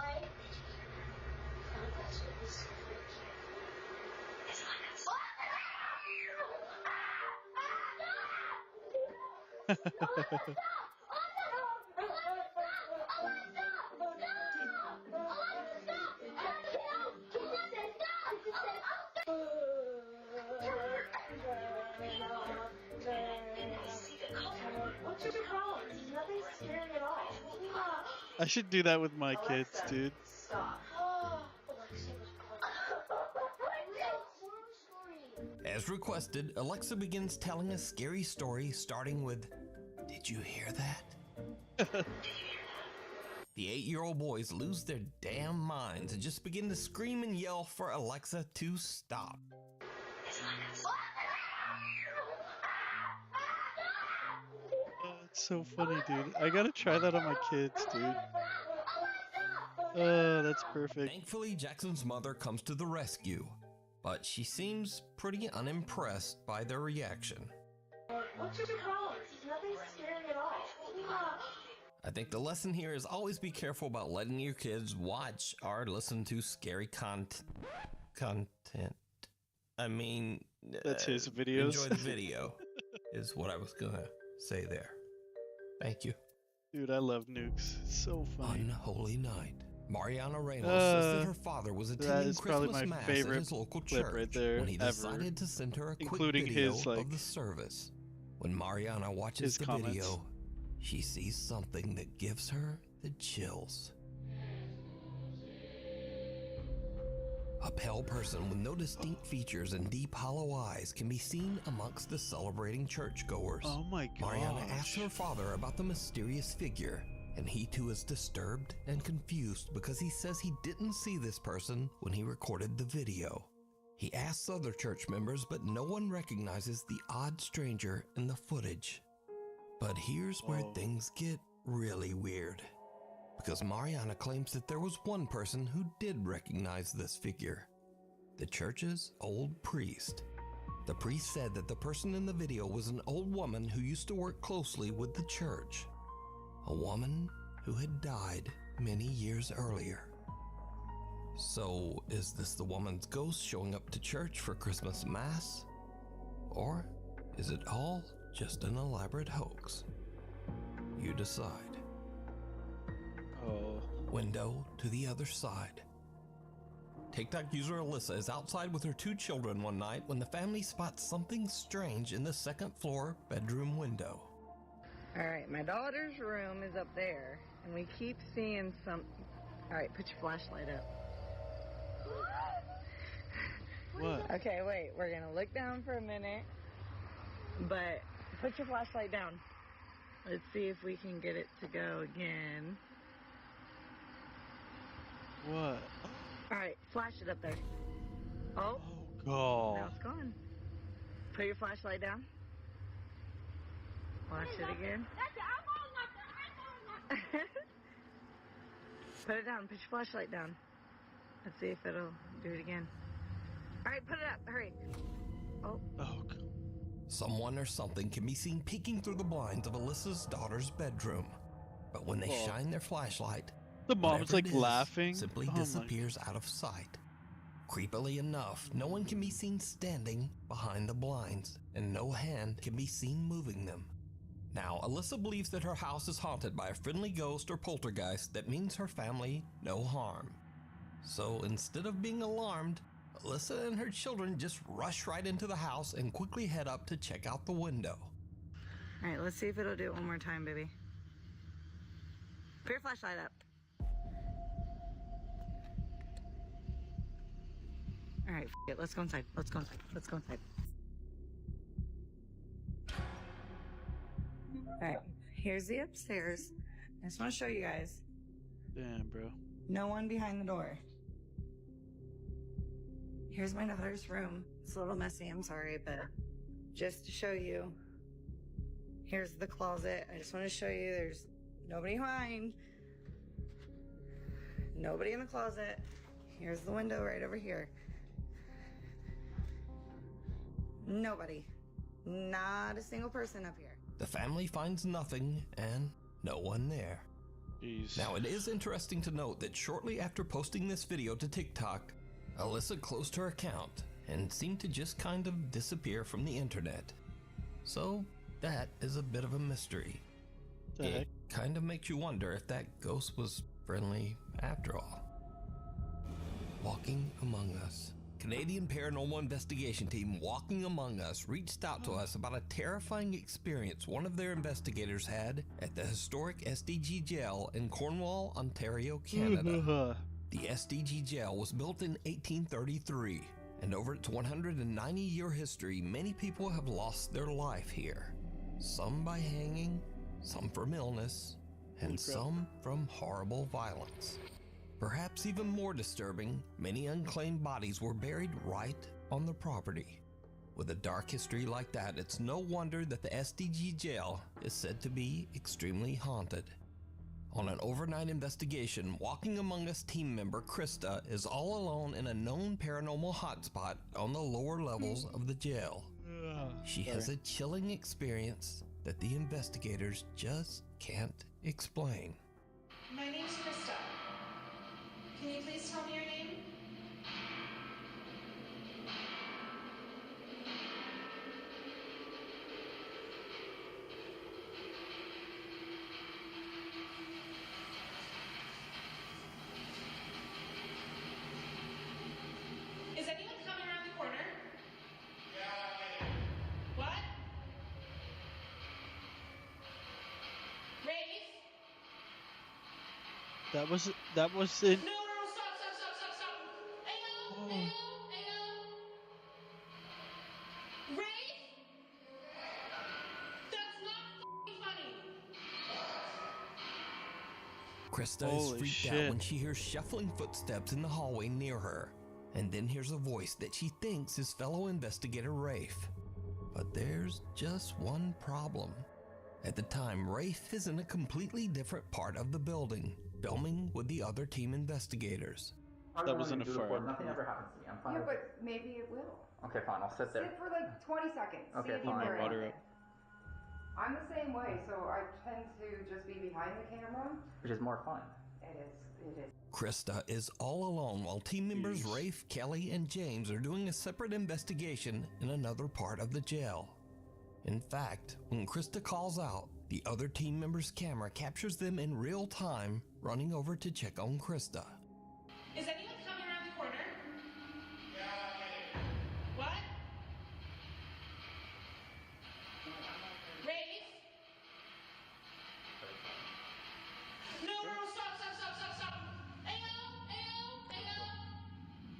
I should do that with my kids, dude. As requested, Alexa begins telling a scary story starting with, "Did you hear that?" The 8-year-old boys lose their damn minds and just begin to scream and yell for Alexa to stop. It's so funny, dude. I gotta try that on my kids, dude. Oh, that's perfect. Thankfully, Jackson's mother comes to the rescue, but she seems pretty unimpressed by their reaction. What's your problem? Nothing scary at all. I think the lesson here is always be careful about letting your kids watch or listen to scary content. I mean, that's his videos. Enjoy the video is what I was gonna say there. Thank you. Dude, I love nukes. It's so funny. Unholy night. Mariana Ramos says that her father was attending Christmas Mass at his local church right there when he decided to send her a quick including video his, of the service. When Mariana watches the video, she sees something that gives her the chills. A pale person with no distinct features and deep hollow eyes can be seen amongst the celebrating churchgoers. Oh my god. Mariana asks her father about the mysterious figure, and he too is disturbed and confused because he says he didn't see this person when he recorded the video. He asks other church members, but no one recognizes the odd stranger in the footage. But here's where things get really weird, because Mariana claims that there was one person who did recognize this figure, the church's old priest. The priest said that the person in the video was an old woman who used to work closely with the church. A woman who had died many years earlier. So, is this the woman's ghost showing up to church for Christmas Mass? Or is it all just an elaborate hoax? You decide. Oh. Window to the other side. TikTok user Alyssa is outside with her 2 children one night when the family spots something strange in the second floor bedroom window. Alright, my daughter's room is up there, and we keep seeing some... Alright, put your flashlight up. What? Okay, wait, we're gonna look down for a minute, but put your flashlight down. Let's see if we can get it to go again. What? Alright, flash it up there. Oh, God. now it's gone. Put your flashlight down. Flash it again. Put it down, put your flashlight down. Let's see if it'll do it again. Alright, put it up, hurry. Oh. Oh, God. Someone or something can be seen peeking through the blinds of Alyssa's daughter's bedroom. But when they shine their flashlight, the mom's like whatever it is laughing. simply disappears out of sight. Creepily enough, no one can be seen standing behind the blinds, and no hand can be seen moving them. Now, Alyssa believes that her house is haunted by a friendly ghost or poltergeist that means her family no harm. So instead of being alarmed, Alyssa and her children just rush right into the house and quickly head up to check out the window. Alright, let's see if it'll do it one more time, baby. Put your flashlight up. Alright, it. Let's go inside. Let's go inside. Let's go inside. Alright, here's the upstairs. I just want to show you guys. Damn, bro. No one behind the door. Here's my daughter's room. It's a little messy, I'm sorry, but just to show you. Here's the closet. I just want to show you there's nobody behind. Nobody in the closet. Here's the window right over here. Nobody. Not a single person up here. The family finds nothing and no one there. Jeez. Now, it is interesting to note that shortly after posting this video to TikTok, Alyssa closed her account and seemed to just kind of disappear from the internet. So, that is a bit of a mystery. It kind of makes you wonder if that ghost was friendly after all. Walking Among Us. Canadian paranormal investigation team Walking Among Us reached out to us about a terrifying experience one of their investigators had at the historic SDG jail in Cornwall, Ontario, Canada. The SDG jail was built in 1833, and over its 190-year history, many people have lost their life here. Some by hanging, some from illness, and some from horrible violence. Perhaps even more disturbing, many unclaimed bodies were buried right on the property. With a dark history like that, it's no wonder that the SDG jail is said to be extremely haunted. On an overnight investigation, Walking Among Us team member Krista is all alone in a known paranormal hotspot on the lower levels of the jail. She has a chilling experience that the investigators just can't explain. My name's Krista. Can you please tell me your name? Is anyone coming around the corner? Yeah. What? Rafe? That was it. No, stop. Ayo. Rafe? That's not funny. Krista is Holy freaked shit. out when she hears shuffling footsteps in the hallway near her, and then hears a voice that she thinks is fellow investigator Rafe. But there's just one problem. At the time, Rafe is in a completely different part of the building, filming with the other team investigators. That wasn't a farm. Nothing ever happens to me. I'm fine. Yeah, but maybe it will. Okay, fine. I'll sit there. Sit for like 20 seconds. Okay, See if you fine. hear Water anything. I'm the same way, so I tend to just be behind the camera. Which is more fun. It is. It is. Krista is all alone while team members Rafe, Kelly, and James are doing a separate investigation in another part of the jail. In fact, when Krista calls out, the other team member's camera captures them in real time running over to check on Krista. Is anyone coming around the corner? What? Rafe? No, stop. Ayo.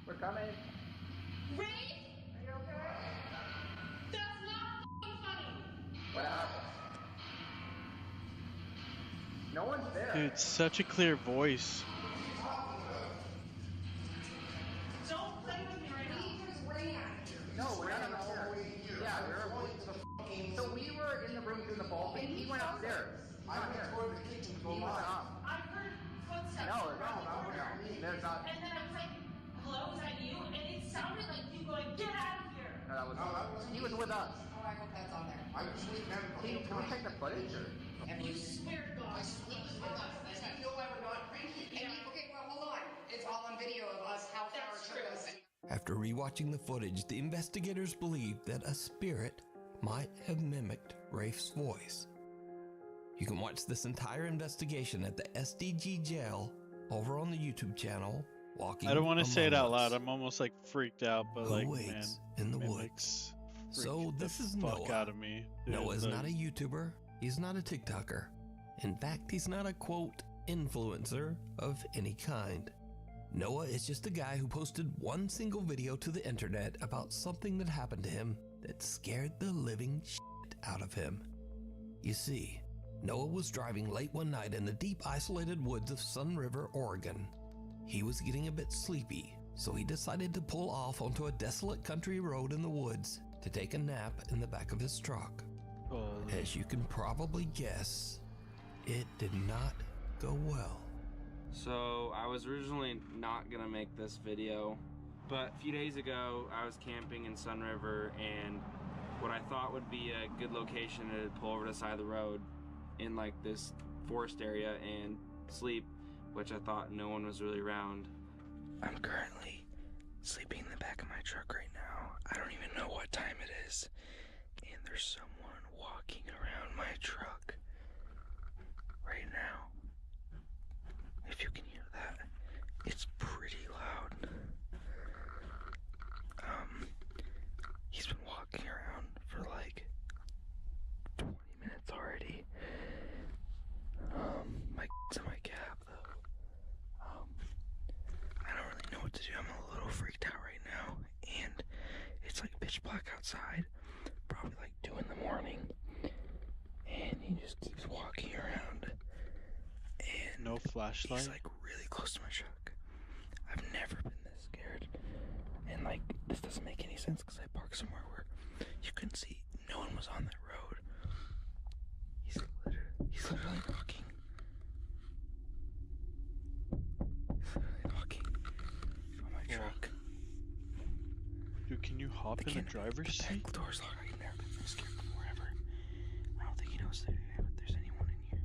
We're coming. Rafe? Are you okay? That's not funny. What happened? No one's there. Dude, such a clear voice. Don't play with me right now. We just ran. No, we're not in the hallway. Yeah, so we were in the room doing the ball thing. He went upstairs. I'm here. He went up. I heard footsteps. No, there's not. And then I was like, hello, is that you? And it sounded like you going, get out of here. No, that was he was with us. Oh, I hope that's on there. Can we check the footage? Or? You swear to God. I swear to God. You know I would not crazy. Okay, well, hold on. It's all on video of us, how far it took us. After rewatching the footage, the investigators believe that a spirit might have mimicked Rafe's voice. You can watch this entire investigation at the SDG jail over on the YouTube channel, Walking I don't want to say it out Among Us. loud. I'm almost like freaked out, but Who like, man, waits in the woods? So this is fuck Noah. out of me. Dude, Noah's like, not a YouTuber. He's not a TikToker. In fact, he's not a quote influencer of any kind. Noah is just a guy who posted one single video to the internet about something that happened to him that scared the living shit out of him. You see, Noah was driving late one night in the deep isolated woods of Sun River, Oregon. He was getting a bit sleepy, so he decided to pull off onto a desolate country road in the woods to take a nap in the back of his truck. As you can probably guess, it did not go well. So I was originally not gonna make this video, but a few days ago I was camping in Sun River, and what I thought would be a good location to pull over to the side of the road in like this forest area and sleep, which I thought no one was really around. I'm currently sleeping in the back of my truck right now. I don't even know what time it is, and there's someone walking around my truck right now. If you can hear that, it's pretty loud. He's been walking around for like 20 minutes already. My in my cab though. I don't really know what to do. I'm a little freaked out right now, and it's like pitch black outside, probably like 2 in the morning, and he just keeps walking around. And no flashlight. He's like really close to my truck. I've never been this scared, and like this doesn't make any sense because I parked somewhere where you couldn't see. No one was on that road. He's literally knocking. Knocking on my truck. Dude, can you hop in the driver's seat? The door's locked. I've never been so scared before ever. I don't think he knows that there's anyone in here.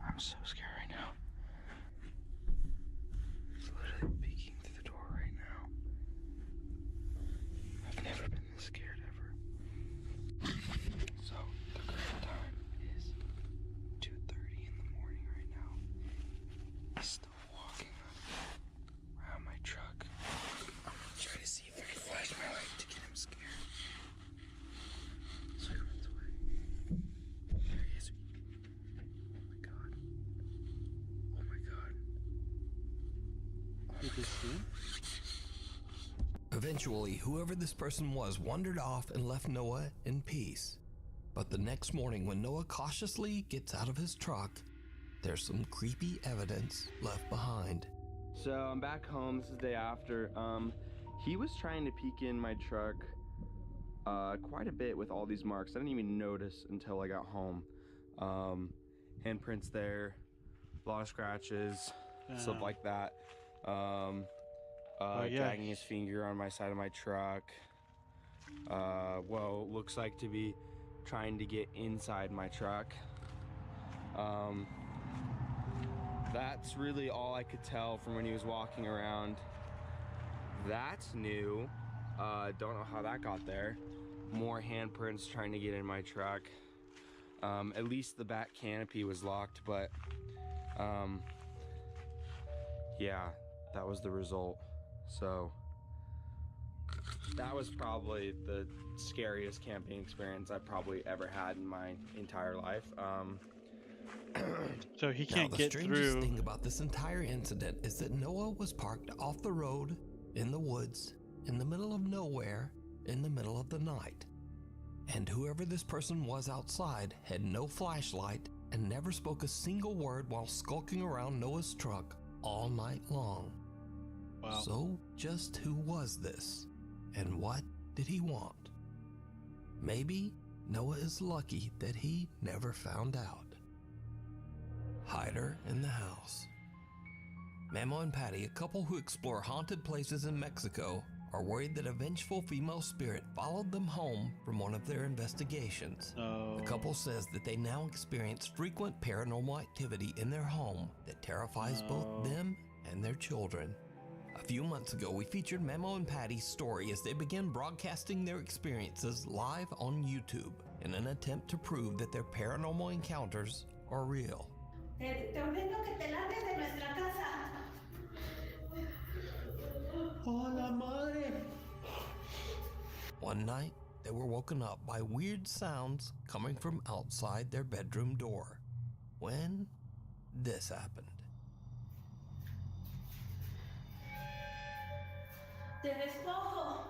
I'm so scared right now. He's literally peeking through the door right now. I've never been this scared ever. So the current time is 2:30 in the morning right now. He's still walking around my truck. I'm gonna try to see if I can flash my light to get him scared. So he runs away. There he is. Oh my god. Oh my god. Did they see him? Eventually, whoever this person was wandered off and left Noah in peace. But the next morning, when Noah cautiously gets out of his truck, there's some creepy evidence left behind. So I'm back home. This is the day after. He was trying to peek in my truck quite a bit with all these marks. I didn't even notice until I got home. Handprints there, a lot of scratches, stuff like that. Dragging his finger on my side of my truck. Well, looks like to be trying to get inside my truck. That's really all I could tell from when he was walking around. That's new. Don't know how that got there. More handprints trying to get in my truck. At least the back canopy was locked, but yeah, that was the result. So that was probably the scariest camping experience I've probably ever had in my entire life. So he can't now, get the strangest through. thing about this entire incident is that Noah was parked off the road, in the woods, in the middle of nowhere, in the middle of the night. And whoever this person was outside had no flashlight and never spoke a single word while skulking around Noah's truck all night long. Wow. So, just who was this? And what did he want? Maybe Noah is lucky that he never found out. Hider in the house. Memo and Patty, a couple who explore haunted places in Mexico, are worried that a vengeful female spirit followed them home from one of their investigations. Oh. The couple says that they now experience frequent paranormal activity in their home that terrifies both them and their children. A few months ago, we featured Memo and Patty's story as they began broadcasting their experiences live on YouTube in an attempt to prove that their paranormal encounters are real. Te ordeno que te largues de nuestra casa. ¡Hola, madre! One night, they were woken up by weird sounds coming from outside their bedroom door. When this happened. Te despojo.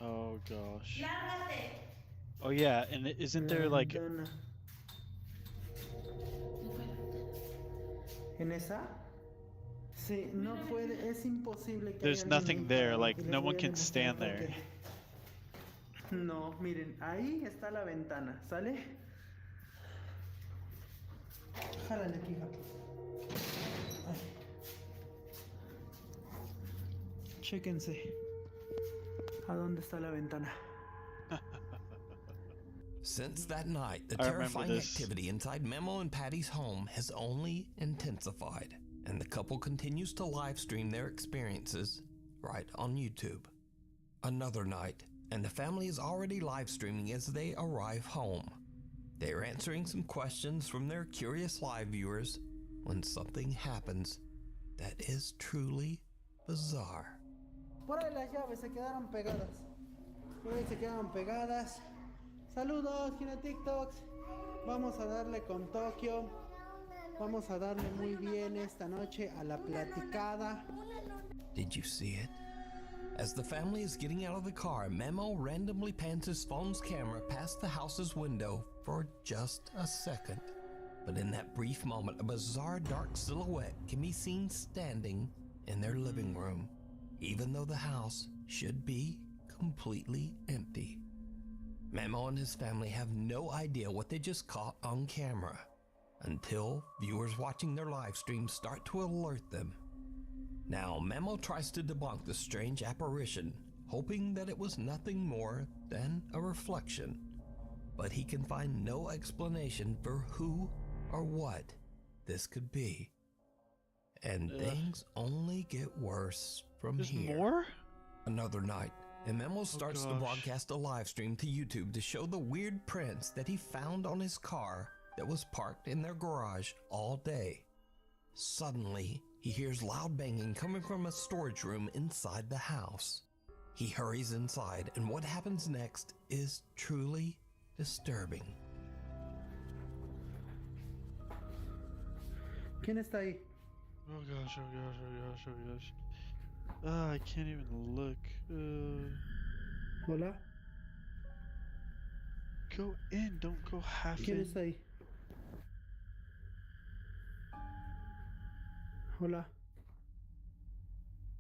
Oh gosh. Lárgate. Oh yeah, and isn't there like? ¿En esa? Sí, no puede, es imposible que There's haya nothing alguien there. parado. Like Y les no voy one a can demostrar stand por there. qué. No, miren, ahí está la ventana, ¿sale? Jálale aquí, gato. Ay. Chéquense. ¿A dónde está la ventana? Since that night, the I remember terrifying this. activity inside Memo and Patty's home has only intensified, and the couple continues to live stream their experiences right on YouTube. Another night, and the family is already live streaming as they arrive home. They are answering some questions from their curious live viewers when something happens that is truly bizarre. Por ahí las llaves se quedaron pegadas. Por ahí se quedaron pegadas. Saludos, TikToks. Vamos a darle con Tokio. Vamos a darle muy bien esta noche a la platicada. Did you see it? As the family is getting out of the car, Memo randomly pans his phone's camera past the house's window for just a second. But in that brief moment, a bizarre dark silhouette can be seen standing in their living room, even though the house should be completely empty. Memo and his family have no idea what they just caught on camera until viewers watching their live stream start to alert them. Now, Memo tries to debunk the strange apparition, hoping that it was nothing more than a reflection, but he can find no explanation for who or what this could be. And things only get worse from here. There's more? Another night, and Memo starts to broadcast a live stream to YouTube to show the weird prints that he found on his car that was parked in their garage all day. Suddenly, he hears loud banging coming from a storage room inside the house. He hurries inside, and what happens next is truly disturbing. ¿Quién está ahí? Oh gosh, oh gosh, oh gosh, oh gosh. I can't even look. Hola. Go in, don't go half ¿Quién in. está ahí? Hola.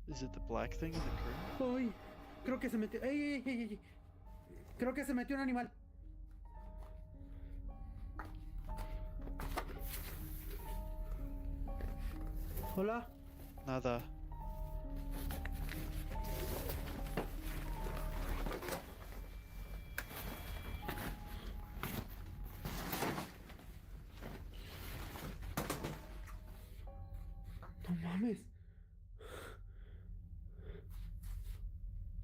Is it the black thing in the curtain? Uy, creo que se metió. ¡Ey, ey, ey, ey! Creo que se metió un animal. Hola. Nada. mames.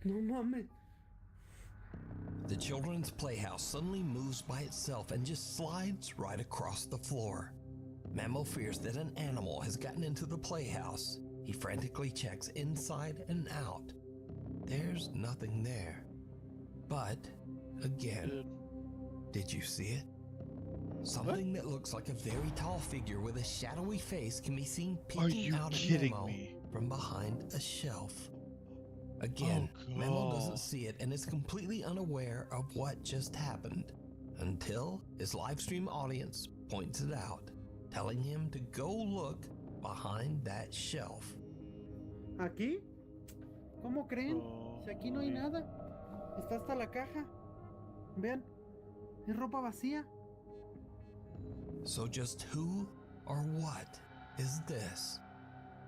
No mames. The children's playhouse suddenly moves by itself and just slides right across the floor. Mamo fears that an animal has gotten into the playhouse. He frantically checks inside and out. There's nothing there. But, again, did you see it? Something that looks like a very tall figure with a shadowy face can be seen peeking out at Memo from behind a shelf. Again, Memo doesn't see it and is completely unaware of what just happened until his livestream audience points it out, telling him to go look behind that shelf. ¿Aquí? ¿Cómo creen? Si aquí no hay nada. Está hasta la caja. Vean, es ropa vacía. So just who or what is this?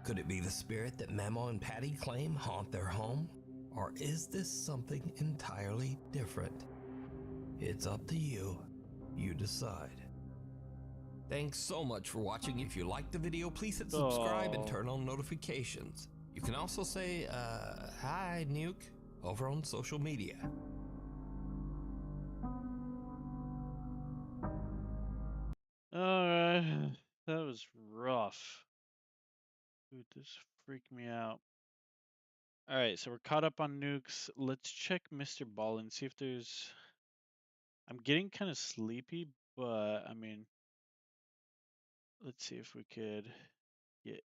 Could it be the spirit that Memo and Patty claim haunt their home? Or is this something entirely different? It's up to you. You decide. Thanks so much for watching. If you liked the video, please hit subscribe and turn on notifications. You can also say, hi, Nuke, over on social media. Alright, that was rough. Dude, this freaked me out. Alright, so we're caught up on nukes. Let's check Mr. Ball and see if there's... I'm getting kind of sleepy, but I mean... Let's see if we could get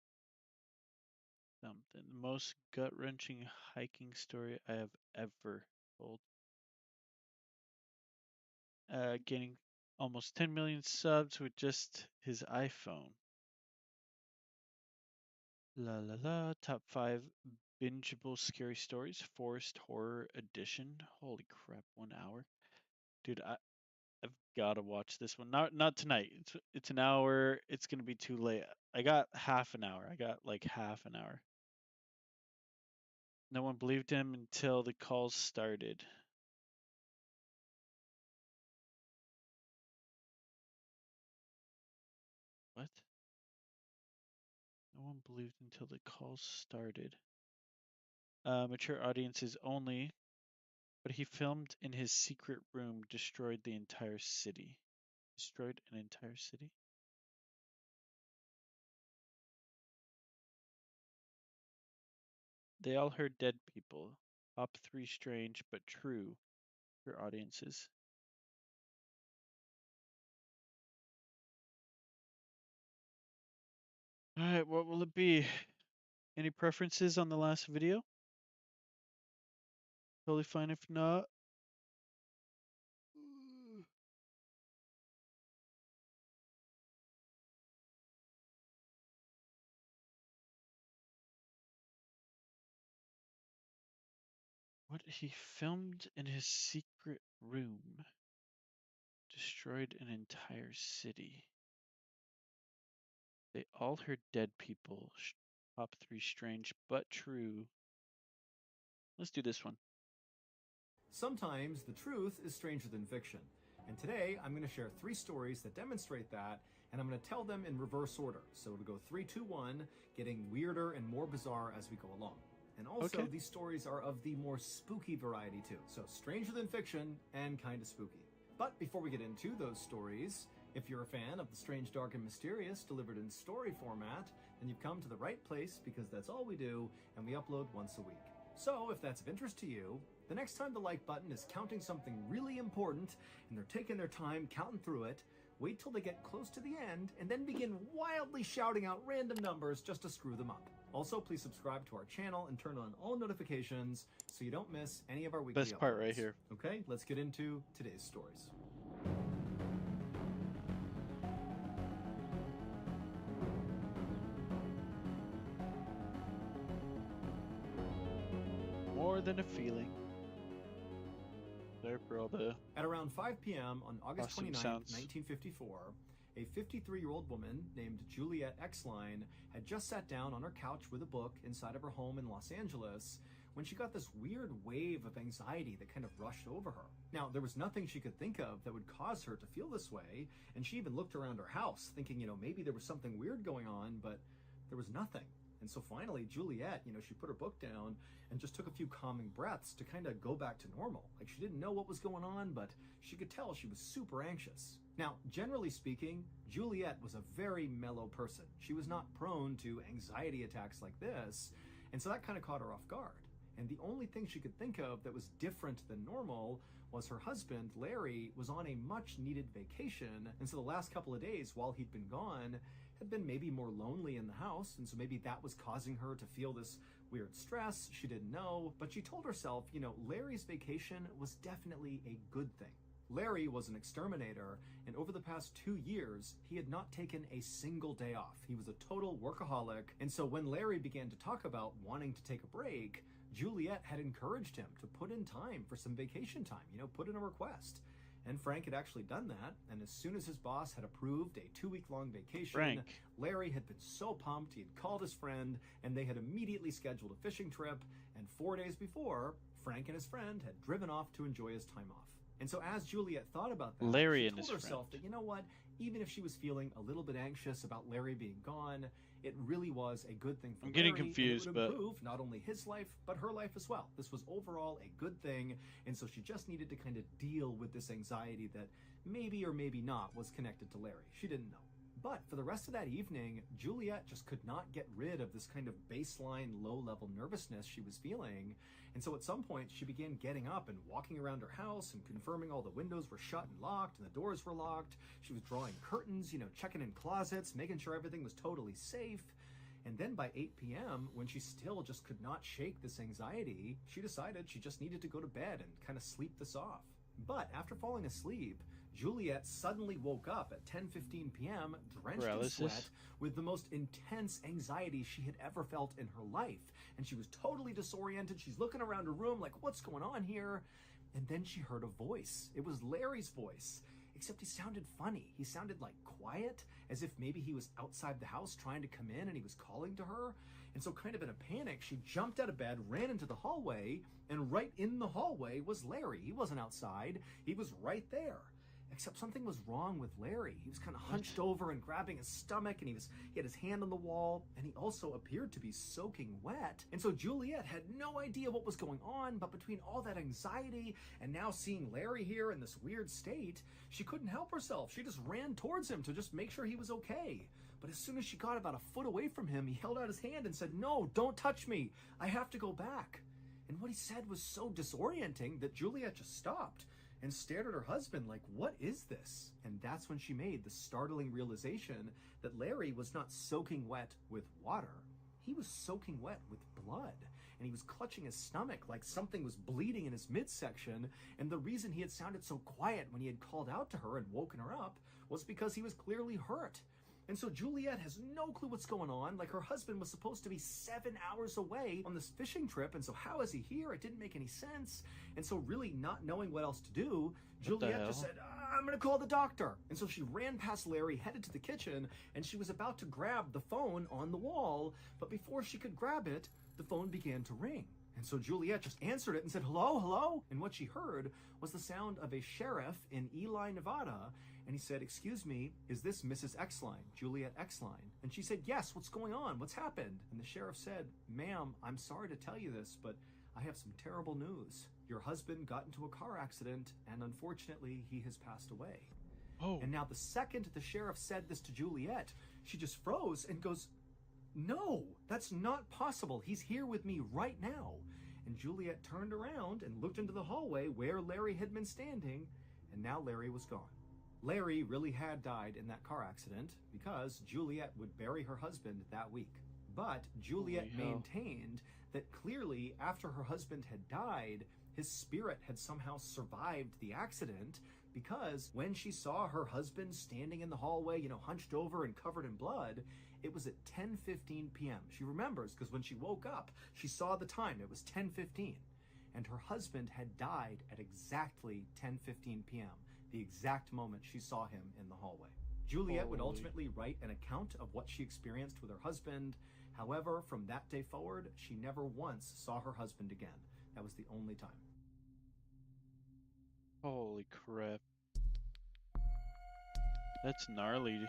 something. The most gut-wrenching hiking story I have ever told. Gaining almost 10 million subs with just his iPhone. La la la. Top 5 bingeable scary stories. Forest Horror Edition. Holy crap, 1 hour. Dude, I've got to watch this one. Not tonight. It's an hour. It's going to be too late. I got half an hour. I got like half an hour. No one believed him until the calls started. What? No one believed until the calls started. Mature audiences only, but he filmed in his secret room, destroyed the entire city. Destroyed an entire city? They all heard dead people. Top 3 strange but true for audiences. Alright, what will it be? Any preferences on the last video? Totally fine if not. What he filmed in his secret room. Destroyed an entire city. They all heard dead people. Top 3 strange but true. Let's do this one. Sometimes the truth is stranger than fiction. And today I'm going to share 3 stories that demonstrate that, and I'm going to tell them in reverse order. So it'll go 3, 2, 1, getting weirder and more bizarre as we go along. And also, these stories are of the more spooky variety too. So stranger than fiction and kind of spooky. But before we get into those stories, if you're a fan of the strange, dark, and mysterious delivered in story format, then you've come to the right place, because that's all we do, and we upload once a week. So if that's of interest to you, the next time the like button is counting something really important, and they're taking their time counting through it, wait till they get close to the end, and then begin wildly shouting out random numbers just to screw them up. Also, please subscribe to our channel and turn on all notifications so you don't miss any of our weekly uploads. Best part right here. Okay, let's get into today's stories. More than a feeling. There for all the... At around 5 p.m. on August 29, sounds. 1954, a 53-year-old woman named Juliet Exline had just sat down on her couch with a book inside of her home in Los Angeles when she got this weird wave of anxiety that kind of rushed over her. Now, there was nothing she could think of that would cause her to feel this way, and she even looked around her house thinking, maybe there was something weird going on, but there was nothing. And so finally, Juliet, she put her book down and just took a few calming breaths to kind of go back to normal. Like, she didn't know what was going on, but she could tell she was super anxious. Now, generally speaking, Juliet was a very mellow person. She was not prone to anxiety attacks like this, and so that kind of caught her off guard. And the only thing she could think of that was different than normal was her husband, Larry, was on a much needed vacation. And so the last couple of days while he'd been gone had been maybe more lonely in the house. And so maybe that was causing her to feel this weird stress. She didn't know, but she told herself, Larry's vacation was definitely a good thing. Larry was an exterminator, and over the past 2 years, he had not taken a single day off. He was a total workaholic. And so when Larry began to talk about wanting to take a break, Juliet had encouraged him to put in time for some vacation time, put in a request. And Frank had actually done that, and as soon as his boss had approved a 2-week-long vacation, Larry had been so pumped, he had called his friend, and they had immediately scheduled a fishing trip, and 4 days before, Frank and his friend had driven off to enjoy his time off. And so as Juliet thought about that, she told herself that, even if she was feeling a little bit anxious about Larry being gone, it really was a good thing for Larry. I'm getting confused, and it would improve not only his life, but her life as well. This was overall a good thing, and so she just needed to kind of deal with this anxiety that maybe or maybe not was connected to Larry. She didn't know. But for the rest of that evening, Juliet just could not get rid of this kind of baseline low-level nervousness she was feeling. And so at some point, she began getting up and walking around her house and confirming all the windows were shut and locked and the doors were locked. She was drawing curtains, checking in closets, making sure everything was totally safe. And then by 8 p.m., when she still just could not shake this anxiety, she decided she just needed to go to bed and kind of sleep this off. But after falling asleep, Juliet suddenly woke up at 10:15 p.m., drenched in sweat, with the most intense anxiety she had ever felt in her life. And she was totally disoriented. She's looking around her room like, what's going on here? And then she heard a voice. It was Larry's voice, except he sounded funny. He sounded like quiet, as if maybe he was outside the house trying to come in and he was calling to her. And so kind of in a panic, she jumped out of bed, ran into the hallway, and right in the hallway was Larry. He wasn't outside. He was right there. Except something was wrong with Larry. He was kind of hunched over and grabbing his stomach, and he had his hand on the wall, and he also appeared to be soaking wet. And so Juliet had no idea what was going on, but between all that anxiety and now seeing Larry here in this weird state, she couldn't help herself. She just ran towards him to just make sure he was okay. But as soon as she got about a foot away from him, he held out his hand and said, "No, don't touch me. I have to go back." And what he said was so disorienting that Juliet just stopped and stared at her husband like, what is this? And that's when she made the startling realization that Larry was not soaking wet with water. He was soaking wet with blood, and he was clutching his stomach like something was bleeding in his midsection. And the reason he had sounded so quiet when he had called out to her and woken her up was because he was clearly hurt. And so Juliet has no clue what's going on. Like, her husband was supposed to be 7 hours away on this fishing trip, and so how is he here? It didn't make any sense. And so really not knowing what else to do, Juliet just said, I'm gonna call the doctor. And so she ran past Larry, headed to the kitchen, and she was about to grab the phone on the wall, but before she could grab it, the phone began to ring. And so Juliet just answered it and said, hello, hello? And what she heard was the sound of a sheriff in Ely, Nevada. And he said, excuse me, is this Mrs. Exline, Juliet Exline? And she said, yes, what's going on? What's happened? And the sheriff said, ma'am, I'm sorry to tell you this, but I have some terrible news. Your husband got into a car accident, and unfortunately, he has passed away. Oh. And now the second the sheriff said this to Juliet, she just froze and goes, no, that's not possible. He's here with me right now. And Juliet turned around and looked into the hallway where Larry had been standing, and now Larry was gone. Larry really had died in that car accident because Juliet would bury her husband that week. But Juliet maintained that clearly after her husband had died, his spirit had somehow survived the accident, because when she saw her husband standing in the hallway, hunched over and covered in blood, it was at 10:15 p.m. She remembers because when she woke up, she saw the time. It was 10:15. And her husband had died at exactly 10:15 p.m., the exact moment she saw him in the hallway. Juliet would ultimately write an account of what she experienced with her husband. However, from that day forward, she never once saw her husband again. That was the only time. Holy crap. That's gnarly.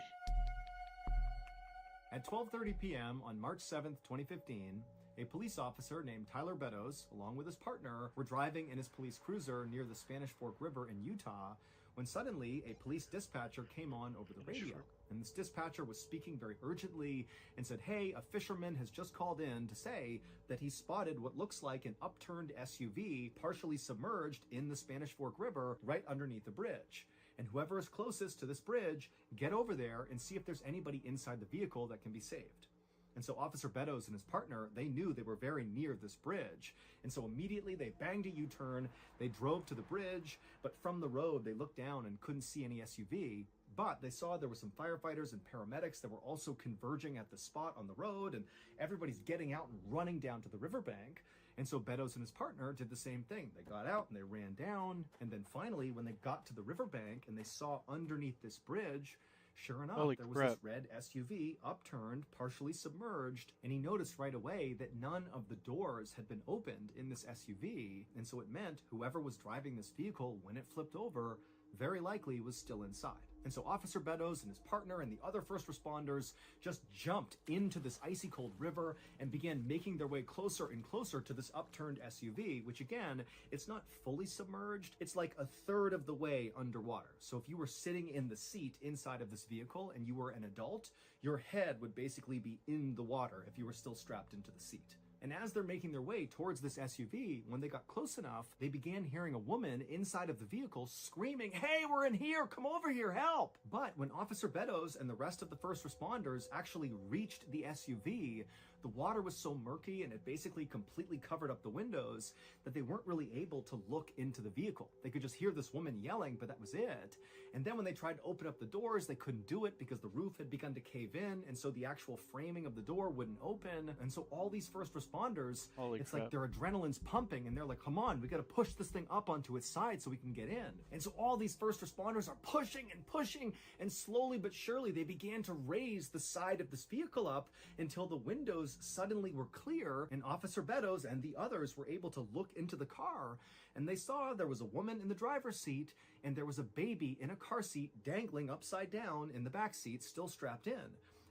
At 12:30 p.m. on March 7th, 2015, a police officer named Tyler Beddoes, along with his partner, were driving in his police cruiser near the Spanish Fork River in Utah when suddenly a police dispatcher came on over the radio. And this dispatcher was speaking very urgently and said, hey, a fisherman has just called in to say that he spotted what looks like an upturned SUV partially submerged in the Spanish Fork River right underneath the bridge. And whoever is closest to this bridge, get over there and see if there's anybody inside the vehicle that can be saved. And so Officer Beddoes and his partner, they knew they were very near this bridge. And so immediately they banged a U-turn, they drove to the bridge, but from the road they looked down and couldn't see any SUV. But they saw there were some firefighters and paramedics that were also converging at the spot on the road, and everybody's getting out and running down to the riverbank. And so Beddoes and his partner did the same thing. They got out and they ran down, and then finally when they got to the riverbank and they saw underneath this bridge, sure enough, there was this red SUV upturned, partially submerged, and he noticed right away that none of the doors had been opened in this SUV, and so it meant whoever was driving this vehicle when it flipped over very likely was still inside. And so Officer Beddoes and his partner and the other first responders just jumped into this icy cold river and began making their way closer and closer to this upturned SUV, which again, it's not fully submerged. It's like a third of the way underwater. So if you were sitting in the seat inside of this vehicle and you were an adult, your head would basically be in the water if you were still strapped into the seat. And as they're making their way towards this SUV, when they got close enough, they began hearing a woman inside of the vehicle screaming, hey, we're in here, come over here, help! But when Officer Beddoes and the rest of the first responders actually reached the SUV, the water was so murky and it basically completely covered up the windows that they weren't really able to look into the vehicle. They could just hear this woman yelling, but that was it. And then when they tried to open up the doors, they couldn't do it because the roof had begun to cave in, and so the actual framing of the door wouldn't open. And so all these first responders, it's like their adrenaline's pumping and they're like, come on, we gotta push this thing up onto its side so we can get in. And so all these first responders are pushing and pushing, and slowly but surely they began to raise the side of this vehicle up until the windows suddenly were clear, and Officer Beddoes and the others were able to look into the car, and they saw there was a woman in the driver's seat and there was a baby in a car seat dangling upside down in the back seat, still strapped in.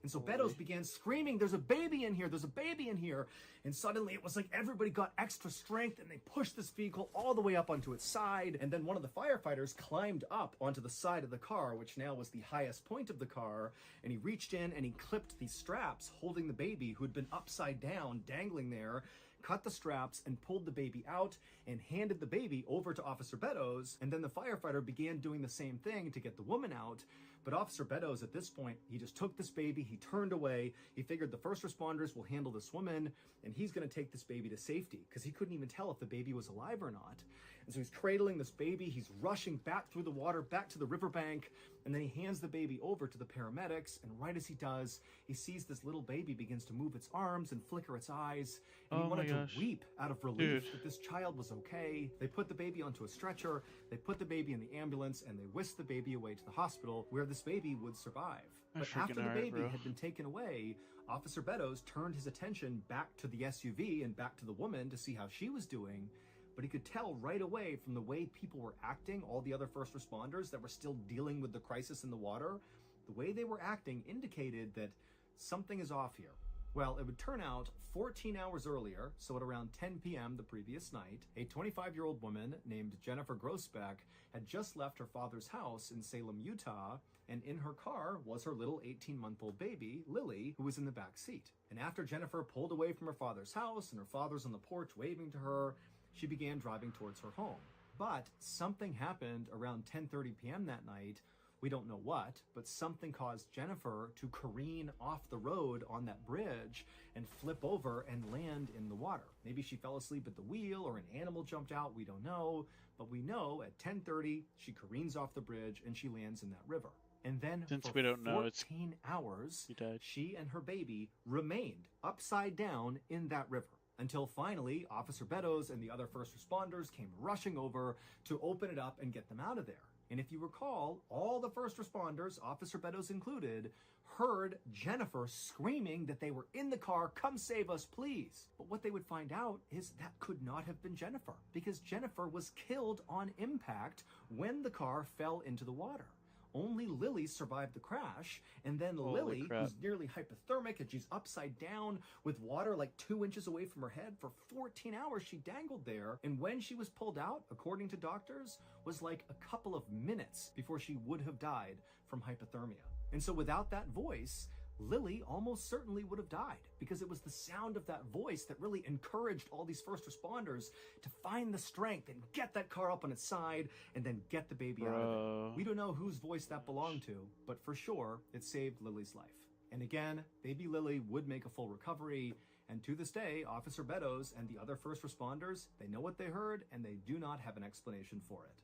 And so Beddoes began screaming, there's a baby in here, there's a baby in here. And suddenly it was like everybody got extra strength and they pushed this vehicle all the way up onto its side. And then one of the firefighters climbed up onto the side of the car, which now was the highest point of the car. And he reached in and he clipped these straps holding the baby who had been upside down, dangling there, cut the straps and pulled the baby out and handed the baby over to Officer Beddoes. And then the firefighter began doing the same thing to get the woman out. But Officer Beddoes, at this point, he just took this baby, he turned away, he figured the first responders will handle this woman, and he's gonna take this baby to safety, because he couldn't even tell if the baby was alive or not. And so he's cradling this baby, he's rushing back through the water, back to the riverbank, and then he hands the baby over to the paramedics, and right as he does, he sees this little baby begins to move its arms and flicker its eyes, and he wanted to weep out of relief that this child was okay. They put the baby onto a stretcher, they put the baby in the ambulance, and they whisked the baby away to the hospital, where this baby would survive. But after the baby had been taken away, Officer Beddoes turned his attention back to the SUV and back to the woman to see how she was doing, but he could tell right away from the way people were acting, all the other first responders that were still dealing with the crisis in the water, the way they were acting indicated that something is off here. Well, it would turn out 14 hours earlier, so at around 10 p.m. the previous night, a 25-year-old woman named Jennifer Grossbeck had just left her father's house in Salem, Utah, and in her car was her little 18-month-old baby, Lily, who was in the back seat. And after Jennifer pulled away from her father's house and her father's on the porch waving to her, she began driving towards her home. But something happened around 10:30 p.m. that night. We don't know what, but something caused Jennifer to careen off the road on that bridge and flip over and land in the water. Maybe she fell asleep at the wheel or an animal jumped out, we don't know, but we know at 10:30 she careens off the bridge and she lands in that river. And then for 14 hours, she and her baby remained upside down in that river. Until finally, Officer Beddoes and the other first responders came rushing over to open it up and get them out of there. And if you recall, all the first responders, Officer Beddoes included, heard Jennifer screaming that they were in the car, come save us, please. But what they would find out is that could not have been Jennifer, because Jennifer was killed on impact when the car fell into the water. Only Lily survived the crash, and then Holy Lily, crap. who's nearly hypothermic and she's upside down with water like 2 inches away from her head, for 14 hours she dangled there, and when she was pulled out, according to doctors, was like a couple of minutes before she would have died from hypothermia. And so without that voice, Lily almost certainly would have died, because it was the sound of that voice that really encouraged all these first responders to find the strength and get that car up on its side and then get the baby out of it. We don't know whose voice that belonged to, but for sure, it saved Lily's life. And again, baby Lily would make a full recovery, and to this day, Officer Beddoes and the other first responders, they know what they heard and they do not have an explanation for it.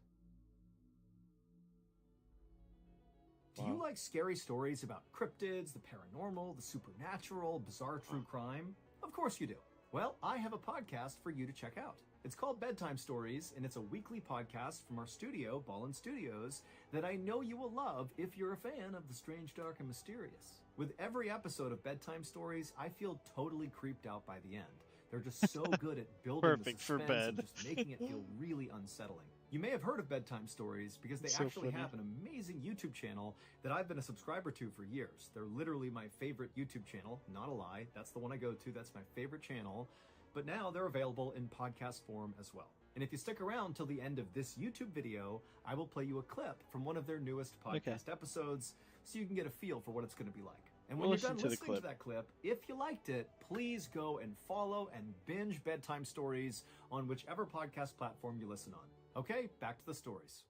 Do you like scary stories about cryptids, the paranormal, the supernatural, bizarre true crime? Of course you do. Well, I have a podcast for you to check out. It's called Bedtime Stories, and it's a weekly podcast from our studio, Ballin Studios, that I know you will love if you're a fan of the strange, dark, and mysterious. With every episode of Bedtime Stories, I feel totally creeped out by the end. They're just so good at building Perfect the for suspense bed. and just making it feel really unsettling. You may have heard of Bedtime Stories because they So actually funny. have an amazing YouTube channel that I've been a subscriber to for years. They're literally my favorite YouTube channel, not a lie. That's the one I go to. That's my favorite channel. But now they're available in podcast form as well. And if you stick around till the end of this YouTube video, I will play you a clip from one of their newest podcast episodes so you can get a feel for what it's going to be like. And when We'll you're done listen to the listening to clip. that clip, if you liked it, please go and follow and binge Bedtime Stories on whichever podcast platform you listen on. Okay, back to the stories.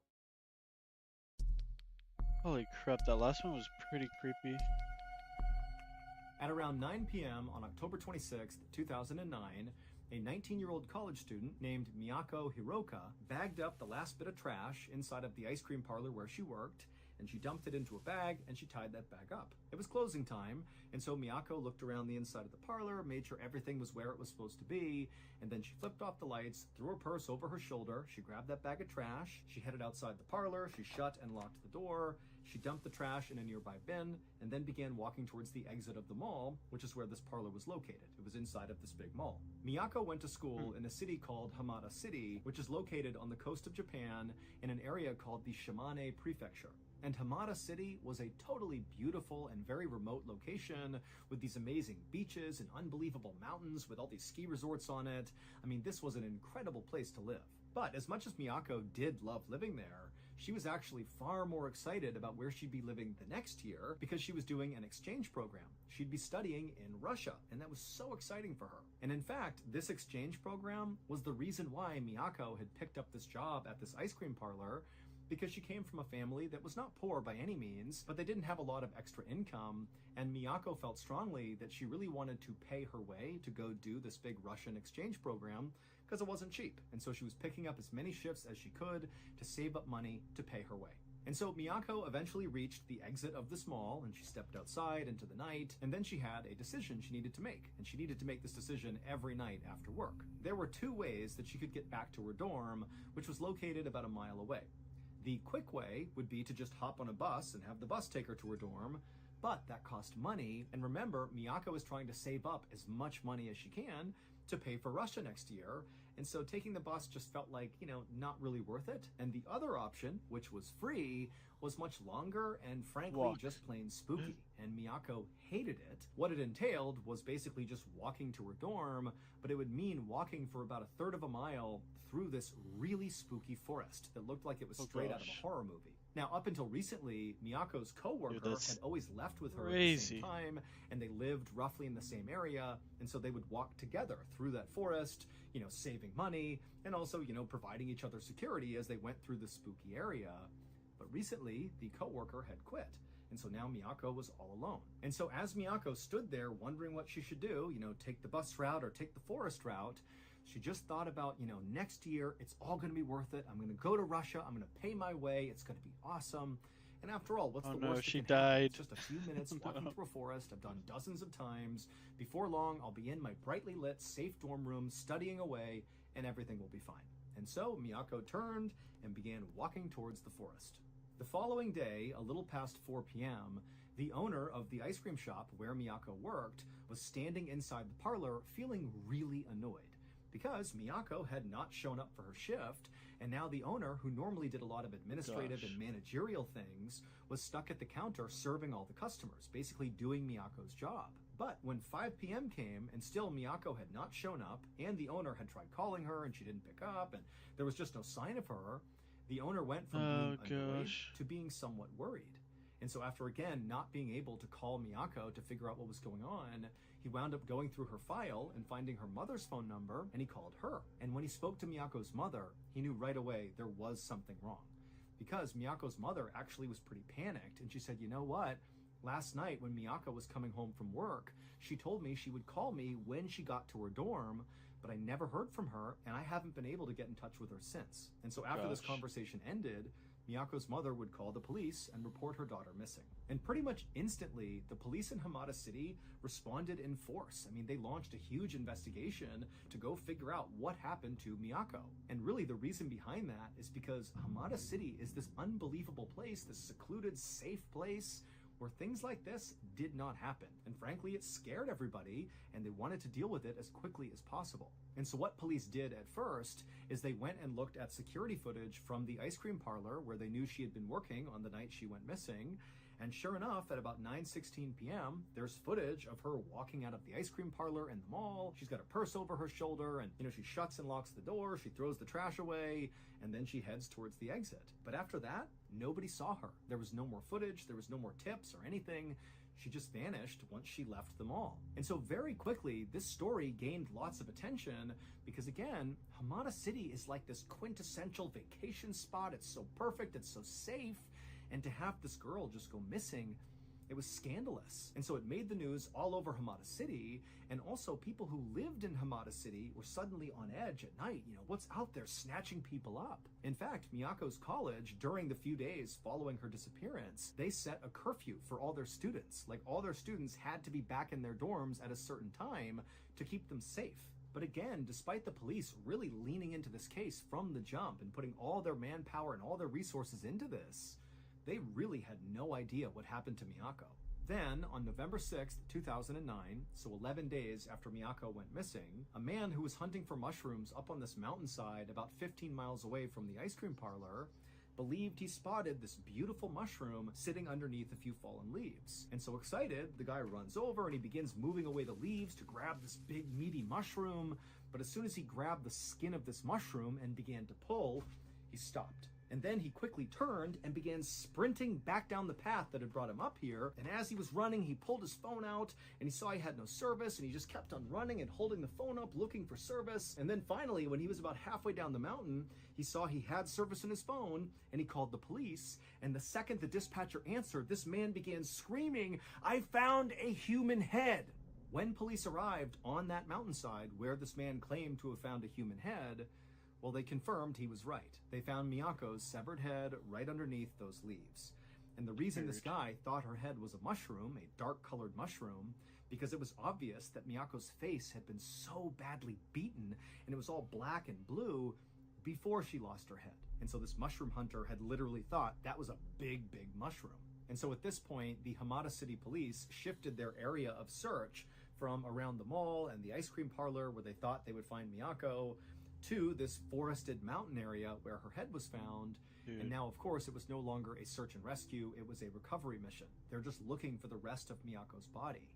Holy crap, that last one was pretty creepy. At around 9 p.m. on October 26, 2009, a 19-year-old college student named Miyako Hiroka bagged up the last bit of trash inside of the ice cream parlor where she worked, and she dumped it into a bag and she tied that bag up. It was closing time, and so Miyako looked around the inside of the parlor, made sure everything was where it was supposed to be, and then she flipped off the lights, threw her purse over her shoulder, she grabbed that bag of trash, she headed outside the parlor, she shut and locked the door, she dumped the trash in a nearby bin, and then began walking towards the exit of the mall, which is where this parlor was located. It was inside of this big mall. Miyako went to school in a city called Hamada City, which is located on the coast of Japan in an area called the Shimane Prefecture. And Hamada City was a totally beautiful and very remote location with these amazing beaches and unbelievable mountains with all these ski resorts on it. I mean, this was an incredible place to live. But as much as Miyako did love living there, she was actually far more excited about where she'd be living the next year because she was doing an exchange program. She'd be studying in Russia, and that was so exciting for her. And in fact, this exchange program was the reason why Miyako had picked up this job at this ice cream parlor, because she came from a family that was not poor by any means, but they didn't have a lot of extra income, and Miyako felt strongly that she really wanted to pay her way to go do this big Russian exchange program because it wasn't cheap. And so she was picking up as many shifts as she could to save up money to pay her way. And so Miyako eventually reached the exit of this mall, and she stepped outside into the night, and then she had a decision she needed to make, and she needed to make this decision every night after work. There were two ways that she could get back to her dorm, which was located about a mile away. The quick way would be to just hop on a bus and have the bus take her to her dorm, but that cost money, and remember, Miyako is trying to save up as much money as she can to pay for Russia next year, and so taking the bus just felt like, not really worth it. And the other option, which was free, was much longer and frankly just plain spooky, and Miyako hated it. What it entailed was basically just walking to her dorm, but it would mean walking for about a third of a mile through this really spooky forest that looked like it was straight out of a horror movie. Now, up until recently, Miyako's coworker had always left with her at the same time, and they lived roughly in the same area, and so they would walk together through that forest, saving money, and also, providing each other security as they went through the spooky area. But recently, the coworker had quit, and so now Miyako was all alone. And so as Miyako stood there wondering what she should do, take the bus route or take the forest route, she just thought about, next year, it's all going to be worth it. I'm going to go to Russia. I'm going to pay my way. It's going to be awesome. And after all, what's the worst she that can happen? died. It's just a few minutes walking through a forest. I've done dozens of times. Before long, I'll be in my brightly lit, safe dorm room, studying away, and everything will be fine. And so Miyako turned and began walking towards the forest. The following day, a little past 4 p.m., the owner of the ice cream shop where Miyako worked was standing inside the parlor feeling really annoyed, because Miyako had not shown up for her shift, And now the owner, who normally did a lot of administrative and managerial things, was stuck at the counter serving all the customers, basically doing Miyako's job. But when 5 p.m. came and still Miyako had not shown up, and the owner had tried calling her and she didn't pick up, and there was just no sign of her, the owner went from being annoyed to being somewhat worried. And so after again not being able to call Miyako to figure out what was going on, he wound up going through her file and finding her mother's phone number, and he called her. And when he spoke to Miyako's mother, he knew right away there was something wrong. Because Miyako's mother actually was pretty panicked, and she said, you know what? Last night when Miyako was coming home from work, she told me she would call me when she got to her dorm, but I never heard from her, and I haven't been able to get in touch with her since. And so after this conversation ended, Miyako's mother would call the police and report her daughter missing. And pretty much instantly, the police in Hamada City responded in force. I mean, they launched a huge investigation to go figure out what happened to Miyako. And really the reason behind that is because Hamada City is this unbelievable place, this secluded, safe place where things like this did not happen. And frankly, it scared everybody, and they wanted to deal with it as quickly as possible. And so what police did at first is they went and looked at security footage from the ice cream parlor where they knew she had been working on the night she went missing. And sure enough, at about 9:16 p.m., there's footage of her walking out of the ice cream parlor in the mall. She's got a purse over her shoulder, and she shuts and locks the door, she throws the trash away, and then she heads towards the exit. But after that, nobody saw her. There was no more footage, there was no more tips or anything. She just vanished once she left the mall. And so very quickly, this story gained lots of attention because again, Hamada City is like this quintessential vacation spot. It's so perfect, it's so safe. And to have this girl just go missing, it was scandalous. And so it made the news all over Hamada City, and also people who lived in Hamada City were suddenly on edge at night. What's out there snatching people up? In fact, Miyako's college, during the few days following her disappearance, they set a curfew for all their students. Like, all their students had to be back in their dorms at a certain time to keep them safe. But again, despite the police really leaning into this case from the jump and putting all their manpower and all their resources into this, they really had no idea what happened to Miyako. Then, on November 6th, 2009, so 11 days after Miyako went missing, a man who was hunting for mushrooms up on this mountainside about 15 miles away from the ice cream parlor believed he spotted this beautiful mushroom sitting underneath a few fallen leaves. And so excited, the guy runs over and he begins moving away the leaves to grab this big meaty mushroom. But as soon as he grabbed the skin of this mushroom and began to pull, he stopped. And then he quickly turned and began sprinting back down the path that had brought him up here. And as he was running, he pulled his phone out and he saw he had no service, and he just kept on running and holding the phone up looking for service. And then finally, when he was about halfway down the mountain, he saw he had service in his phone and he called the police. And the second the dispatcher answered, this man began screaming, "I found a human head!" When police arrived on that mountainside where this man claimed to have found a human head, well, they confirmed he was right. They found Miyako's severed head right underneath those leaves. And the reason this guy thought her head was a mushroom, a dark-colored mushroom, because it was obvious that Miyako's face had been so badly beaten, and it was all black and blue before she lost her head. And so this mushroom hunter had literally thought that was a big, big mushroom. And so at this point, the Hamada City police shifted their area of search from around the mall and the ice cream parlor where they thought they would find Miyako to this forested mountain area where her head was found. And now, of course, it was no longer a search and rescue, it was a recovery mission. They're just looking for the rest of Miyako's body.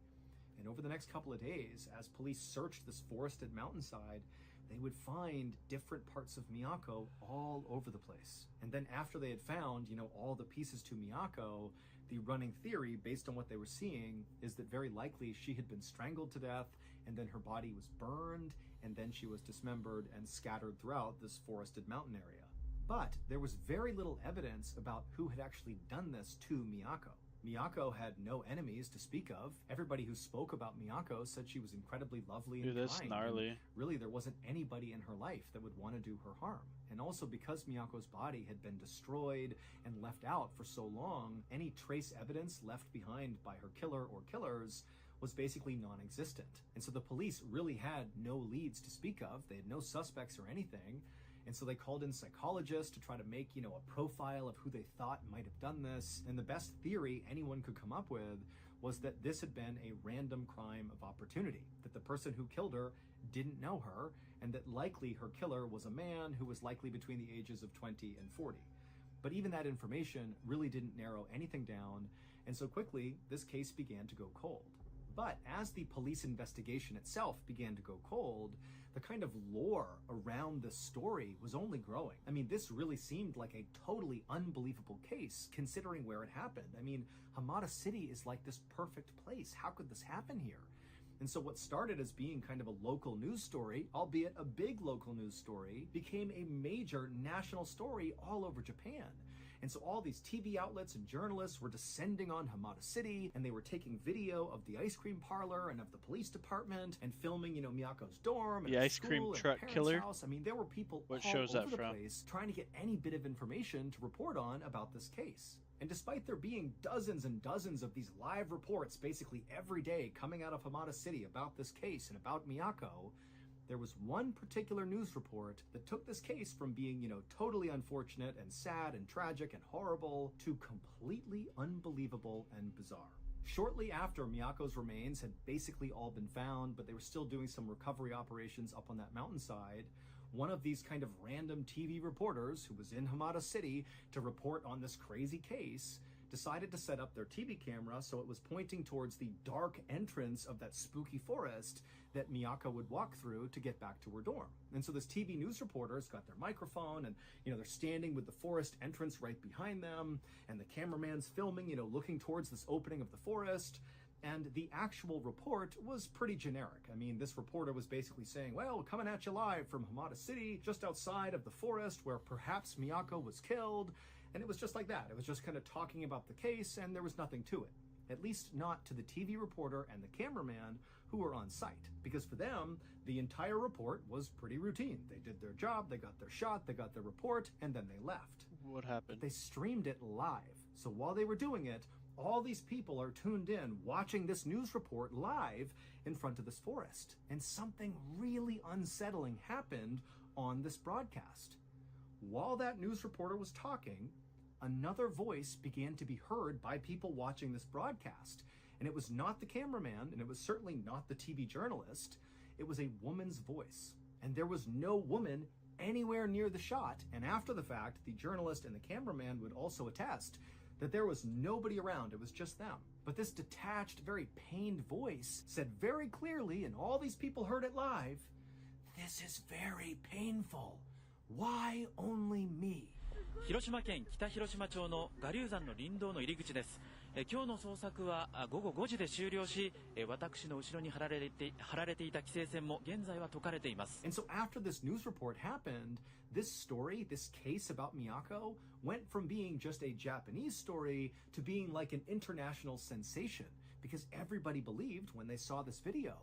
And over the next couple of days, as police searched this forested mountainside, they would find different parts of Miyako all over the place. And then after they had found, all the pieces to Miyako, the running theory, based on what they were seeing, is that very likely she had been strangled to death, and then her body was burned, and then she was dismembered and scattered throughout this forested mountain area. But there was very little evidence about who had actually done this to Miyako. Miyako had no enemies to speak of. Everybody who spoke about Miyako said she was incredibly lovely and that's kind. gnarly. And really, there wasn't anybody in her life that would want to do her harm. And also, because Miyako's body had been destroyed and left out for so long, any trace evidence left behind by her killer or killers was basically non-existent. And so the police really had no leads to speak of. They had no suspects or anything. And so they called in psychologists to try to make, a profile of who they thought might have done this. And the best theory anyone could come up with was that this had been a random crime of opportunity, that the person who killed her didn't know her, and that likely her killer was a man who was likely between the ages of 20 and 40. But even that information really didn't narrow anything down, and so quickly, this case began to go cold. But as the police investigation itself began to go cold, the kind of lore around this story was only growing. I mean, this really seemed like a totally unbelievable case, considering where it happened. I mean, Hamada City is like this perfect place. How could this happen here? And so what started as being kind of a local news story, albeit a big local news story, became a major national story all over Japan. And so all these TV outlets and journalists were descending on Hamada City, and they were taking video of the ice cream parlor and of the police department and filming, you know, Miyako's dorm and the her ice cream school and truck her parents' killer. house. I mean, there were people What all show's over that the from? place trying to get any bit of information to report on about this case. And despite there being dozens and dozens of these live reports basically every day coming out of Hamada City about this case and about Miyako, there was one particular news report that took this case from being, you know, totally unfortunate and sad and tragic and horrible to completely unbelievable and bizarre. Shortly after Miyako's remains had basically all been found, but they were still doing some recovery operations up on that mountainside, one of these kind of random TV reporters who was in Hamada City to report on this crazy case decided to set up their TV camera so it was pointing towards the dark entrance of that spooky forest that Miyako would walk through to get back to her dorm. And so this TV news reporter's got their microphone and, you know, they're standing with the forest entrance right behind them, and the cameraman's filming, you know, looking towards this opening of the forest. And the actual report was pretty generic. I mean, this reporter was basically saying, well, coming at you live from Hamada City, just outside of the forest where perhaps Miyako was killed. And it was just like that. It was just kind of talking about the case, and there was nothing to it. At least not to the TV reporter and the cameraman who were on site. Because for them, the entire report was pretty routine. They did their job, they got their shot, they got their report, and then they left. What happened? They streamed it live. So while they were doing it, all these people are tuned in watching this news report live in front of this forest. And something really unsettling happened on this broadcast. While that news reporter was talking, another voice began to be heard by people watching this broadcast. And it was not the cameraman, and it was certainly not the TV journalist. It was a woman's voice. And there was no woman anywhere near the shot. And after the fact, the journalist and the cameraman would also attest that there was nobody around. It was just them. But this detached, very pained voice said very clearly, and all these people heard it live, "This is very painful. Why only me?" 広島県北広島町の我流山の林道の入り口です。今日の捜索は午後5時で終了し、私の後ろに張られていた規制線も現在は解かれています。 And so after this news report happened, this story, this case about Miyako, went from being just a Japanese story to being like an international sensation, because everybody believed when they saw this video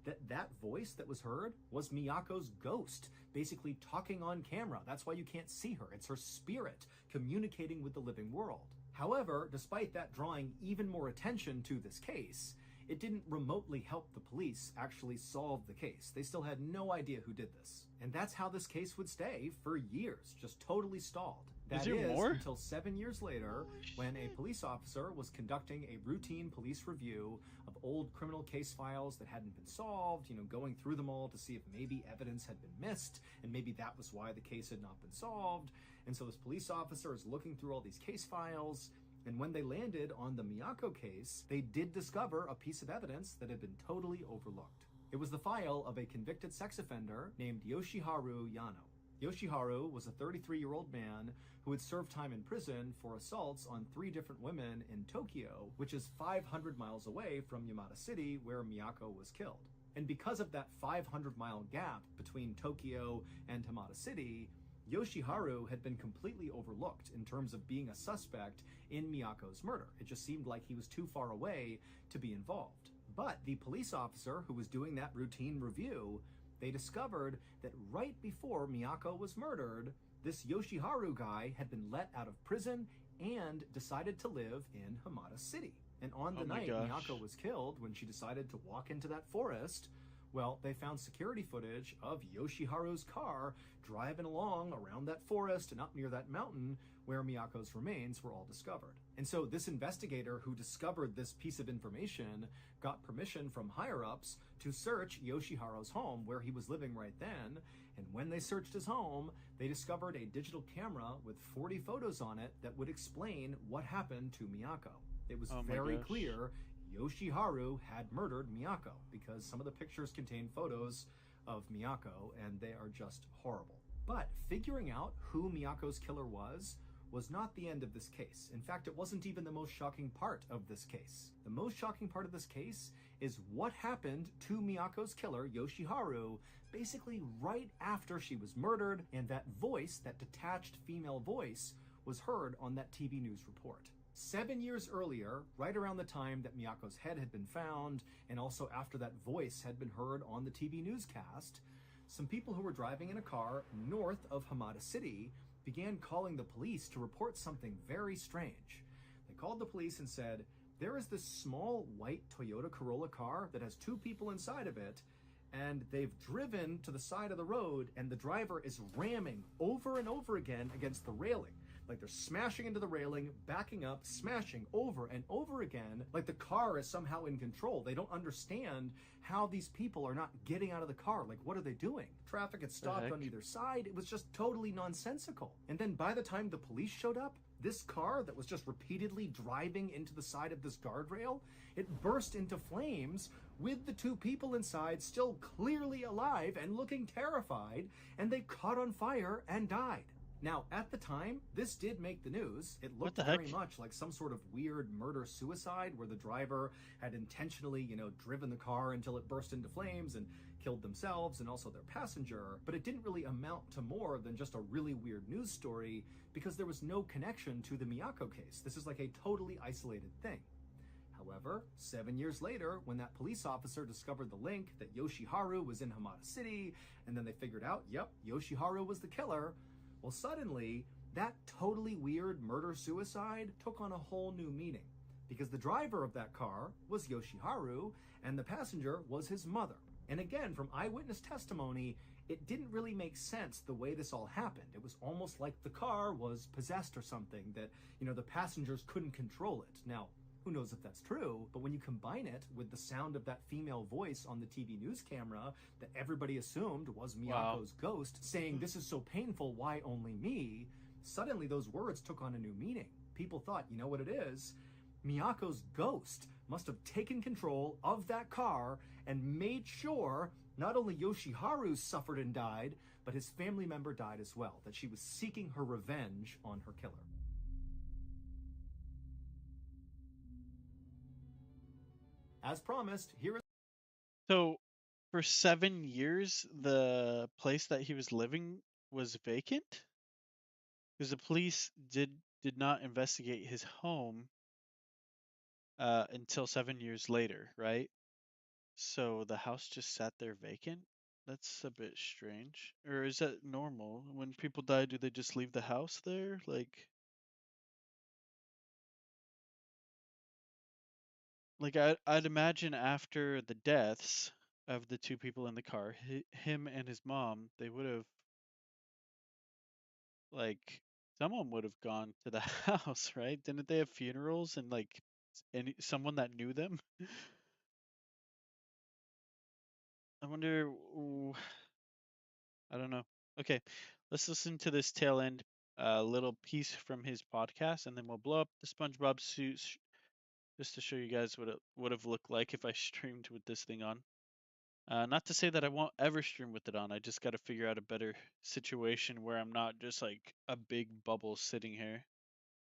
that that voice that was heard was Miyako's ghost, basically talking on camera. That's why you can't see her. It's her spirit communicating with the living world. However, despite that drawing even more attention to this case, it didn't remotely help the police actually solve the case. They still had no idea who did this. And that's how this case would stay for years, just totally stalled. That is until 7 years later, when a police officer was conducting a routine police review of old criminal case files that hadn't been solved, you know, going through them all to see if maybe evidence had been missed, and maybe that was why the case had not been solved. And so this police officer is looking through all these case files, and when they landed on the Miyako case, they did discover a piece of evidence that had been totally overlooked. It was the file of a convicted sex offender named Yoshiharu Yano. Yoshiharu was a 33-year-old man who had served time in prison for assaults on 3 different women in Tokyo, which is 500 miles away from Yamada City, where Miyako was killed. And because of that 500-mile gap between Tokyo and Hamada City, Yoshiharu had been completely overlooked in terms of being a suspect in Miyako's murder. It just seemed like he was too far away to be involved. But the police officer who was doing that routine review, they discovered that right before Miyako was murdered, this Yoshiharu guy had been let out of prison and decided to live in Hamada City. And on the night Miyako was killed, when she decided to walk into that forest, Well, they found security footage of Yoshiharu's car driving along around that forest and up near that mountain where Miyako's remains were all discovered. And so this investigator who discovered this piece of information got permission from higher-ups to search Yoshiharu's home where he was living right then. And when they searched his home, they discovered a digital camera with 40 photos on it that would explain what happened to Miyako. It was very clear Yoshiharu had murdered Miyako because some of the pictures contain photos of Miyako and they are just horrible. But figuring out who Miyako's killer was not the end of this case. In fact, it wasn't even the most shocking part of this case. The most shocking part of this case is what happened to Miyako's killer, Yoshiharu, basically right after she was murdered, and that voice, that detached female voice, was heard on that TV news report. 7 years earlier, right around the time that Miyako's head had been found, and also after that voice had been heard on the TV newscast, some people who were driving in a car north of Hamada City began calling the police to report something very strange. They called the police and said, there is this small white Toyota Corolla car that has 2 people inside of it, and they've driven to the side of the road, and the driver is ramming over and over again against the railing. Like they're smashing into the railing, backing up, smashing over and over again, like the car is somehow in control. They don't understand how these people are not getting out of the car. Like, what are they doing? Traffic had stopped on either side. It was just totally nonsensical. And then by the time the police showed up, this car that was just repeatedly driving into the side of this guardrail, it burst into flames with the 2 people inside still clearly alive and looking terrified, and they caught on fire and died. Now, at the time, this did make the news. It looked very much like some sort of weird murder-suicide where the driver had intentionally, driven the car until it burst into flames and killed themselves and also their passenger. But it didn't really amount to more than just a really weird news story because there was no connection to the Miyako case. This is like a totally isolated thing. However, 7 years later, when that police officer discovered the link that Yoshiharu was in Hamada City, and then they figured out, yep, Yoshiharu was the killer, well, suddenly, that totally weird murder-suicide took on a whole new meaning, because the driver of that car was Yoshiharu, and the passenger was his mother. And again, from eyewitness testimony, it didn't really make sense the way this all happened. It was almost like the car was possessed or something, that, the passengers couldn't control it. Now, who knows if that's true, but when you combine it with the sound of that female voice on the TV news camera that everybody assumed was Miyako's ghost saying, this is so painful, why only me? Suddenly those words took on a new meaning. People thought, you know what it is? Miyako's ghost must have taken control of that car and made sure not only Yoshiharu suffered and died, but his family member died as well, that she was seeking her revenge on her killer. As promised, here is... So, for 7 years, the place that he was living was vacant? Because the police did not investigate his home until 7 years later, right? So the house just sat there vacant? That's a bit strange. Or is that normal? When people die, do they just leave the house there? Like I'd imagine after the deaths of the 2 people in the car, him and his mom, they would have, someone would have gone to the house, right? Didn't they have funerals and someone that knew them? I wonder. I don't know. Okay, let's listen to this tail end little piece from his podcast, and then we'll blow up the SpongeBob suit just to show you guys what it would have looked like if I streamed with this thing on. Not to say that I won't ever stream with it on. I just got to figure out a better situation where I'm not just like a big bubble sitting here.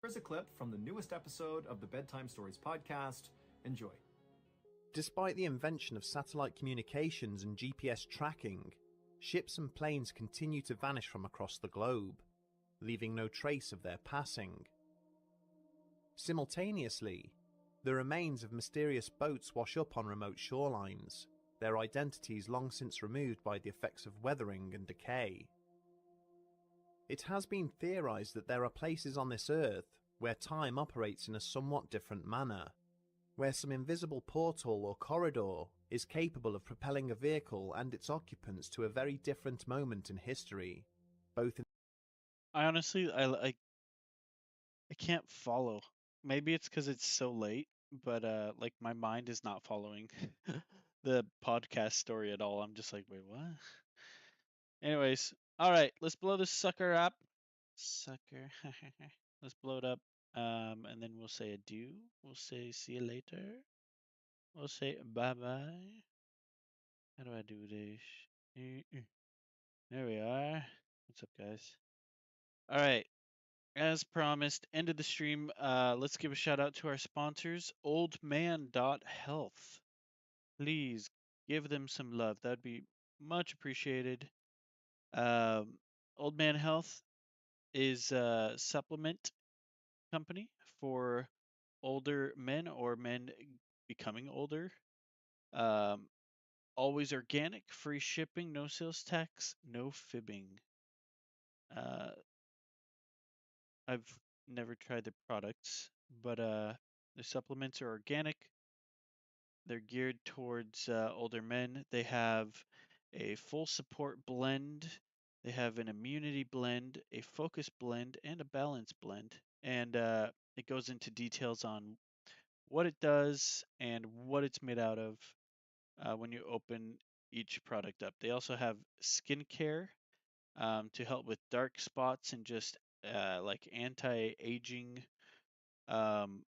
Here's a clip from the newest episode of the Bedtime Stories podcast. Enjoy. Despite the invention of satellite communications and GPS tracking, ships and planes continue to vanish from across the globe, leaving no trace of their passing. Simultaneously, the remains of mysterious boats wash up on remote shorelines, their identities long since removed by the effects of weathering and decay. It has been theorized that there are places on this Earth where time operates in a somewhat different manner, where some invisible portal or corridor is capable of propelling a vehicle and its occupants to a very different moment in history, both in I honestly, I can't follow. Maybe it's because it's so late, but like my mind is not following the podcast story at all. I'm just like, wait, what? Anyways, all right, let's blow this sucker up. Sucker. Let's blow it up. And then we'll say adieu. We'll say see you later. We'll say bye bye. How do I do this? There we are. What's up, guys? All right. As promised, end of the stream. Let's give a shout out to our sponsors, oldman.health. Please give them some love. That'd be much appreciated. Old Man Health is a supplement company for older men or men becoming older. Always organic, free shipping, no sales tax, no fibbing. I've never tried the products, but the supplements are organic. They're geared towards older men. They have a full support blend. They have an immunity blend, a focus blend, and a balance blend. And it goes into details on what it does and what it's made out of when you open each product up. They also have skincare to help with dark spots and just like anti-aging, um,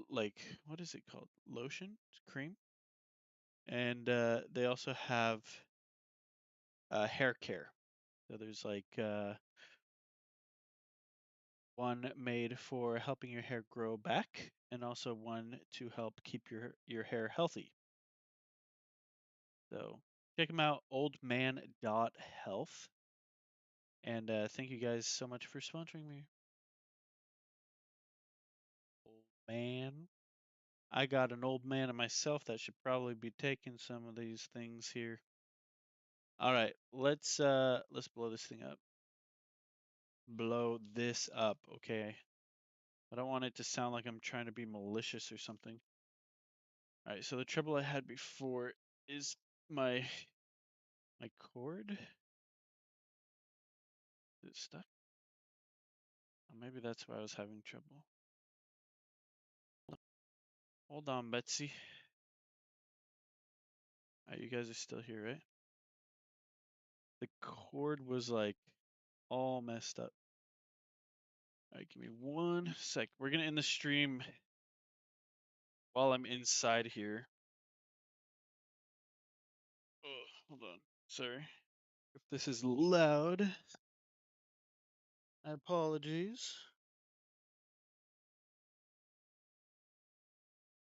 like what is it called? Lotion, cream, and they also have hair care. So there's like one made for helping your hair grow back, and also one to help keep your hair healthy. So check them out, oldman.health. And thank you guys so much for sponsoring me. Old man. I got an old man of myself that should probably be taking some of these things here. All right, let's blow this thing up. Blow this up, okay? I don't want it to sound like I'm trying to be malicious or something. All right, so the trouble I had before is my cord. Is it stuck? Oh, maybe that's why I was having trouble. Hold on, Betsy. All right, you guys are still here, right? The cord was like all messed up. All right, give me 1 sec. We're gonna end the stream while I'm inside here. Oh, hold on. Sorry. If this is loud, I apologize.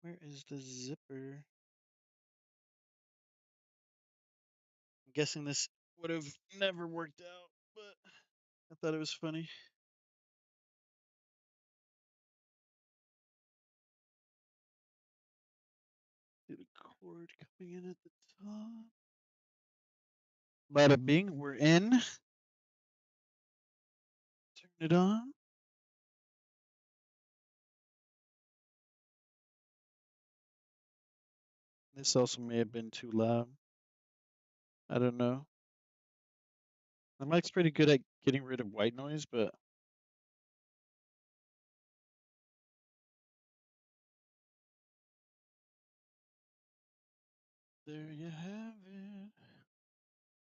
Where is the zipper? I'm guessing this would have never worked out, but I thought it was funny. See the cord coming in at the top. Bada bing, we're in. Turn it on. This also may have been too loud. I don't know. The mic's pretty good at getting rid of white noise, but there you have it.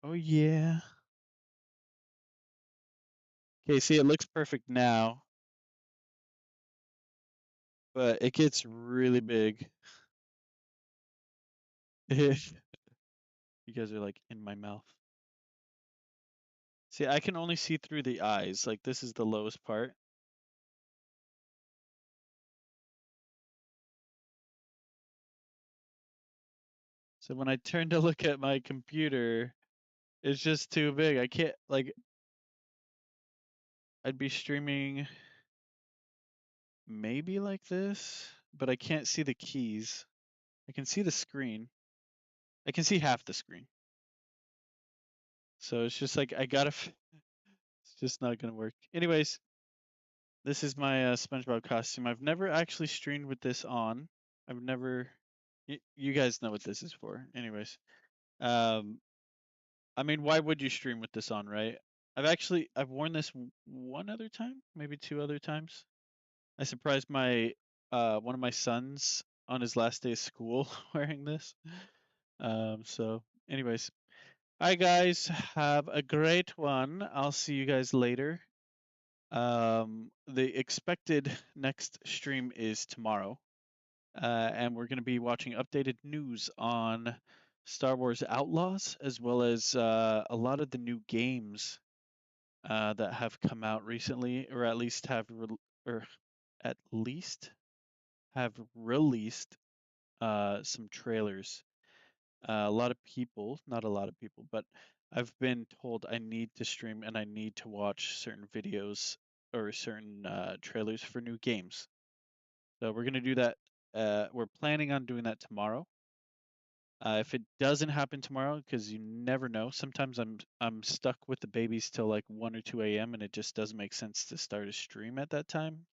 Oh yeah. Okay, see, it looks perfect now, but it gets really big. You guys are like in my mouth. See, I can only see through the eyes. Like, this is the lowest part. So when I turn to look at my computer, it's just too big. I can't, like, I'd be streaming maybe like this, but I can't see the keys. I can see the screen. I can see half the screen. So it's just like, it's just not gonna work. Anyways, this is my SpongeBob costume. I've never actually streamed with this on. I've never You guys know what this is for. Anyways, um, I mean, why would you stream with this on, right? I've worn this one other time, maybe two other times. I surprised my one of my sons on his last day of school wearing this. So anyways, hi guys, have a great one. I'll see you guys later. The expected next stream is tomorrow. And we're going to be watching updated news on Star Wars Outlaws, as well as a lot of the new games that have come out recently, or at least have released some trailers. A lot of people, not a lot of people, but I've been told I need to stream and I need to watch certain videos or certain trailers for new games. So we're going to do that. We're planning on doing that tomorrow. If it doesn't happen tomorrow, because you never know, sometimes I'm stuck with the babies till like 1 or 2 a.m. and it just doesn't make sense to start a stream at that time.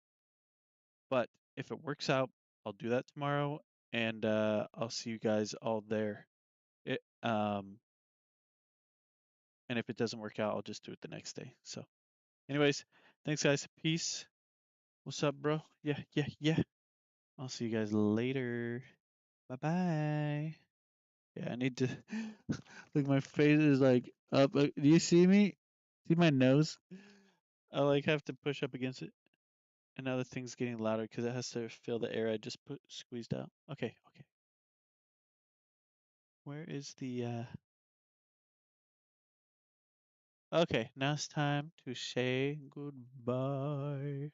But if it works out, I'll do that tomorrow, and I'll see you guys all there. And if it doesn't work out, I'll just do it the next day. So, anyways, thanks guys. Peace. What's up, bro? Yeah. I'll see you guys later. Bye bye. Yeah, I need to look. My face is like up. Do you see me? See my nose? I like have to push up against it. And now the thing's getting louder because it has to fill the air I just squeezed out. Okay. Where is the Okay, now it's time to say goodbye.